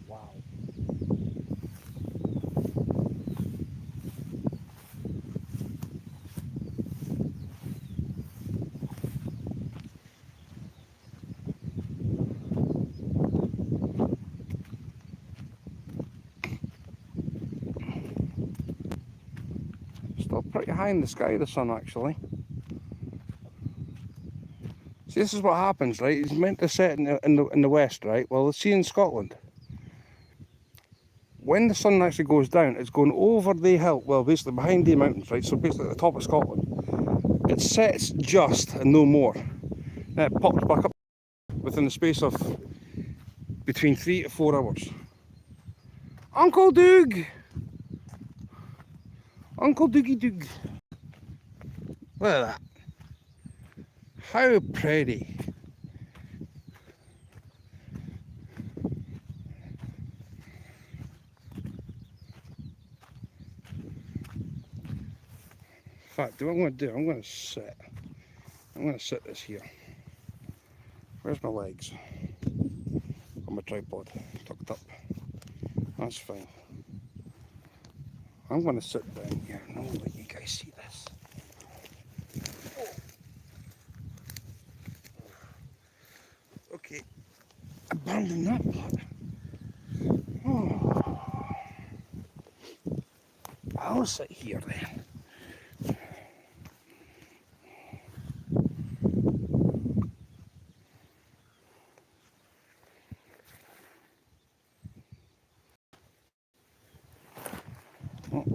Wow. Still pretty high in the sky, the sun, actually. See, this is what happens, right? It's meant to set in the west, right? Well, let's see in Scotland. When the sun actually goes down, it's going over the hill, well, basically behind the mountains, right? So basically at the top of Scotland. It sets just and no more. And it pops back up within the space of between 3 to 4 hours. Uncle Doug! Uncle Doogie Doog. Look at that. How pretty. In fact, what I'm going to do, I'm going to sit this here. Where's my legs? On my tripod, tucked up. That's fine. I'm going to sit down here and I'll let you guys see this. Okay, abandon that part. Oh. I'll sit here then. Oh.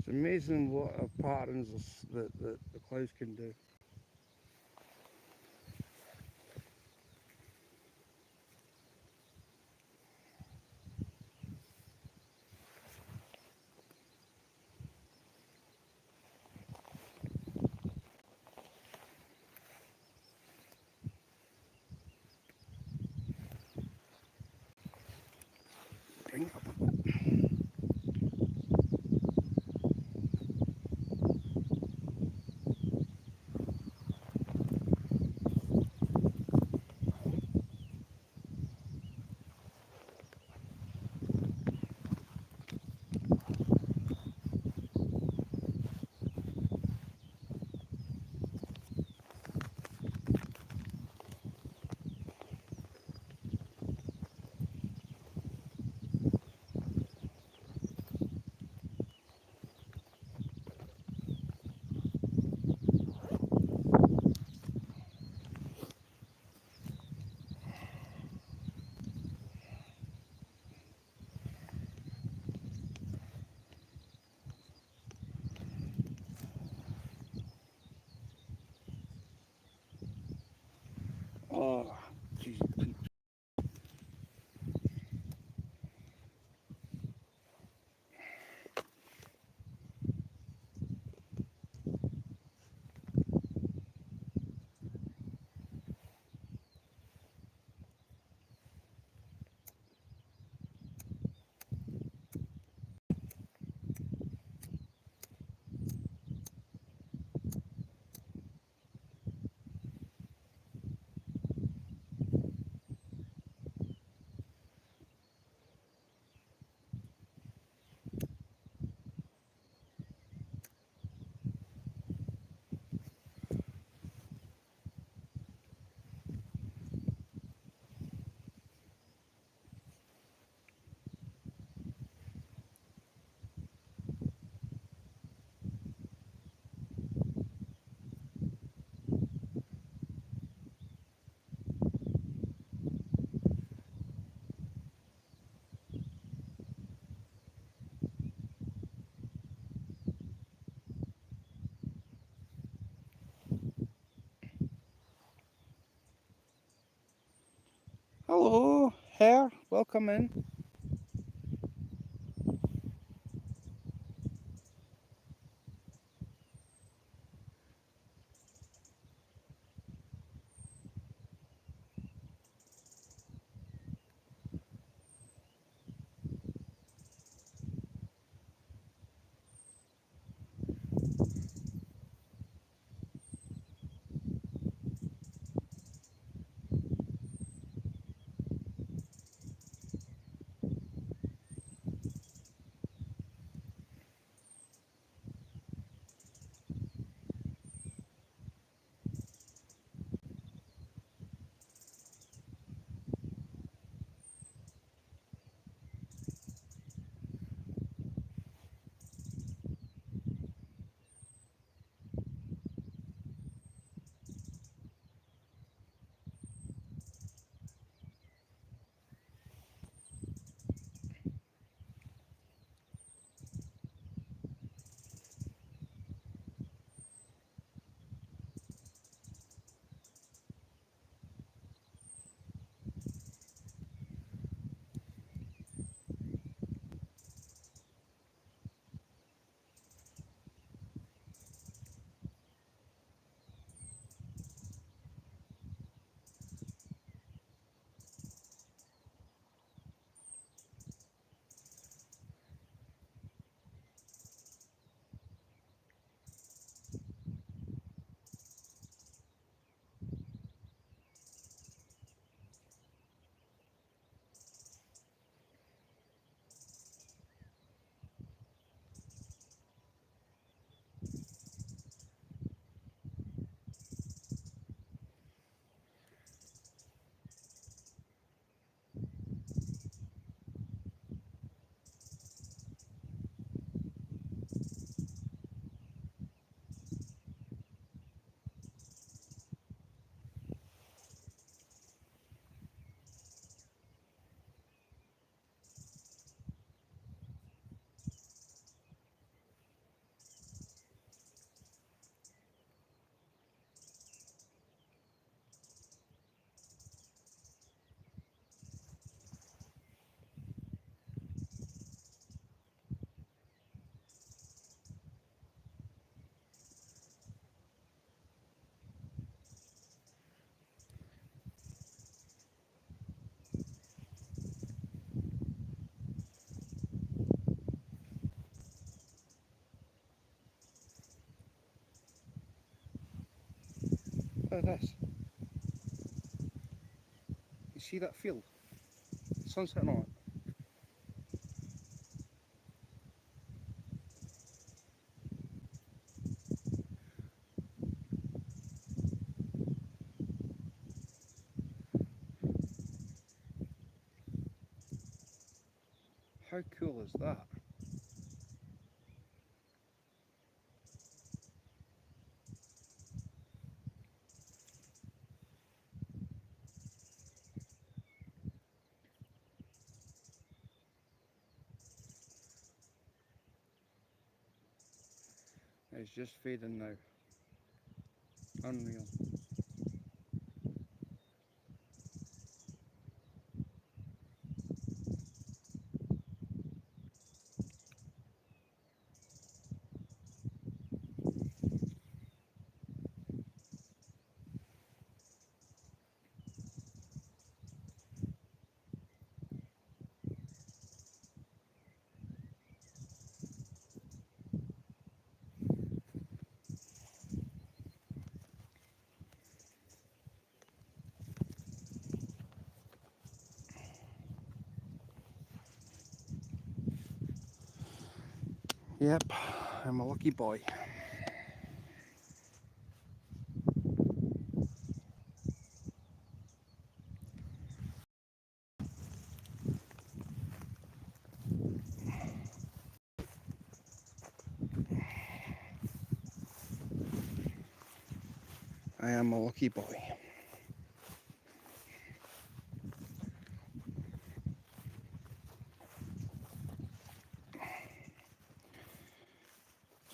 It's amazing what patterns that the clouds can do. Bring it up a bit. Hello, Hare. Welcome in. Look at this. You see that field? The sun's setting on it. How cool is that? It's just fading now. Unreal. Yep, I'm a lucky boy. I am a lucky boy.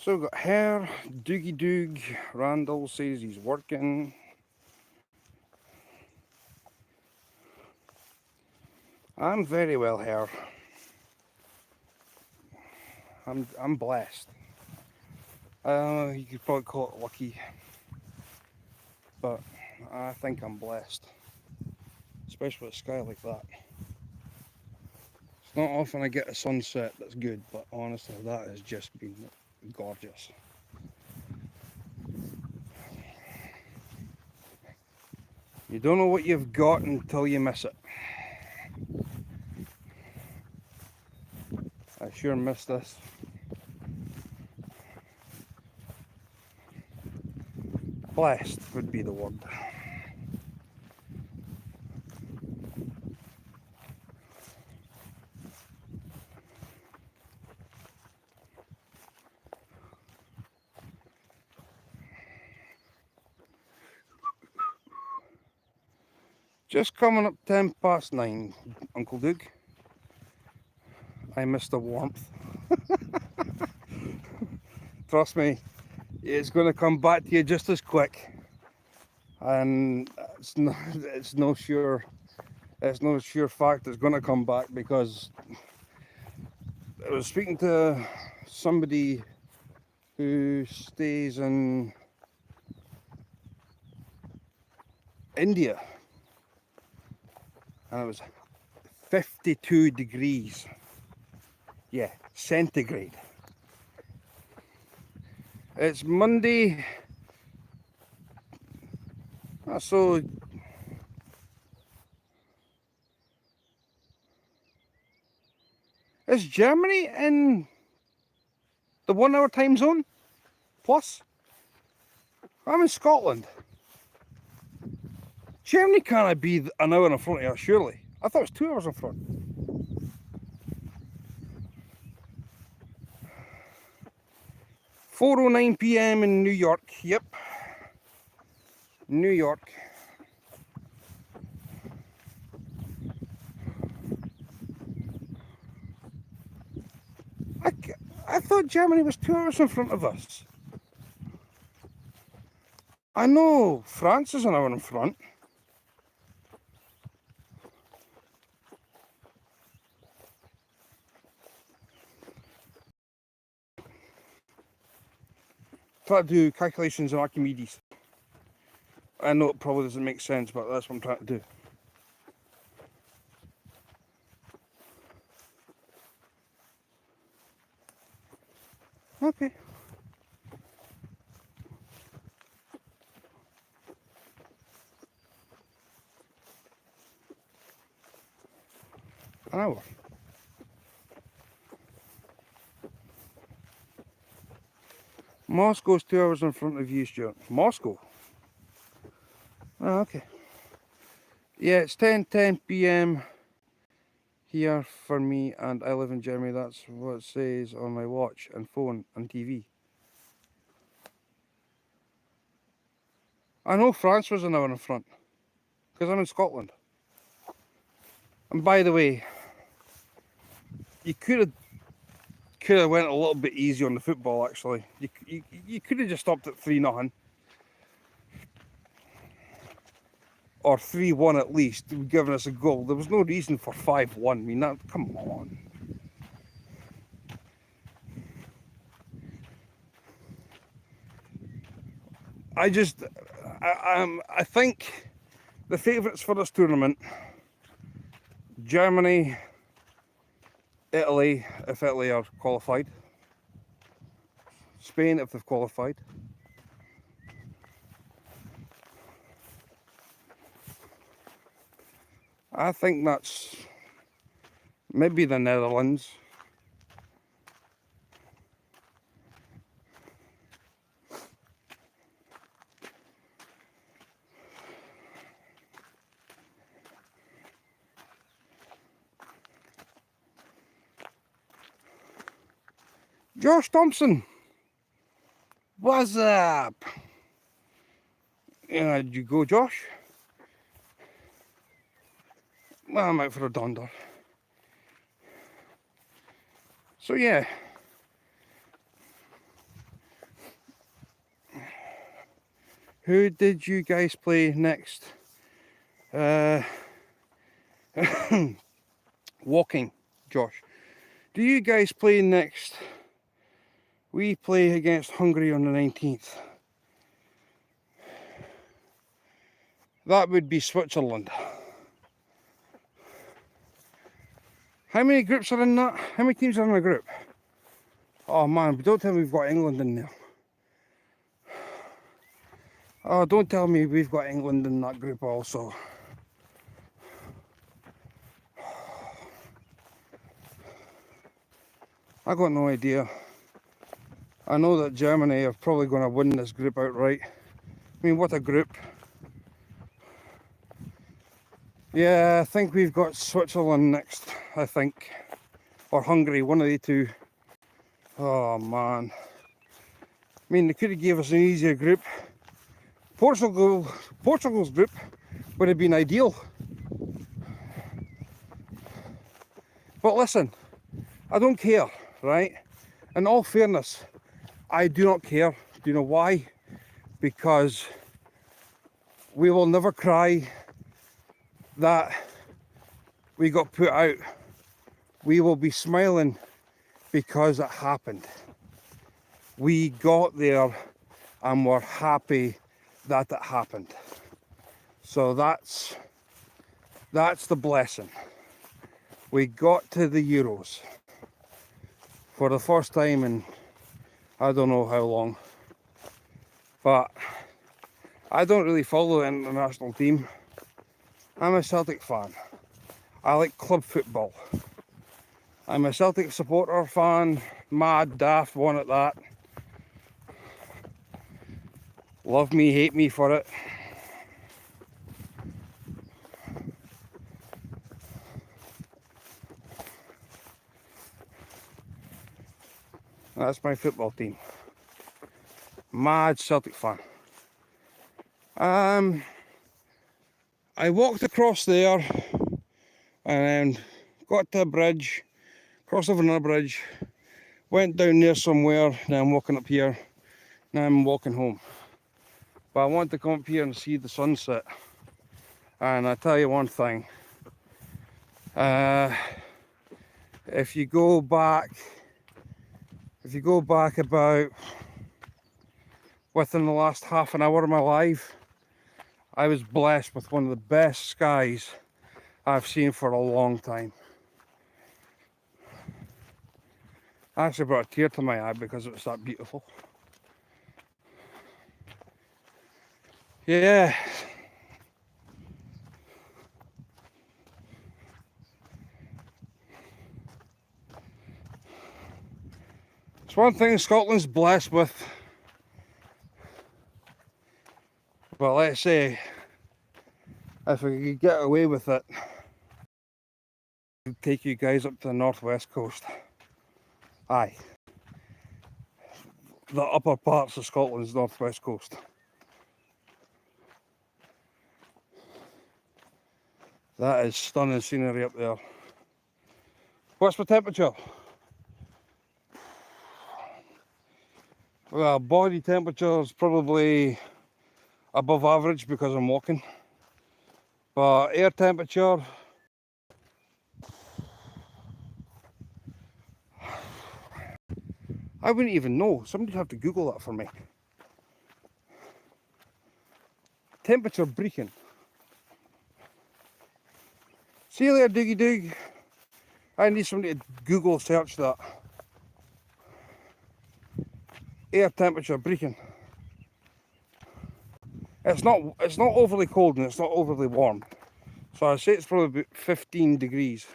So we've got Hare, Doogie Doog, Randall says he's working. I'm very well here. I'm blessed. You could probably call it lucky, but I think I'm blessed, especially with a sky like that. It's not often I get a sunset that's good, but honestly, that has just been gorgeous. You don't know what you've got until you miss it. I sure miss this. Blessed would be the word. Just coming up 9:10, Uncle Duke. I miss the warmth. Trust me, it's going to come back to you just as quick. And it's no sure fact it's going to come back, because I was speaking to somebody who stays in India, and it was 52 degrees, yeah, centigrade. It's Monday, so is Germany in the 1 hour time zone plus? I'm in Scotland. Germany can't be an hour in front of us, surely. I thought it was 2 hours in front. 4:09 p.m. in New York. Yep, New York. I thought Germany was 2 hours in front of us. I know France is an hour in front. Try to do calculations in Archimedes. I know it probably doesn't make sense, but that's what I'm trying to do. Okay. An hour. Moscow's 2 hours in front of you, Stuart. Moscow? Oh, okay. Yeah, it's 10:10 p.m. here for me, and I live in Germany. That's what it says on my watch and phone and TV. I know France was an hour in front, because I'm in Scotland. And by the way, you could have went a little bit easy on the football, actually. You could have just stopped at 3-0. Or 3-1 at least, giving us a goal. There was no reason for 5-1. I mean, that, come on. I think the favourites for this tournament: Germany, Italy, if Italy are qualified, Spain if they've qualified, I think that's maybe the Netherlands. Josh Thompson, what's up? Did you go, Josh? Well, I'm out for a donder. So yeah. Who did you guys play next? Walking, Josh. Do you guys play next? We play against Hungary on the 19th. That would be Switzerland. How many groups are in that? How many teams are in a group? Oh man, don't tell me we've got England in there. Oh, don't tell me we've got England in that group also. I got no idea. I know that Germany are probably going to win this group outright. I mean, what a group. Yeah, I think we've got Switzerland next, I think. Or Hungary, one of the two. Oh man. I mean, they could have gave us an easier group. Portugal's group would have been ideal. But listen, I don't care, right? In all fairness, I do not care. Do you know why? Because we will never cry that we got put out. We will be smiling because it happened. We got there and we're happy that it happened. So that's the blessing. We got to the Euros for the first time in I don't know how long. But I don't really follow the international team. I'm a Celtic fan. I like club football. I'm a Celtic supporter, fan, mad, daft one at that. Love me, hate me for it. That's my football team. Mad Celtic fan. I walked across there and then got to a bridge, crossed over another bridge, went down there somewhere, now I'm walking up here, now I'm walking home. But I want to come up here and see the sunset. And I tell you one thing, if you go back about within the last half an hour of my life, I was blessed with one of the best skies I've seen for a long time. I actually brought a tear to my eye because it was that beautiful. Yeah. It's one thing Scotland's blessed with. But let's say, if we could get away with it, I'd take you guys up to the northwest coast. Aye. The upper parts of Scotland's northwest coast. That is stunning scenery up there. What's my temperature? Well, body temperature is probably above average because I'm walking. But air temperature, I wouldn't even know. Somebody'd have to Google that for me. Temperature breaking. See you later, Doogie Doog. I need somebody to Google search that. Air temperature breaking. It's not overly cold and it's not overly warm. So I'd say it's probably about 15 degrees.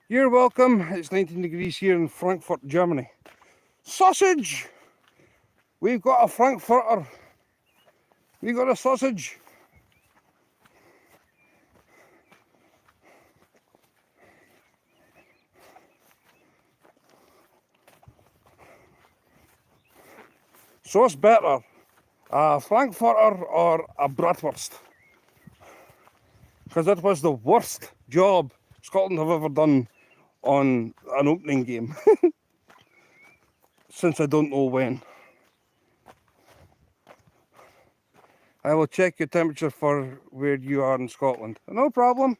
You're welcome. It's 19 degrees here in Frankfurt, Germany. Sausage! We've got a Frankfurter. We got a sausage. So what's better, a Frankfurter or a bratwurst? Because that was the worst job Scotland have ever done on an opening game. Since I don't know when. I will check your temperature for where you are in Scotland. No problem.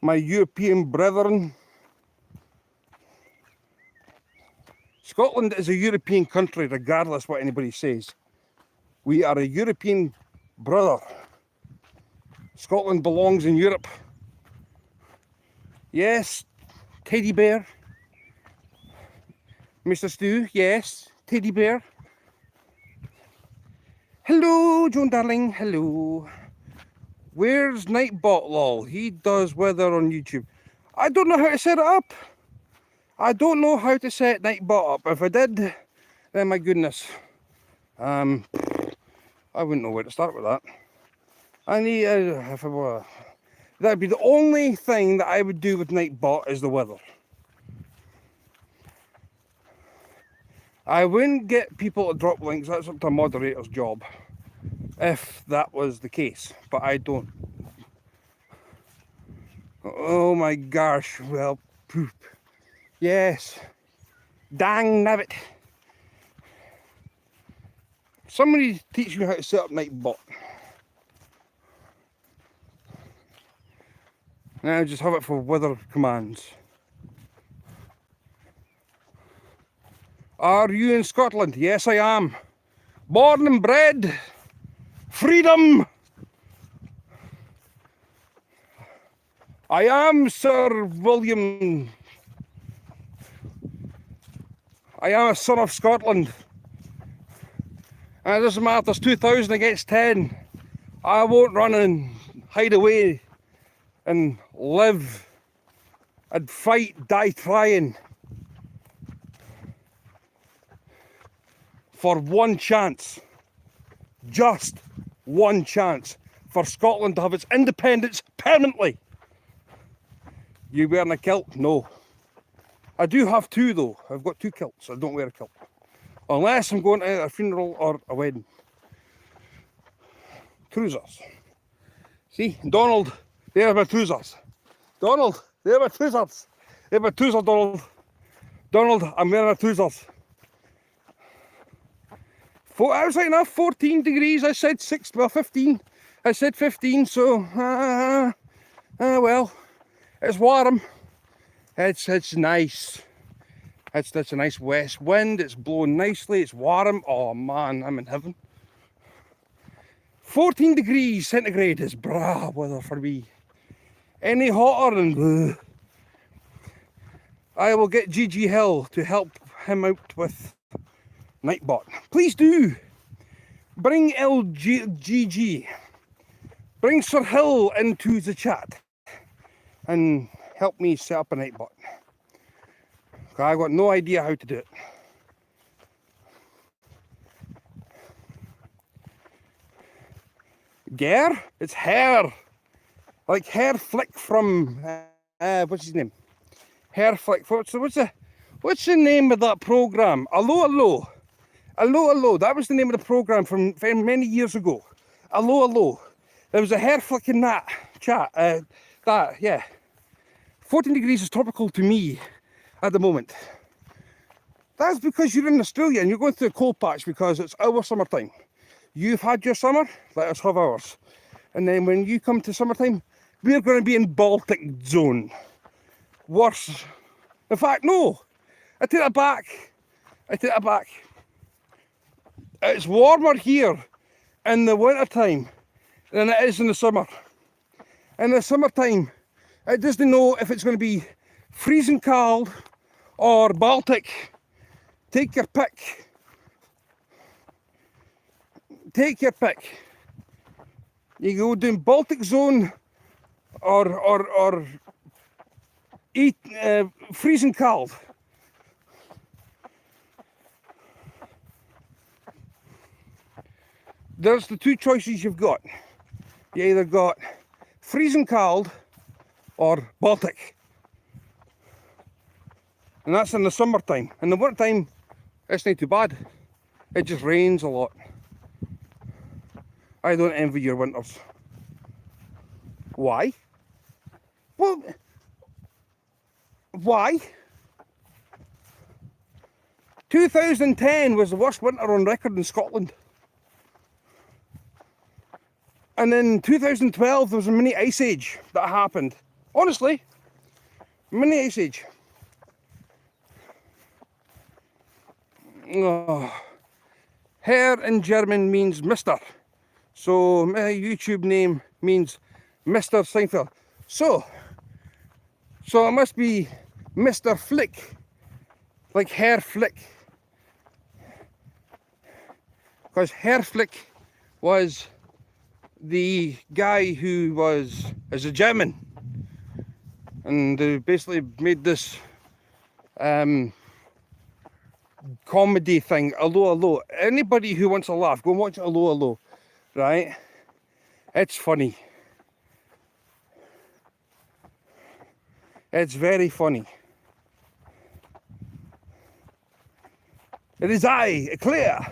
my European brethren. Scotland is a European country, regardless what anybody says. We are a European brother. Scotland belongs in Europe. Yes, teddy bear. Mr. Stew, yes, teddy bear. Hello, Joan darling, hello. Where's Nightbot lol? He does weather on YouTube. I don't know how to set it up. I don't know how to set Nightbot up. If I did, then my goodness. I wouldn't know where to start with that. I need, if I were, that'd be the only thing that I would do with Nightbot is the weather. I wouldn't get people to drop links, that's up to a moderator's job. If that was the case, but I don't. Oh my gosh, well, poop. Yes. Dang nabbit. Somebody teach me how to set up Nightbot. Now just have it for weather commands. Are you in Scotland? Yes, I am. Born and bred. Freedom. I am Sir William. I am a son of Scotland. And it doesn't matter if there's 2,000 against 10. I won't run and hide away and live and fight, die trying for one chance, just one chance for Scotland to have its independence permanently. You wearing a kilt? No. I do have two though. I've got two kilts. I don't wear a kilt. Unless I'm going to a funeral or a wedding. Trousers. See, Donald, there are my trousers. Donald, there are my trousers. There are my trousers, Donald. Donald, I'm wearing my trousers. I was like enough, 14 degrees. I said 15. I said 15, so, well, it's warm. It's nice. It's a nice west wind. It's blowing nicely. It's warm. Oh man, I'm in heaven. 14 degrees centigrade is bra weather for me. Any hotter and I will get GG Hill to help him out with Nightbot. Please do. Bring LGG. Bring Sir Hill into the chat and help me set up a Nightbot. I've got no idea how to do it. Ger? It's hair. Like hair flick from what's his name? Hair flick. What's the name of that program? Allo. That was the name of the program from many years ago. Allo. There was a hair flick in that chat. Yeah. 14 degrees is tropical to me at the moment. That's because you're in Australia and you're going through a cold patch because it's our summertime. You've had your summer, let us have ours. And then when you come to summertime, we're going to be in Baltic zone. Worse. In fact, no. I take that back. It's warmer here in the winter time than it is in the summer. In the summertime, it doesn't know if it's going to be freezing cold or Baltic. Take your pick. You go doing Baltic zone or eat freezing cold. There's the two choices you've got. You either got freezing cold or Baltic. And that's in the summertime. In the wintertime, it's not too bad. It just rains a lot. I don't envy your winters. Why? Well, why? 2010 was the worst winter on record in Scotland. And in 2012 there was a mini ice age that happened. Honestly, mini ice age. Oh. Herr in German means Mr. So my YouTube name means Mr. Seinfeld. So it must be Mr. Flick, like Herr Flick. Because Herr Flick was the guy who is a German. And they basically made this comedy thing, Allo. Anybody who wants a laugh, go and watch Allo, right? It's funny. It's very funny. It is I, Claire.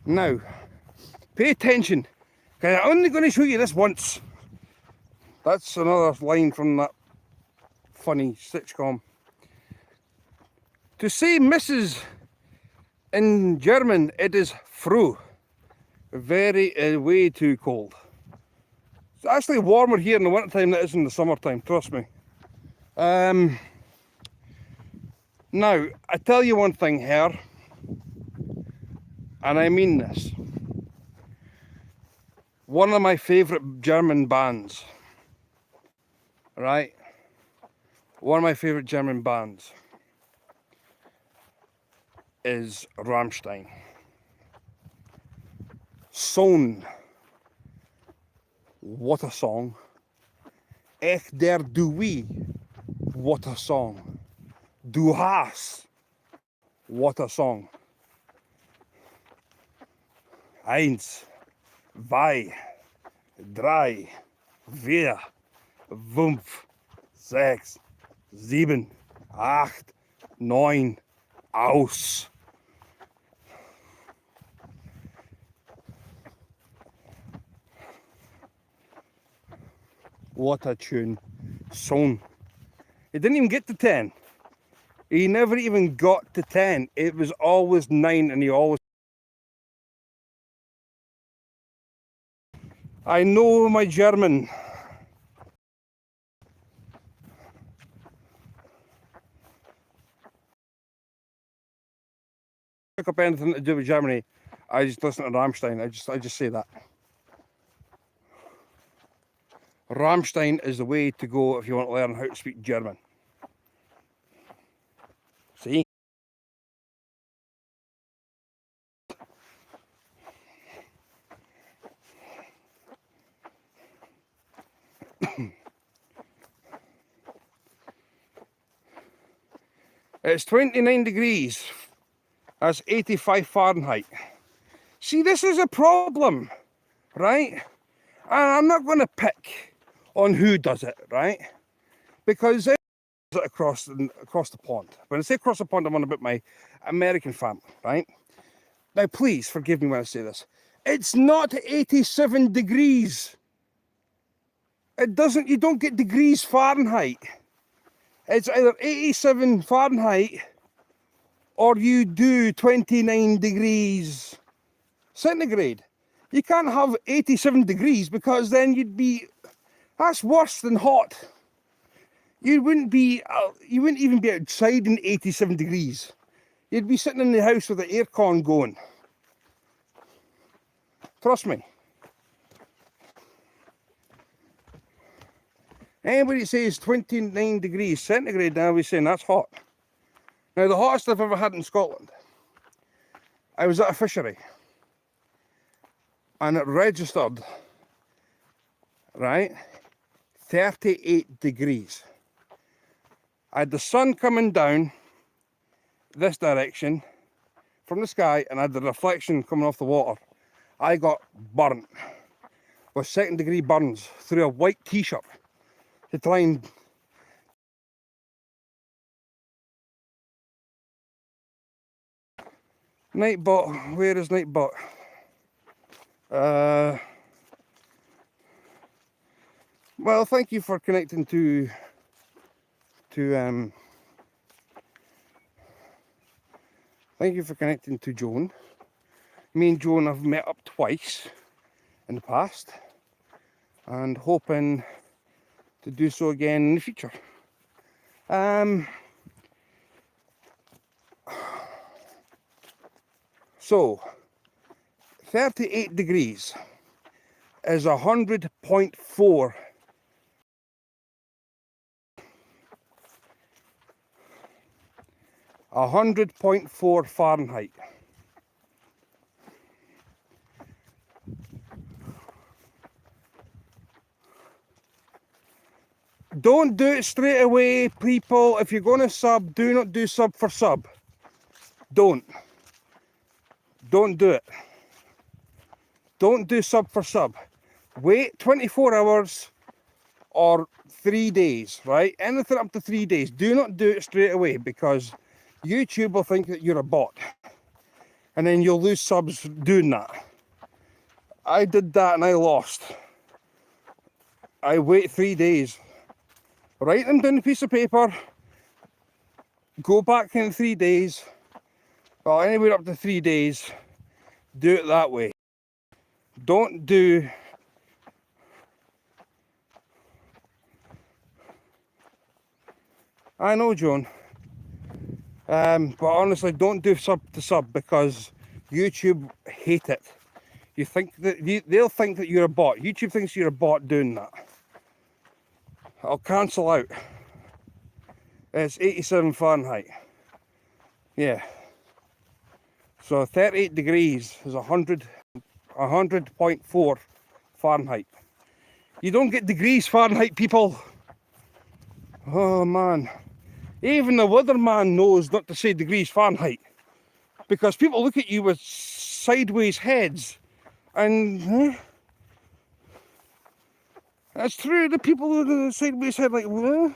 Now, pay attention, because I'm only going to show you this once. That's another line from that funny sitcom. To say Mrs. in German, it is Frau. Very, way too cold. It's actually warmer here in the winter time than it is in the summertime, trust me. Now, I tell you one thing here, and I mean this. One of my favourite German bands, right? One of my favourite German bands is Rammstein. Sohn. What a song. Ech der du wie. What a song. Du hast. What a song. Eins, zwei, drei, vier, fünf, sechs, sieben, acht, neun, aus. What a tune. Sohn. He didn't even get to 10. He never even got to 10. It was always 9 and he always... I know my German. Pick up anything to do with Germany, I just listen to Rammstein. I just say that. Rammstein is the way to go if you want to learn how to speak German. See? It's 29 degrees. That's 85 Fahrenheit. See, this is a problem, right? And I'm not going to pick on who does it, right? Because it across the pond. When I say across the pond, I'm on about my American family, right? Now, please forgive me when I say this. It's not 87 degrees. You don't get degrees Fahrenheit. It's either 87 Fahrenheit or you do 29 degrees centigrade. You can't have 87 degrees because then that's worse than hot. You wouldn't even be outside in 87 degrees. You'd be sitting in the house with the aircon going. Trust me. Anybody that says 29 degrees centigrade now is saying that's hot. Now, the hottest I've ever had in Scotland, I was at a fishery and it registered, right, 38 degrees. I had the sun coming down this direction from the sky and I had the reflection coming off the water. I got burnt with 2nd degree burns through a white t-shirt to try and Nightbot, where is Nightbot? Well, thank you for connecting to thank you for connecting to Joan. Me and Joan have met up twice in the past, and hoping to do so again in the future. So 38 degrees is 100.4 100.4 Fahrenheit. Don't do it straight away, people. If you're going to sub, do not do sub for sub. Don't do it. Don't do sub for sub. Wait 24 hours or 3 days, right? Anything up to 3 days. Do not do it straight away, because YouTube will think that you're a bot, and then you'll lose subs doing that. I did that and I lost. I wait 3 days. Write them down on a piece of paper. Go back in 3 days. Well, anywhere up to 3 days. Do it that way. Don't do... I know, Joan. But honestly, don't do sub to sub, because YouTube hate it. You think that they'll think that you're a bot. YouTube thinks you're a bot doing that. I'll cancel out. It's 87 Fahrenheit. Yeah. So 38 degrees is 100.4 Fahrenheit. You don't get degrees Fahrenheit, people. Oh man. Even the weatherman knows not to say degrees Fahrenheit, because people look at you with sideways heads, and that's true. The people with the sideways head, like, what?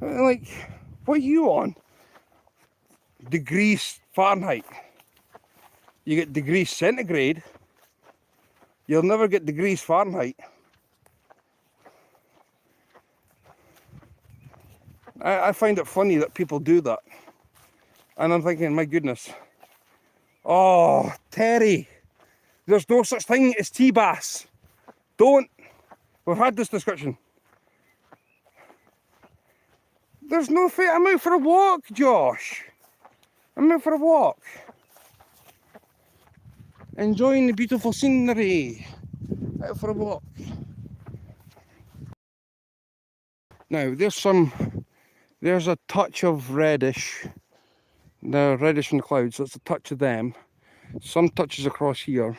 Like, what are you on? Degrees Fahrenheit. You get degrees centigrade. You'll never get degrees Fahrenheit. I find it funny that people do that. And I'm thinking, my goodness. Oh, Terry. There's no such thing as tea bass. Don't. We've had this discussion. There's no fit. I'm out for a walk, Josh. I'm out for a walk. Enjoying the beautiful scenery. Out for a walk. Now, there's a touch of reddish. The reddish in the clouds, that's a touch of them. Some touches across here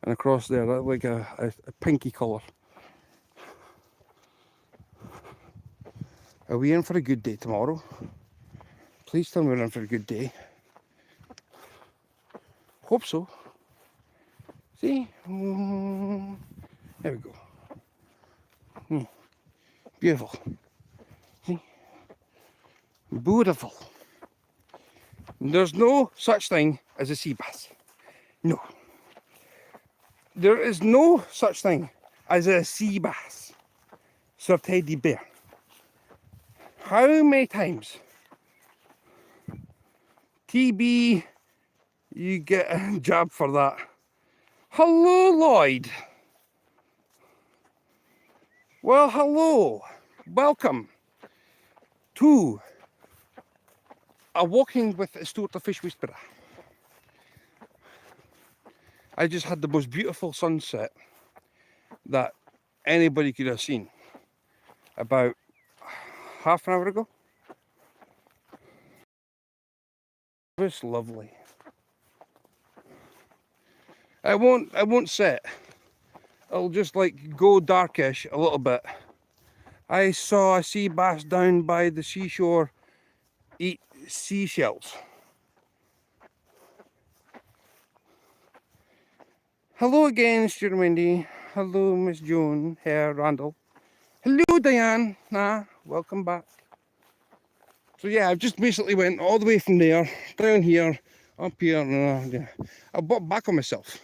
and across there, that's like a pinky colour. Are we in for a good day tomorrow? Please tell me we're in for a good day. Hope so. See? There we go. Beautiful. See? Beautiful. There's no such thing as a sea bass. No. There is no such thing as a sea bass. Sir Teddy Bear. How many times? TB, you get a jab for that. Hello, Lloyd. Well, hello. Welcome to a walking with Stewart the Fish Whisperer. I just had the most beautiful sunset that anybody could have seen about half an hour ago. It was lovely. I won't set. It'll just like go darkish a little bit. I saw a sea bass down by the seashore eat seashells. Hello again, Stuart Wendy. Hello, Miss Joan, Herr Randall. Hello, Diane. Welcome back. So yeah, I've just basically went all the way from there, down here, up here, and yeah. I bought back on myself.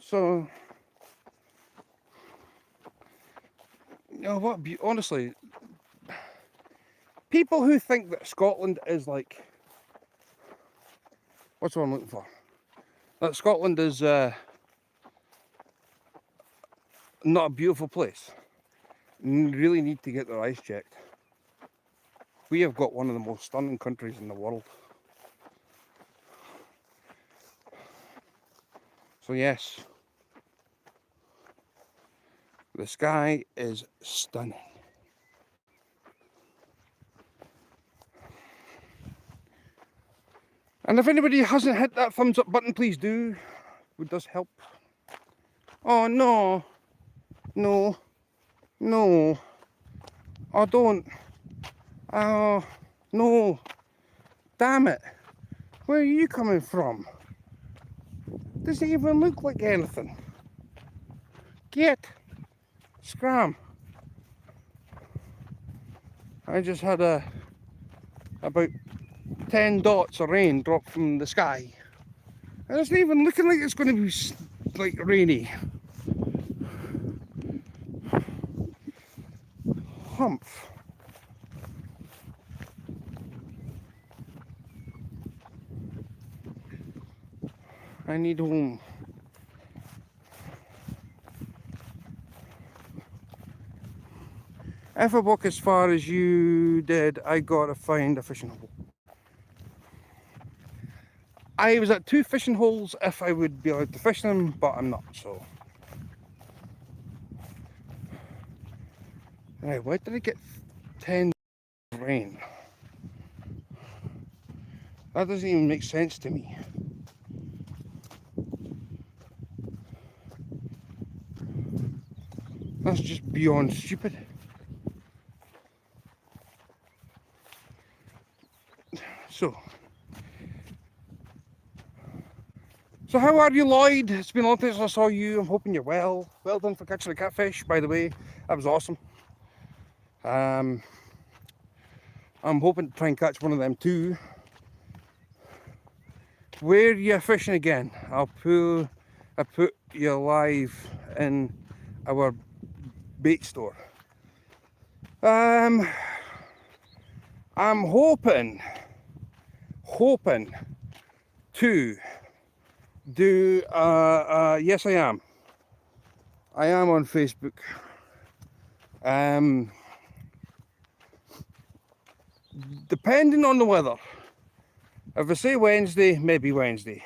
So, you know what? Honestly, people who think that Scotland is like, what's what I'm looking for? that Scotland is not a beautiful place. You really need to get their eyes checked. We have got one of the most stunning countries in the world. So yes, the sky is stunning. And if anybody hasn't hit that thumbs up button, please do. It does help. Oh no, no, no. Oh don't. Oh no. Damn it. Where are you coming from? Doesn't even look like anything. Get. Scram. I just had about 10 dots of rain drop from the sky. And it's not even looking like it's going to be like rainy. Humph. I need home. If I walk as far as you did, I gotta find a fishing hole. I was at 2 fishing holes if I would be allowed to fish them, but I'm not, so. Right, why did I get 10 rain? That doesn't even make sense to me. That's just beyond stupid. So how are you, Lloyd? It's been a long time since I saw you. I'm hoping you're well. Well done for catching the catfish, by the way. That was awesome. I'm hoping to try and catch one of them too. Where are you fishing again? I put you live in our bait store. I'm hoping to do yes, I am on Facebook. Depending on the weather, if I say Wednesday, maybe Wednesday.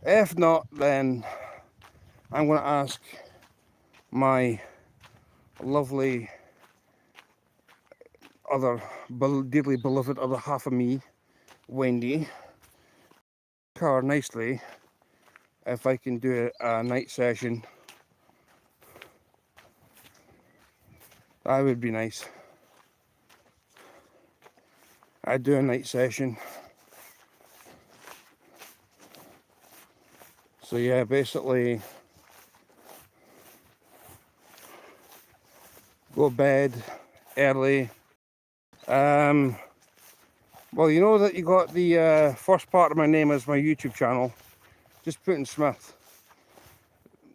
If not, then I'm going to ask my lovely other dearly beloved other half of me, Wendy, her nicely if I can do a night session. That would be nice. I'd do a night session. So yeah, basically go to bed early. Well, you know that you got the first part of my name as my YouTube channel. Just put in Smith.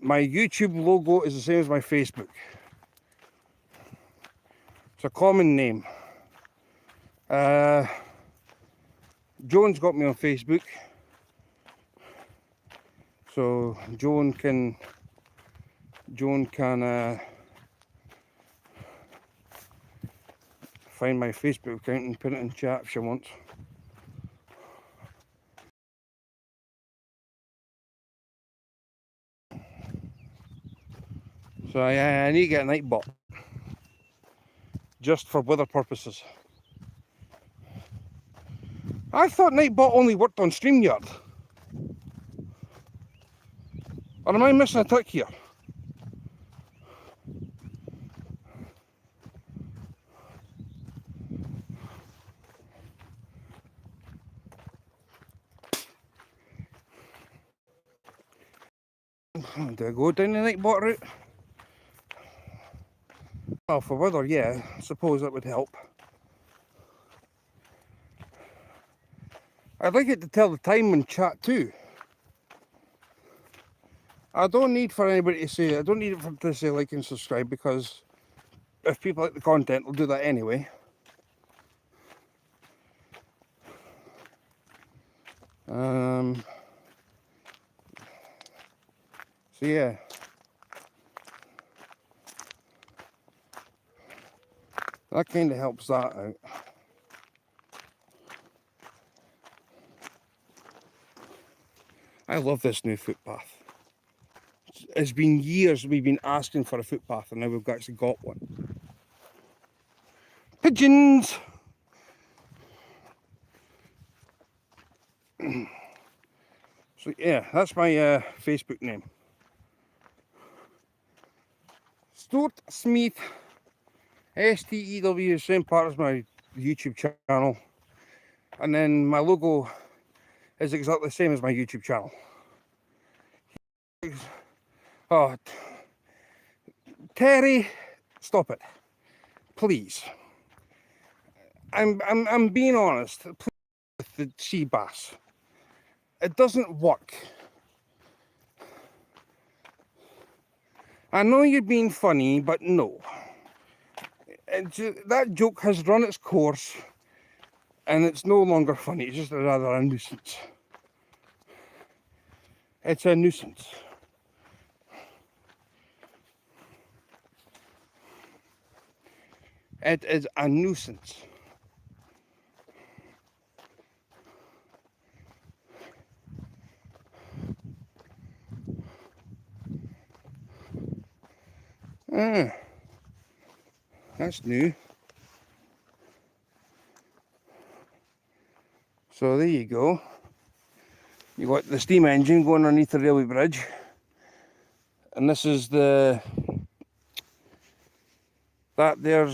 My YouTube logo is the same as my Facebook. It's a common name. Joan's got me on Facebook, so Joan can find my Facebook account and put it in chat if she wants. So yeah, I need to get a night bot just for weather purposes. I thought Nightbot only worked on StreamYard. Or am I missing a trick here? Do I go down the Nightbot route? Well, for weather, yeah, I suppose that would help. I'd like it to tell the time in chat too. I don't need for anybody to say, I don't need it for to say like and subscribe, because if people like the content, they'll do that anyway. So yeah. That kind of helps that out. I love this new footpath. It's been years we've been asking for a footpath and now we've actually got one. Pigeons! So yeah, that's my Facebook name. Stewart Smith, STEW, same part as my YouTube channel. And then my logo is exactly the same as my YouTube channel. Oh, Terry, stop it, please. I'm being honest. Please, with the sea bass, it doesn't work. I know you're being funny, but no. That joke has run its course, and it's no longer funny. It's just rather a nuisance. It's a nuisance. It is a nuisance. That's new. So there you go. You got the steam engine going underneath the railway bridge. And this is there's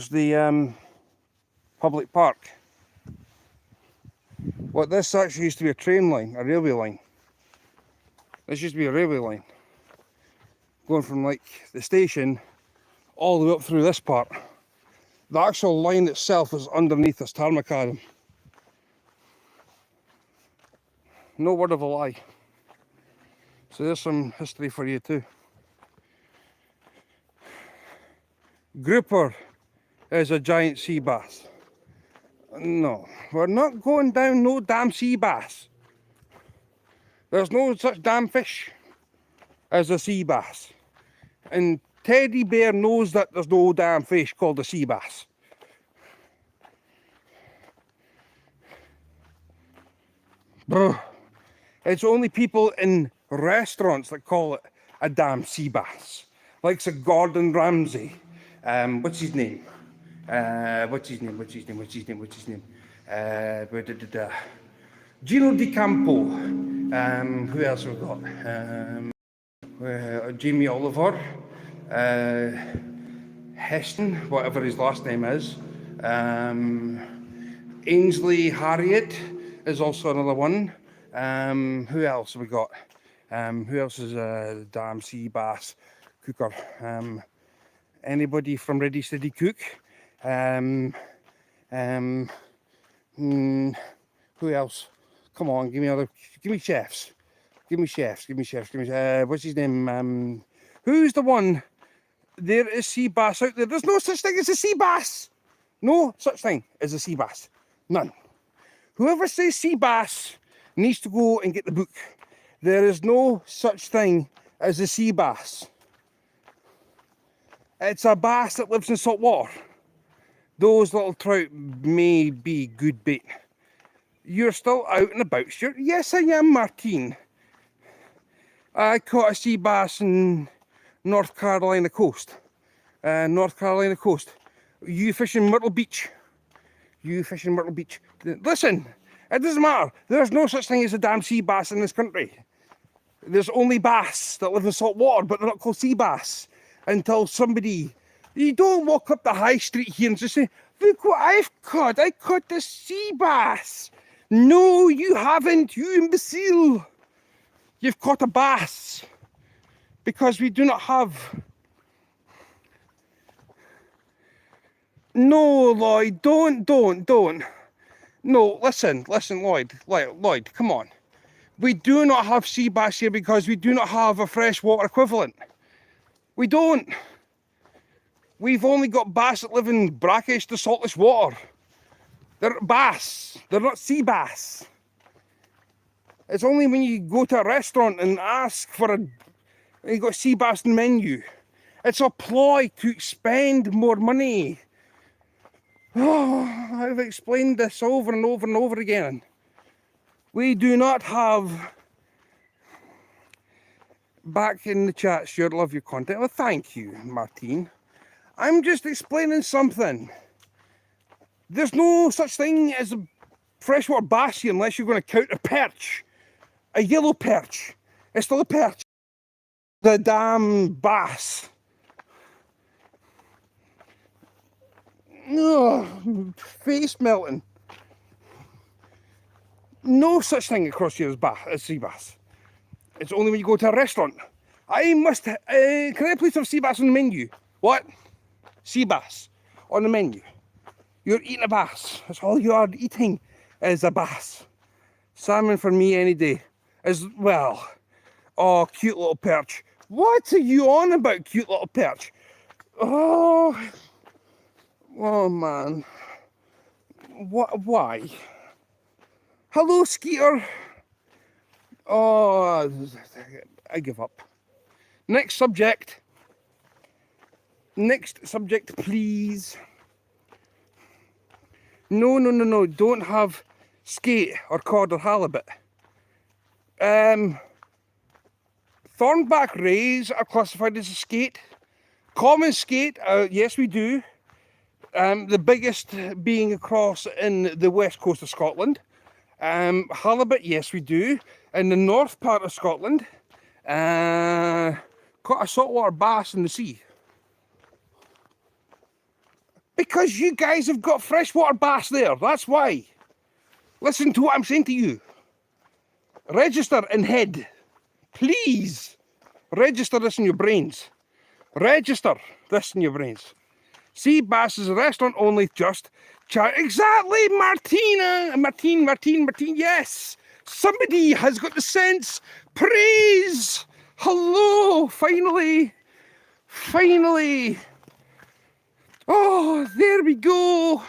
the public park. What this actually used to be a train line, a railway line. This used to be a railway line. Going from like the station all the way up through this part. The actual line itself is underneath this tar macadam. No word of a lie. So there's some history for you too. Grouper is a giant sea bass. No, we're not going down no damn sea bass. There's no such damn fish as a sea bass. And Teddy Bear knows that there's no damn fish called a sea bass. Brr. It's only people in restaurants that call it a damn sea bass. Like Sir Gordon Ramsay. What's his name? Gino Di Campo. Who else have we got? Jamie Oliver. Heston, whatever his last name is. Ainsley Harriet is also another one. Who else have we got? Who else is a damn sea bass cooker? Anybody from Ready Steady Cook? Who else? Come on, give me chefs. Give me chefs. What's his name? Who's the one? There is sea bass out there. There's no such thing as a sea bass. No such thing as a sea bass. None. Whoever says sea bass needs to go and get the book. There is no such thing as a sea bass. It's a bass that lives in salt water. Those little trout may be good bait. You're still out and about, Stuart? Yes, I am, Martine. I caught a sea bass in North Carolina coast. You fishing Myrtle Beach? Listen, it doesn't matter. There's no such thing as a damn sea bass in this country. There's only bass that live in salt water, but they're not called sea bass. Until somebody... You don't walk up the high street here and just say, look what I've caught. I caught the sea bass. No, you haven't, you imbecile. You've caught a bass. Because we do not have... No, Lloyd, don't. No, listen, Lloyd, come on. We do not have sea bass here because we do not have a freshwater equivalent. We don't. We've only got bass that live in brackish to saltish water. They're bass, they're not sea bass. It's only when you go to a restaurant and ask for You got sea bass in the menu. It's a ploy to spend more money. Oh, I've explained this over and over and over again. We do not have... Back in the chat, Stuart, love your content. Well, thank you, Martine. I'm just explaining something. There's no such thing as a freshwater bass here unless you're going to count a perch. A yellow perch. It's still a perch. The damn bass. Ugh, face melting. No such thing across here as sea bass. It's only when you go to a restaurant. I must... can I please have sea bass on the menu? What? Sea bass on the menu. You're eating a bass. That's all you are eating is a bass. Salmon for me any day. As well. Oh, cute little perch. What are you on about, cute little perch? Oh... Oh man. What? Why? Hello, Skeeter. Oh, I give up. Next subject. Next subject, please. No. Don't have skate or cod or halibut. Thornback rays are classified as a skate. Common skate, yes we do. The biggest being across in the west coast of Scotland. Halibut, yes we do. In the north part of Scotland, caught a saltwater bass in the sea. Because you guys have got freshwater bass there, that's why. Listen to what I'm saying to you. Register in head. Please. Register this in your brains. Register this in your brains. Sea bass is a restaurant only, just chat. Exactly, Martina! Martine, yes! Somebody has got the sense. Praise! Hello, finally! Finally! Oh, there we go!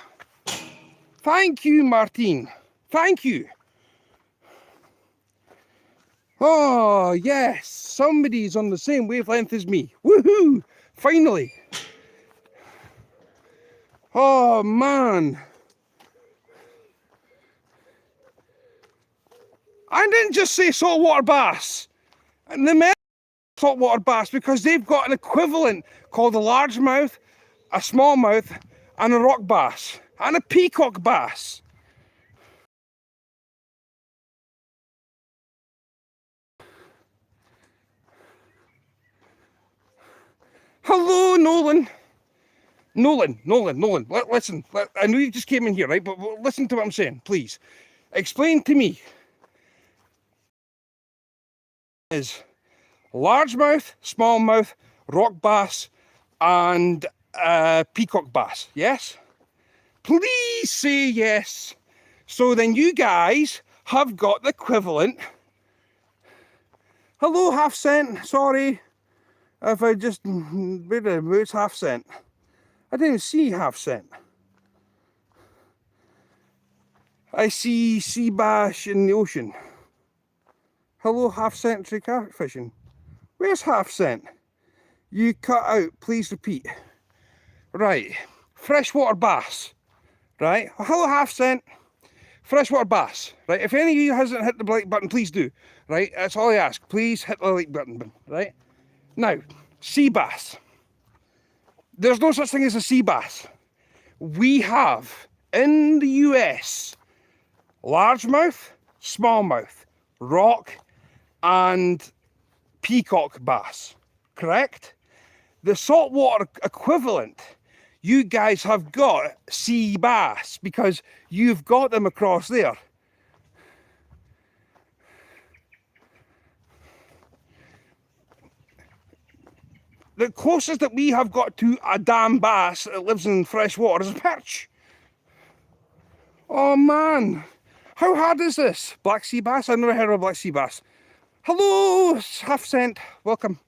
Thank you, Martine. Thank you. Oh, yes, somebody's on the same wavelength as me. Woohoo! Finally! Oh man, I didn't just say saltwater bass. And the men saltwater bass because they've got an equivalent called a largemouth, a smallmouth, and a rock bass, and a peacock bass. Hello, Nolan. Nolan, listen, I know you just came in here, right? But listen to what I'm saying, please. Explain to me. Is largemouth, smallmouth, rock bass, and peacock bass, yes? Please say yes. So then you guys have got the equivalent. Hello, half cent, sorry. If I just, where's half cent? I didn't see half cent. I see sea bass in the ocean. Hello, half century carp fishing. Where's half cent? You cut out, please repeat. Right, freshwater bass. Right, hello, half cent. Freshwater bass. Right, if any of you hasn't hit the like button, please do. Right, that's all I ask. Please hit the like button. Right, now, sea bass. There's no such thing as a sea bass. We have, in the US, largemouth, smallmouth, rock, and peacock bass, correct? The saltwater equivalent, you guys have got sea bass because you've got them across there. The closest that we have got to a damn bass that lives in fresh water is a perch. Oh man, how hard is this? Black sea bass? I've never heard of a black sea bass. Hello, half cent, welcome.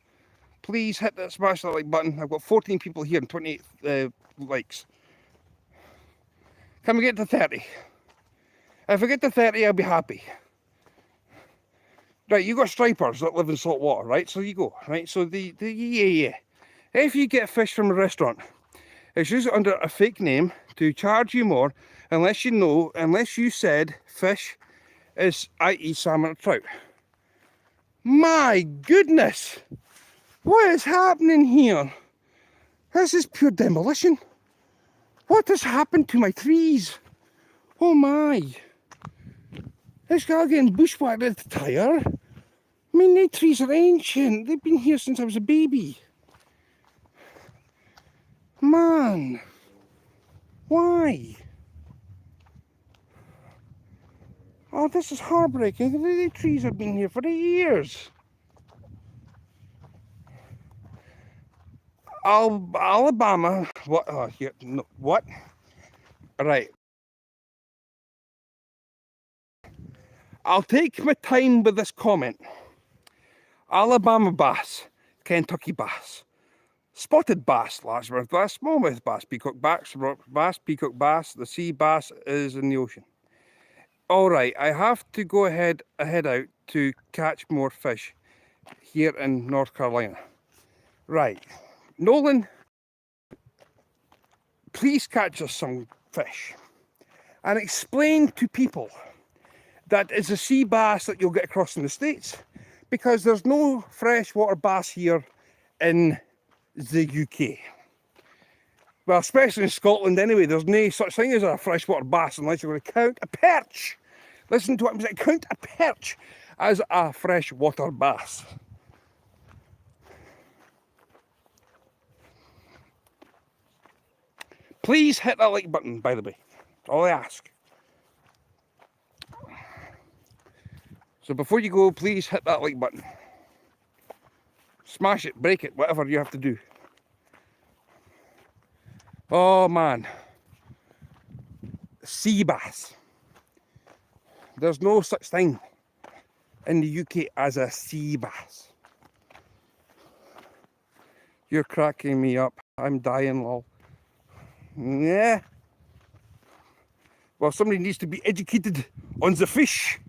Please hit that smash that like button. I've got 14 people here and 28 likes. Can we get to 30? If I get to 30, I'll be happy. Right, you got stripers that live in salt water, right? So you go, right? So yeah. If you get fish from a restaurant, it's usually under a fake name to charge you more, unless you said fish is, i.e. salmon or trout. My goodness! What is happening here? This is pure demolition. What has happened to my trees? Oh my! This guy getting bushwhacked with the tyre. I mean, these trees are ancient. They've been here since I was a baby. Man, why? Oh, this is heartbreaking. These trees have been here for years. Alabama. What? Oh, here. No, what? Right. I'll take my time with this comment. Alabama bass, Kentucky bass, spotted bass, largemouth bass, smallmouth bass, peacock bass, peacock bass. The sea bass is in the ocean. All right, I have to go head out to catch more fish here in North Carolina. Right, Nolan, please catch us some fish and explain to people that it's a sea bass that you'll get across in the States, because there's no freshwater bass here in the UK. Well, especially in Scotland anyway, there's no such thing as a freshwater bass unless you're going to count a perch. Listen to what I'm saying, count a perch as a freshwater bass. Please hit that like button, by the way. That's all I ask. So before you go, please hit that like button. Smash it, break it, whatever you have to do. Oh man. Sea bass. There's no such thing in the UK as a sea bass. You're cracking me up. I'm dying, lol. Yeah. Well, somebody needs to be educated on the fish.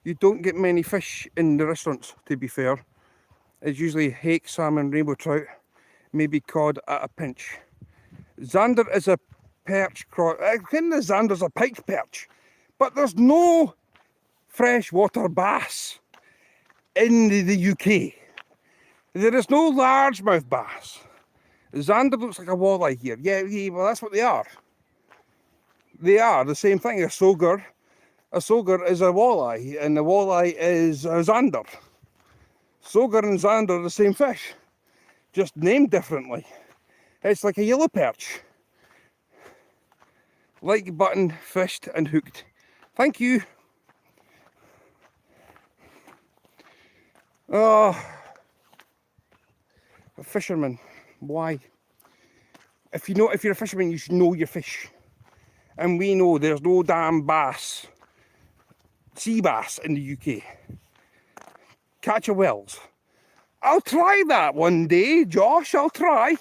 You don't get many fish in the restaurants, to be fair. It's usually hake, salmon, rainbow trout, maybe cod at a pinch. Zander is a perch cross. I think the zander's a pike perch, but there's no freshwater bass in the UK. There is no largemouth bass. Zander looks like a walleye here. Yeah, well, that's what they are. They are the same thing. A soger is a walleye, and a walleye is a zander. Soger and zander are the same fish, just named differently. It's like a yellow perch. Like button, fished and hooked. Thank you. Oh, a fisherman. Why? If you're a fisherman, you should know your fish. And we know there's no damn bass, sea bass in the UK. Catch a Wells. I'll try that one day, Josh, I'll try.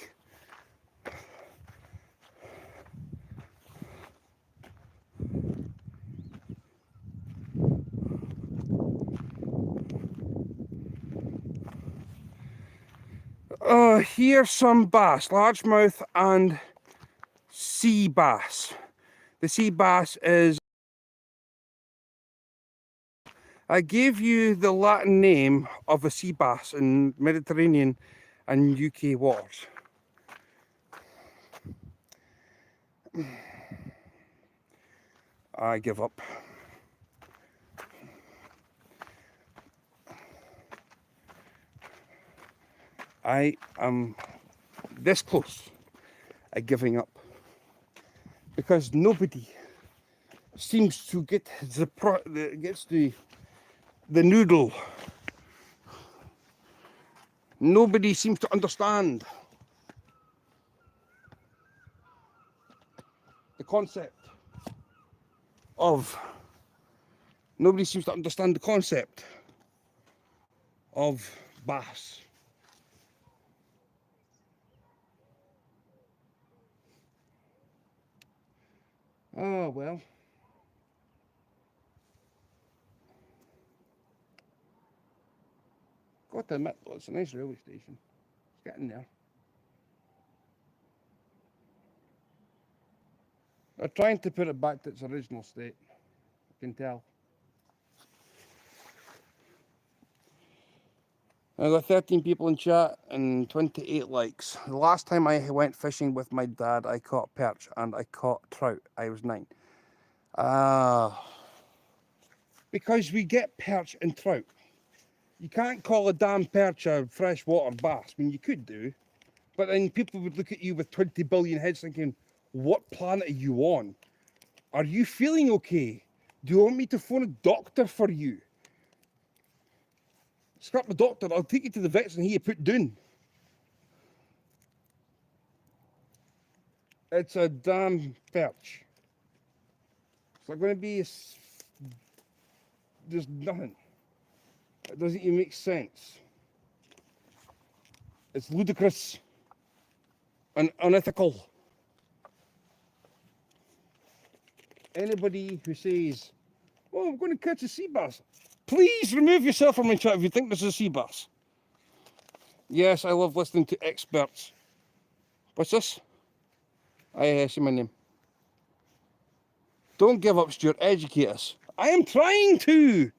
Here's some bass, largemouth and sea bass. The sea bass is... I gave you the Latin name of a sea bass in Mediterranean and UK waters. I give up. I am this close at giving up, because nobody seems to get the noodle. Nobody seems to understand the concept of. Nobody seems to understand the concept of bass. Oh well. Got to admit, though, it's a nice railway station. It's getting there. They're trying to put it back to its original state. I can tell. I got 13 people in chat and 28 likes. The last time I went fishing with my dad, I caught perch and I caught trout. I was 9. Because we get perch and trout. You can't call a damn perch a freshwater bass. I mean, you could do, but then people would look at you with 20 billion heads thinking, what planet are you on? Are you feeling okay? Do you want me to phone a doctor for you? Scrap the doctor, I'll take you to the vets and hear you put down. It's a damn perch. It's not going to be, there's nothing. It doesn't even make sense. It's ludicrous and unethical. Anybody who says, oh, I'm going to catch a sea bass, please remove yourself from my chat if you think this is a sea bass. Yes, I love listening to experts. What's this? I see my name. Don't give up, Stuart. Educate us. I am trying to.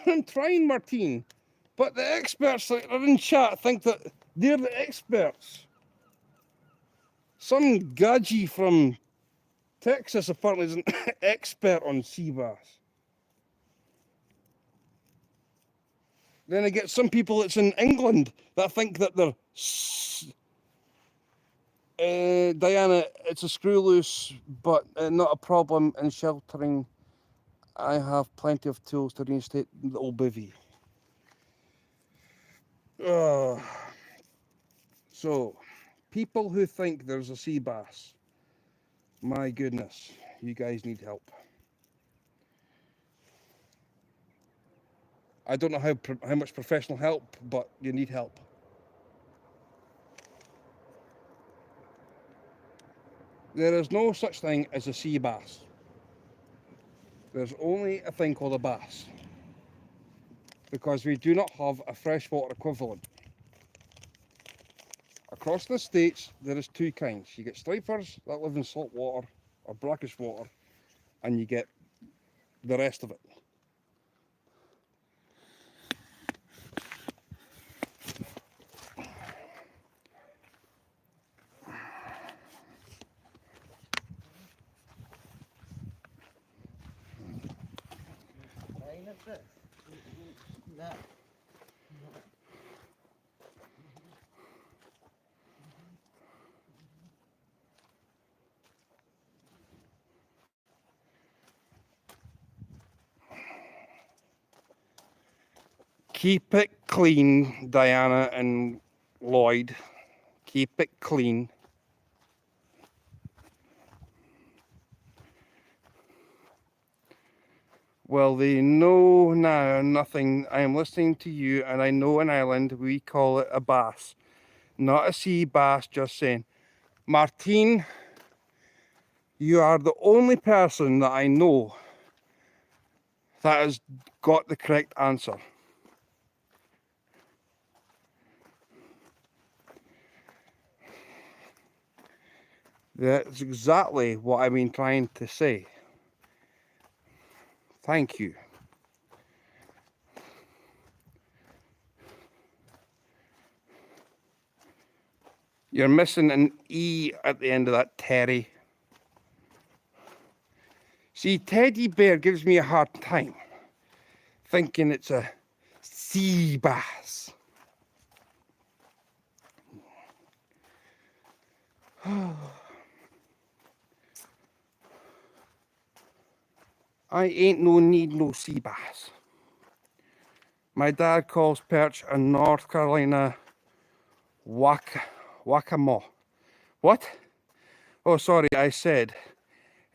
I'm trying, Martine. But the experts that are in chat think that they're the experts. Some gadgie from Texas apparently is an expert on sea bass. Then I get some people that's in England that think that they're... Diana, it's a screw loose, but not a problem in sheltering. I have plenty of tools to reinstate the old bivvy. So, people who think there's a sea bass, my goodness, you guys need help. I don't know how much professional help, but you need help. There is no such thing as a sea bass. There's only a thing called a bass, because we do not have a freshwater equivalent. Across the states, there is 2 kinds. You get stripers that live in salt water or brackish water, and you get the rest of it. Keep it clean, Diana and Lloyd. Keep it clean. Well, they know now nothing. I am listening to you, and I know in Ireland we call it a bass, not a sea bass, just saying. Martine, you are the only person that I know that has got the correct answer. That's exactly what I've been trying to say. Thank you. You're missing an E at the end of that, Terry. See, Teddy Bear gives me a hard time, thinking it's a sea bass. I ain't no need no sea bass. My dad calls perch a North Carolina whack-a-mole. What? Oh, sorry, I said.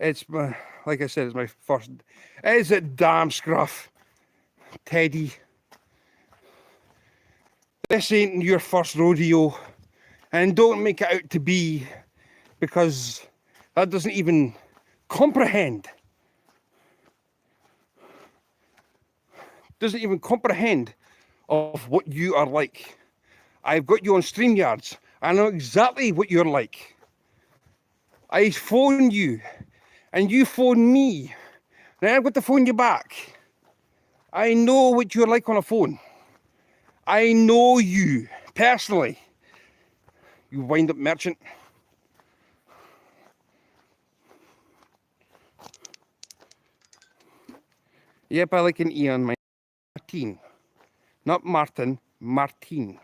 It's my, like I said, it's my first. Is it damn scruff, Teddy? This ain't your first rodeo, and don't make it out to be, because that doesn't even comprehend doesn't even comprehend of what you are like. I've got you on StreamYards. I know exactly what you're like. I phone you, and you phone me. Then I've got to phone you back. I know what you're like on a phone. I know you personally. You wind-up merchant. Yep, I like an E on my Martin. Not Martin, Martin.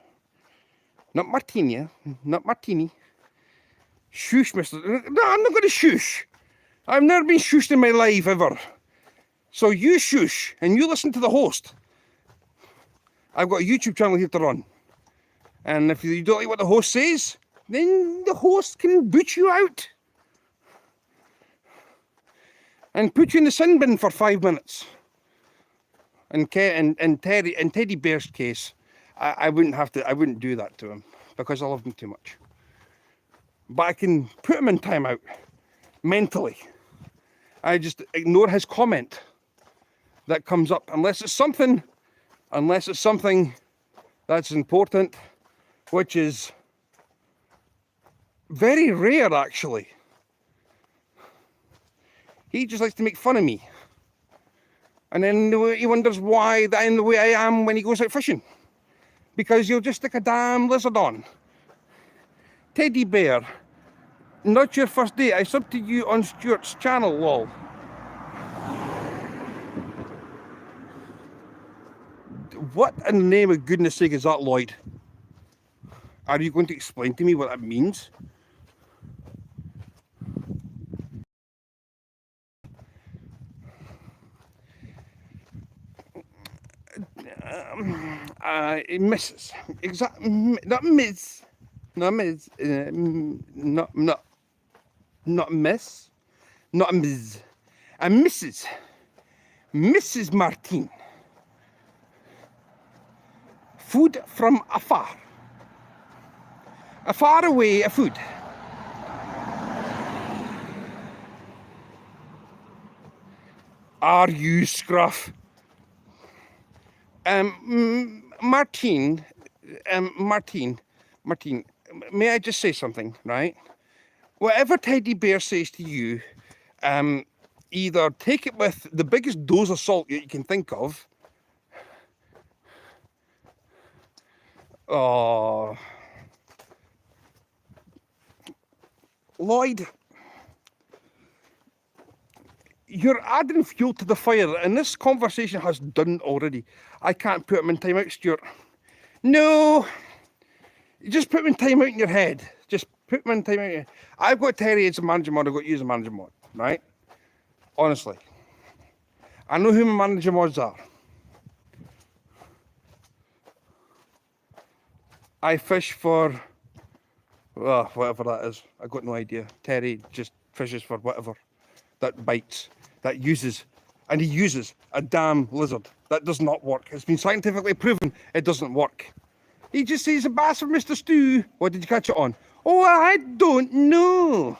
Not Martinia, not Martini. Shush, Mr. No, I'm not going to shush. I've never been shushed in my life, ever. So you shush, and you listen to the host. I've got a YouTube channel here to run. And if you don't like what the host says, then the host can boot you out. And put you in the sin bin for 5 minutes. In Teddy Bear's case, I wouldn't do that to him because I love him too much. But I can put him in timeout mentally. I just ignore his comment that comes up unless it's something that's important, which is very rare actually. He just likes to make fun of me. And then he wonders why I'm the way I am when he goes out fishing. Because you'll just stick a damn lizard on. Teddy Bear, not your first day. I subbed to you on Stewart's channel, lol. What in the name of goodness sake is that, Lloyd? Are you going to explain to me what that means? Mrs. Not Ms. Not Ms. Not Miss. Not Ms. And Mrs. Martin. Food from afar. Afar away, a food. Are you scruff? Martin, may I just say something, right? Whatever Teddy Bear says to you, either take it with the biggest dose of salt that you can think of. Oh, Lloyd, you're adding fuel to the fire, and this conversation has done already. I can't put him in timeout, Stuart. No, just put him in timeout in your head. Just put him in timeout in your head. I've got Terry as a manager mod, I've got you as a manager mod, right? Honestly. I know who my manager mods are. I fish for, whatever that is. I've got no idea. Terry just fishes for whatever that bites, that uses, and he uses a damn lizard. That does not work. It's been scientifically proven it doesn't work. He just says a bass for Mr. Stew. What did you catch it on? Oh, I don't know.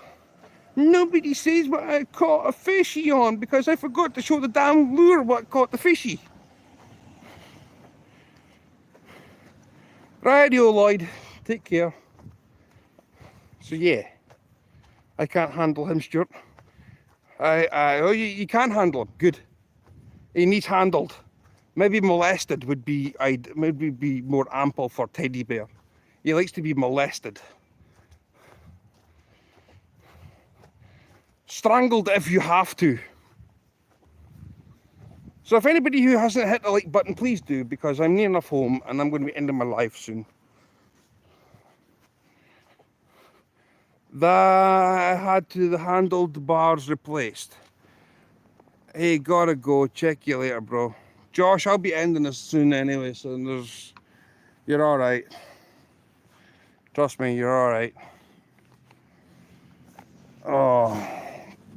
Nobody says what I caught a fishy on because I forgot to show the damn lure what caught the fishy. Rightio, Lloyd. Take care. So yeah, I can't handle him, Stuart. Oh, you can handle him. Good. He needs handled. Maybe molested would be more ample for Teddy Bear. He likes to be molested. Strangled if you have to. So if anybody who hasn't hit the like button, please do, because I'm near enough home and I'm going to be ending my life soon. I had the handled bars replaced. Hey, gotta go. Check you later, bro. Josh, I'll be ending this soon anyway, so you're alright. Trust me, you're alright. Oh,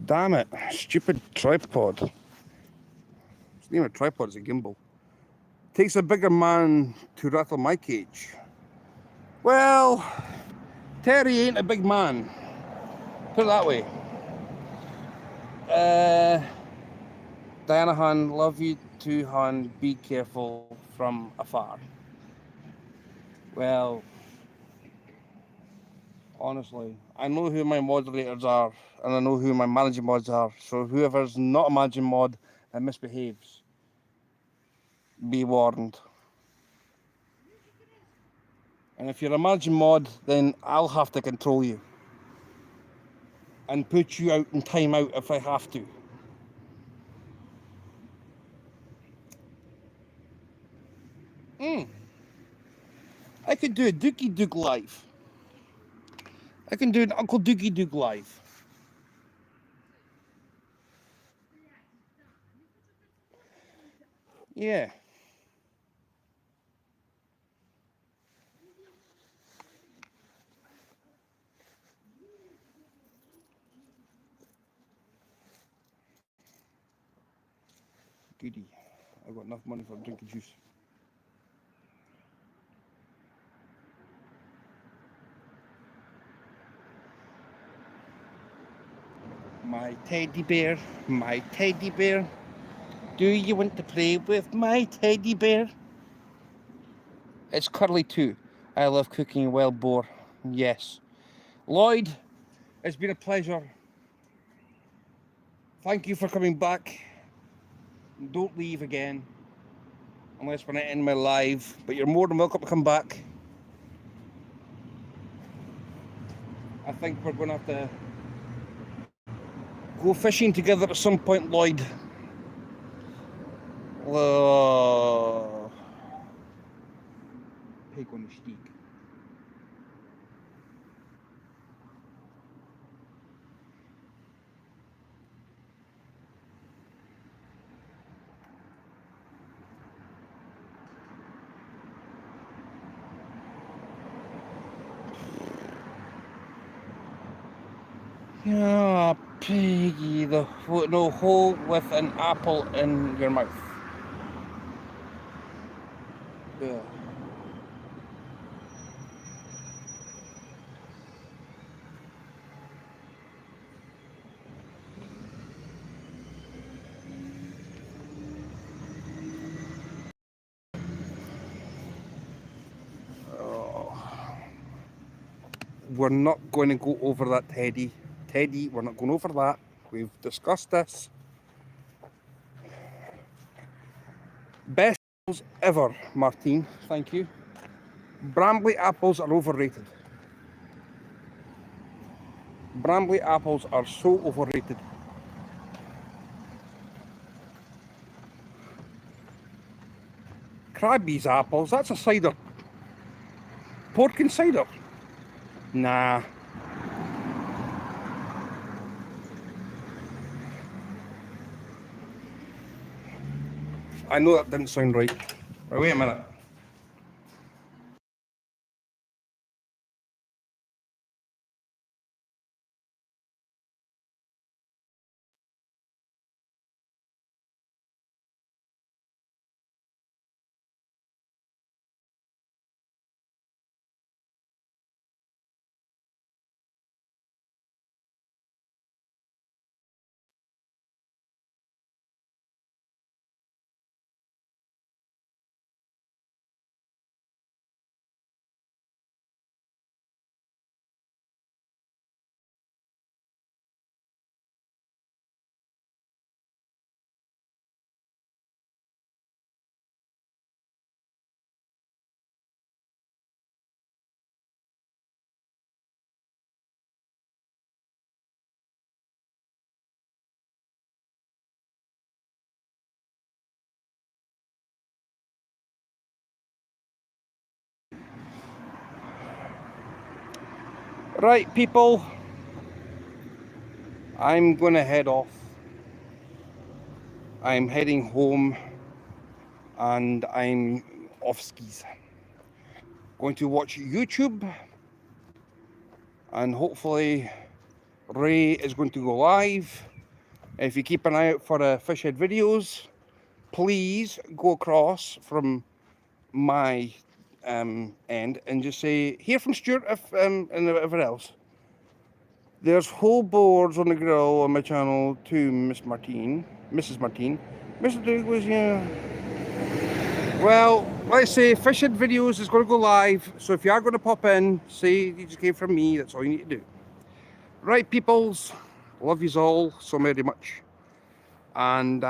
damn it. Stupid tripod. It's not even a tripod, it's a gimbal. Takes a bigger man to rattle my cage. Well, Terry ain't a big man. Put it that way. Diana Han, love you too, Han. Be careful from afar. Well, honestly, I know who my moderators are, and I know who my managing mods are. So whoever's not a managing mod and misbehaves, be warned. And if you're a managing mod, then I'll have to control you and put you out in timeout if I have to. I could do a Dookie Duke live. I can do an Uncle Dookie Duke live. Yeah. Goody. I've got enough money for drinking juice. My teddy bear, my teddy bear. Do you want to play with my teddy bear? It's Curly too. I love cooking wild boar. Yes. Lloyd, it's been a pleasure. Thank you for coming back. Don't leave again. Unless when I end my live. But you're more than welcome to come back. I think we're going to have to go fishing together at some point, Lloyd. Pig on the steak. Yeah, piggy, the no hole with an apple in your mouth. Yeah. We're not going to go over that, Teddy. Teddy, we're not going over that. We've discussed this. Best apples ever, Martine. Thank you. Bramley apples are overrated. Bramley apples are so overrated. Crabby's apples, that's a cider. Pork and cider. Nah. I know that didn't sound right. Right, wait a minute. Right, people. I'm going to head off. I'm heading home and I'm off skis. Going to watch YouTube and hopefully Ray is going to go live. If you keep an eye out for fish head videos, please go across from my end and just say, hear from Stewart and whatever else. There's whole boards on the grill on my channel too, Miss Martine. Mrs. Martine. Mr. Duke was, yeah. Well, let's say fishing videos is going to go live. So if you are going to pop in, say you just came from me, that's all you need to do. Right, peoples. Love yous all so very much. And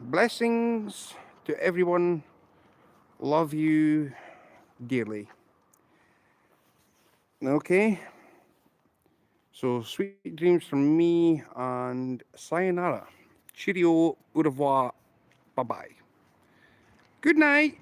blessings to everyone. Love you dearly. Okay? So sweet dreams from me and sayonara. Cheerio, au revoir, bye-bye. Good night.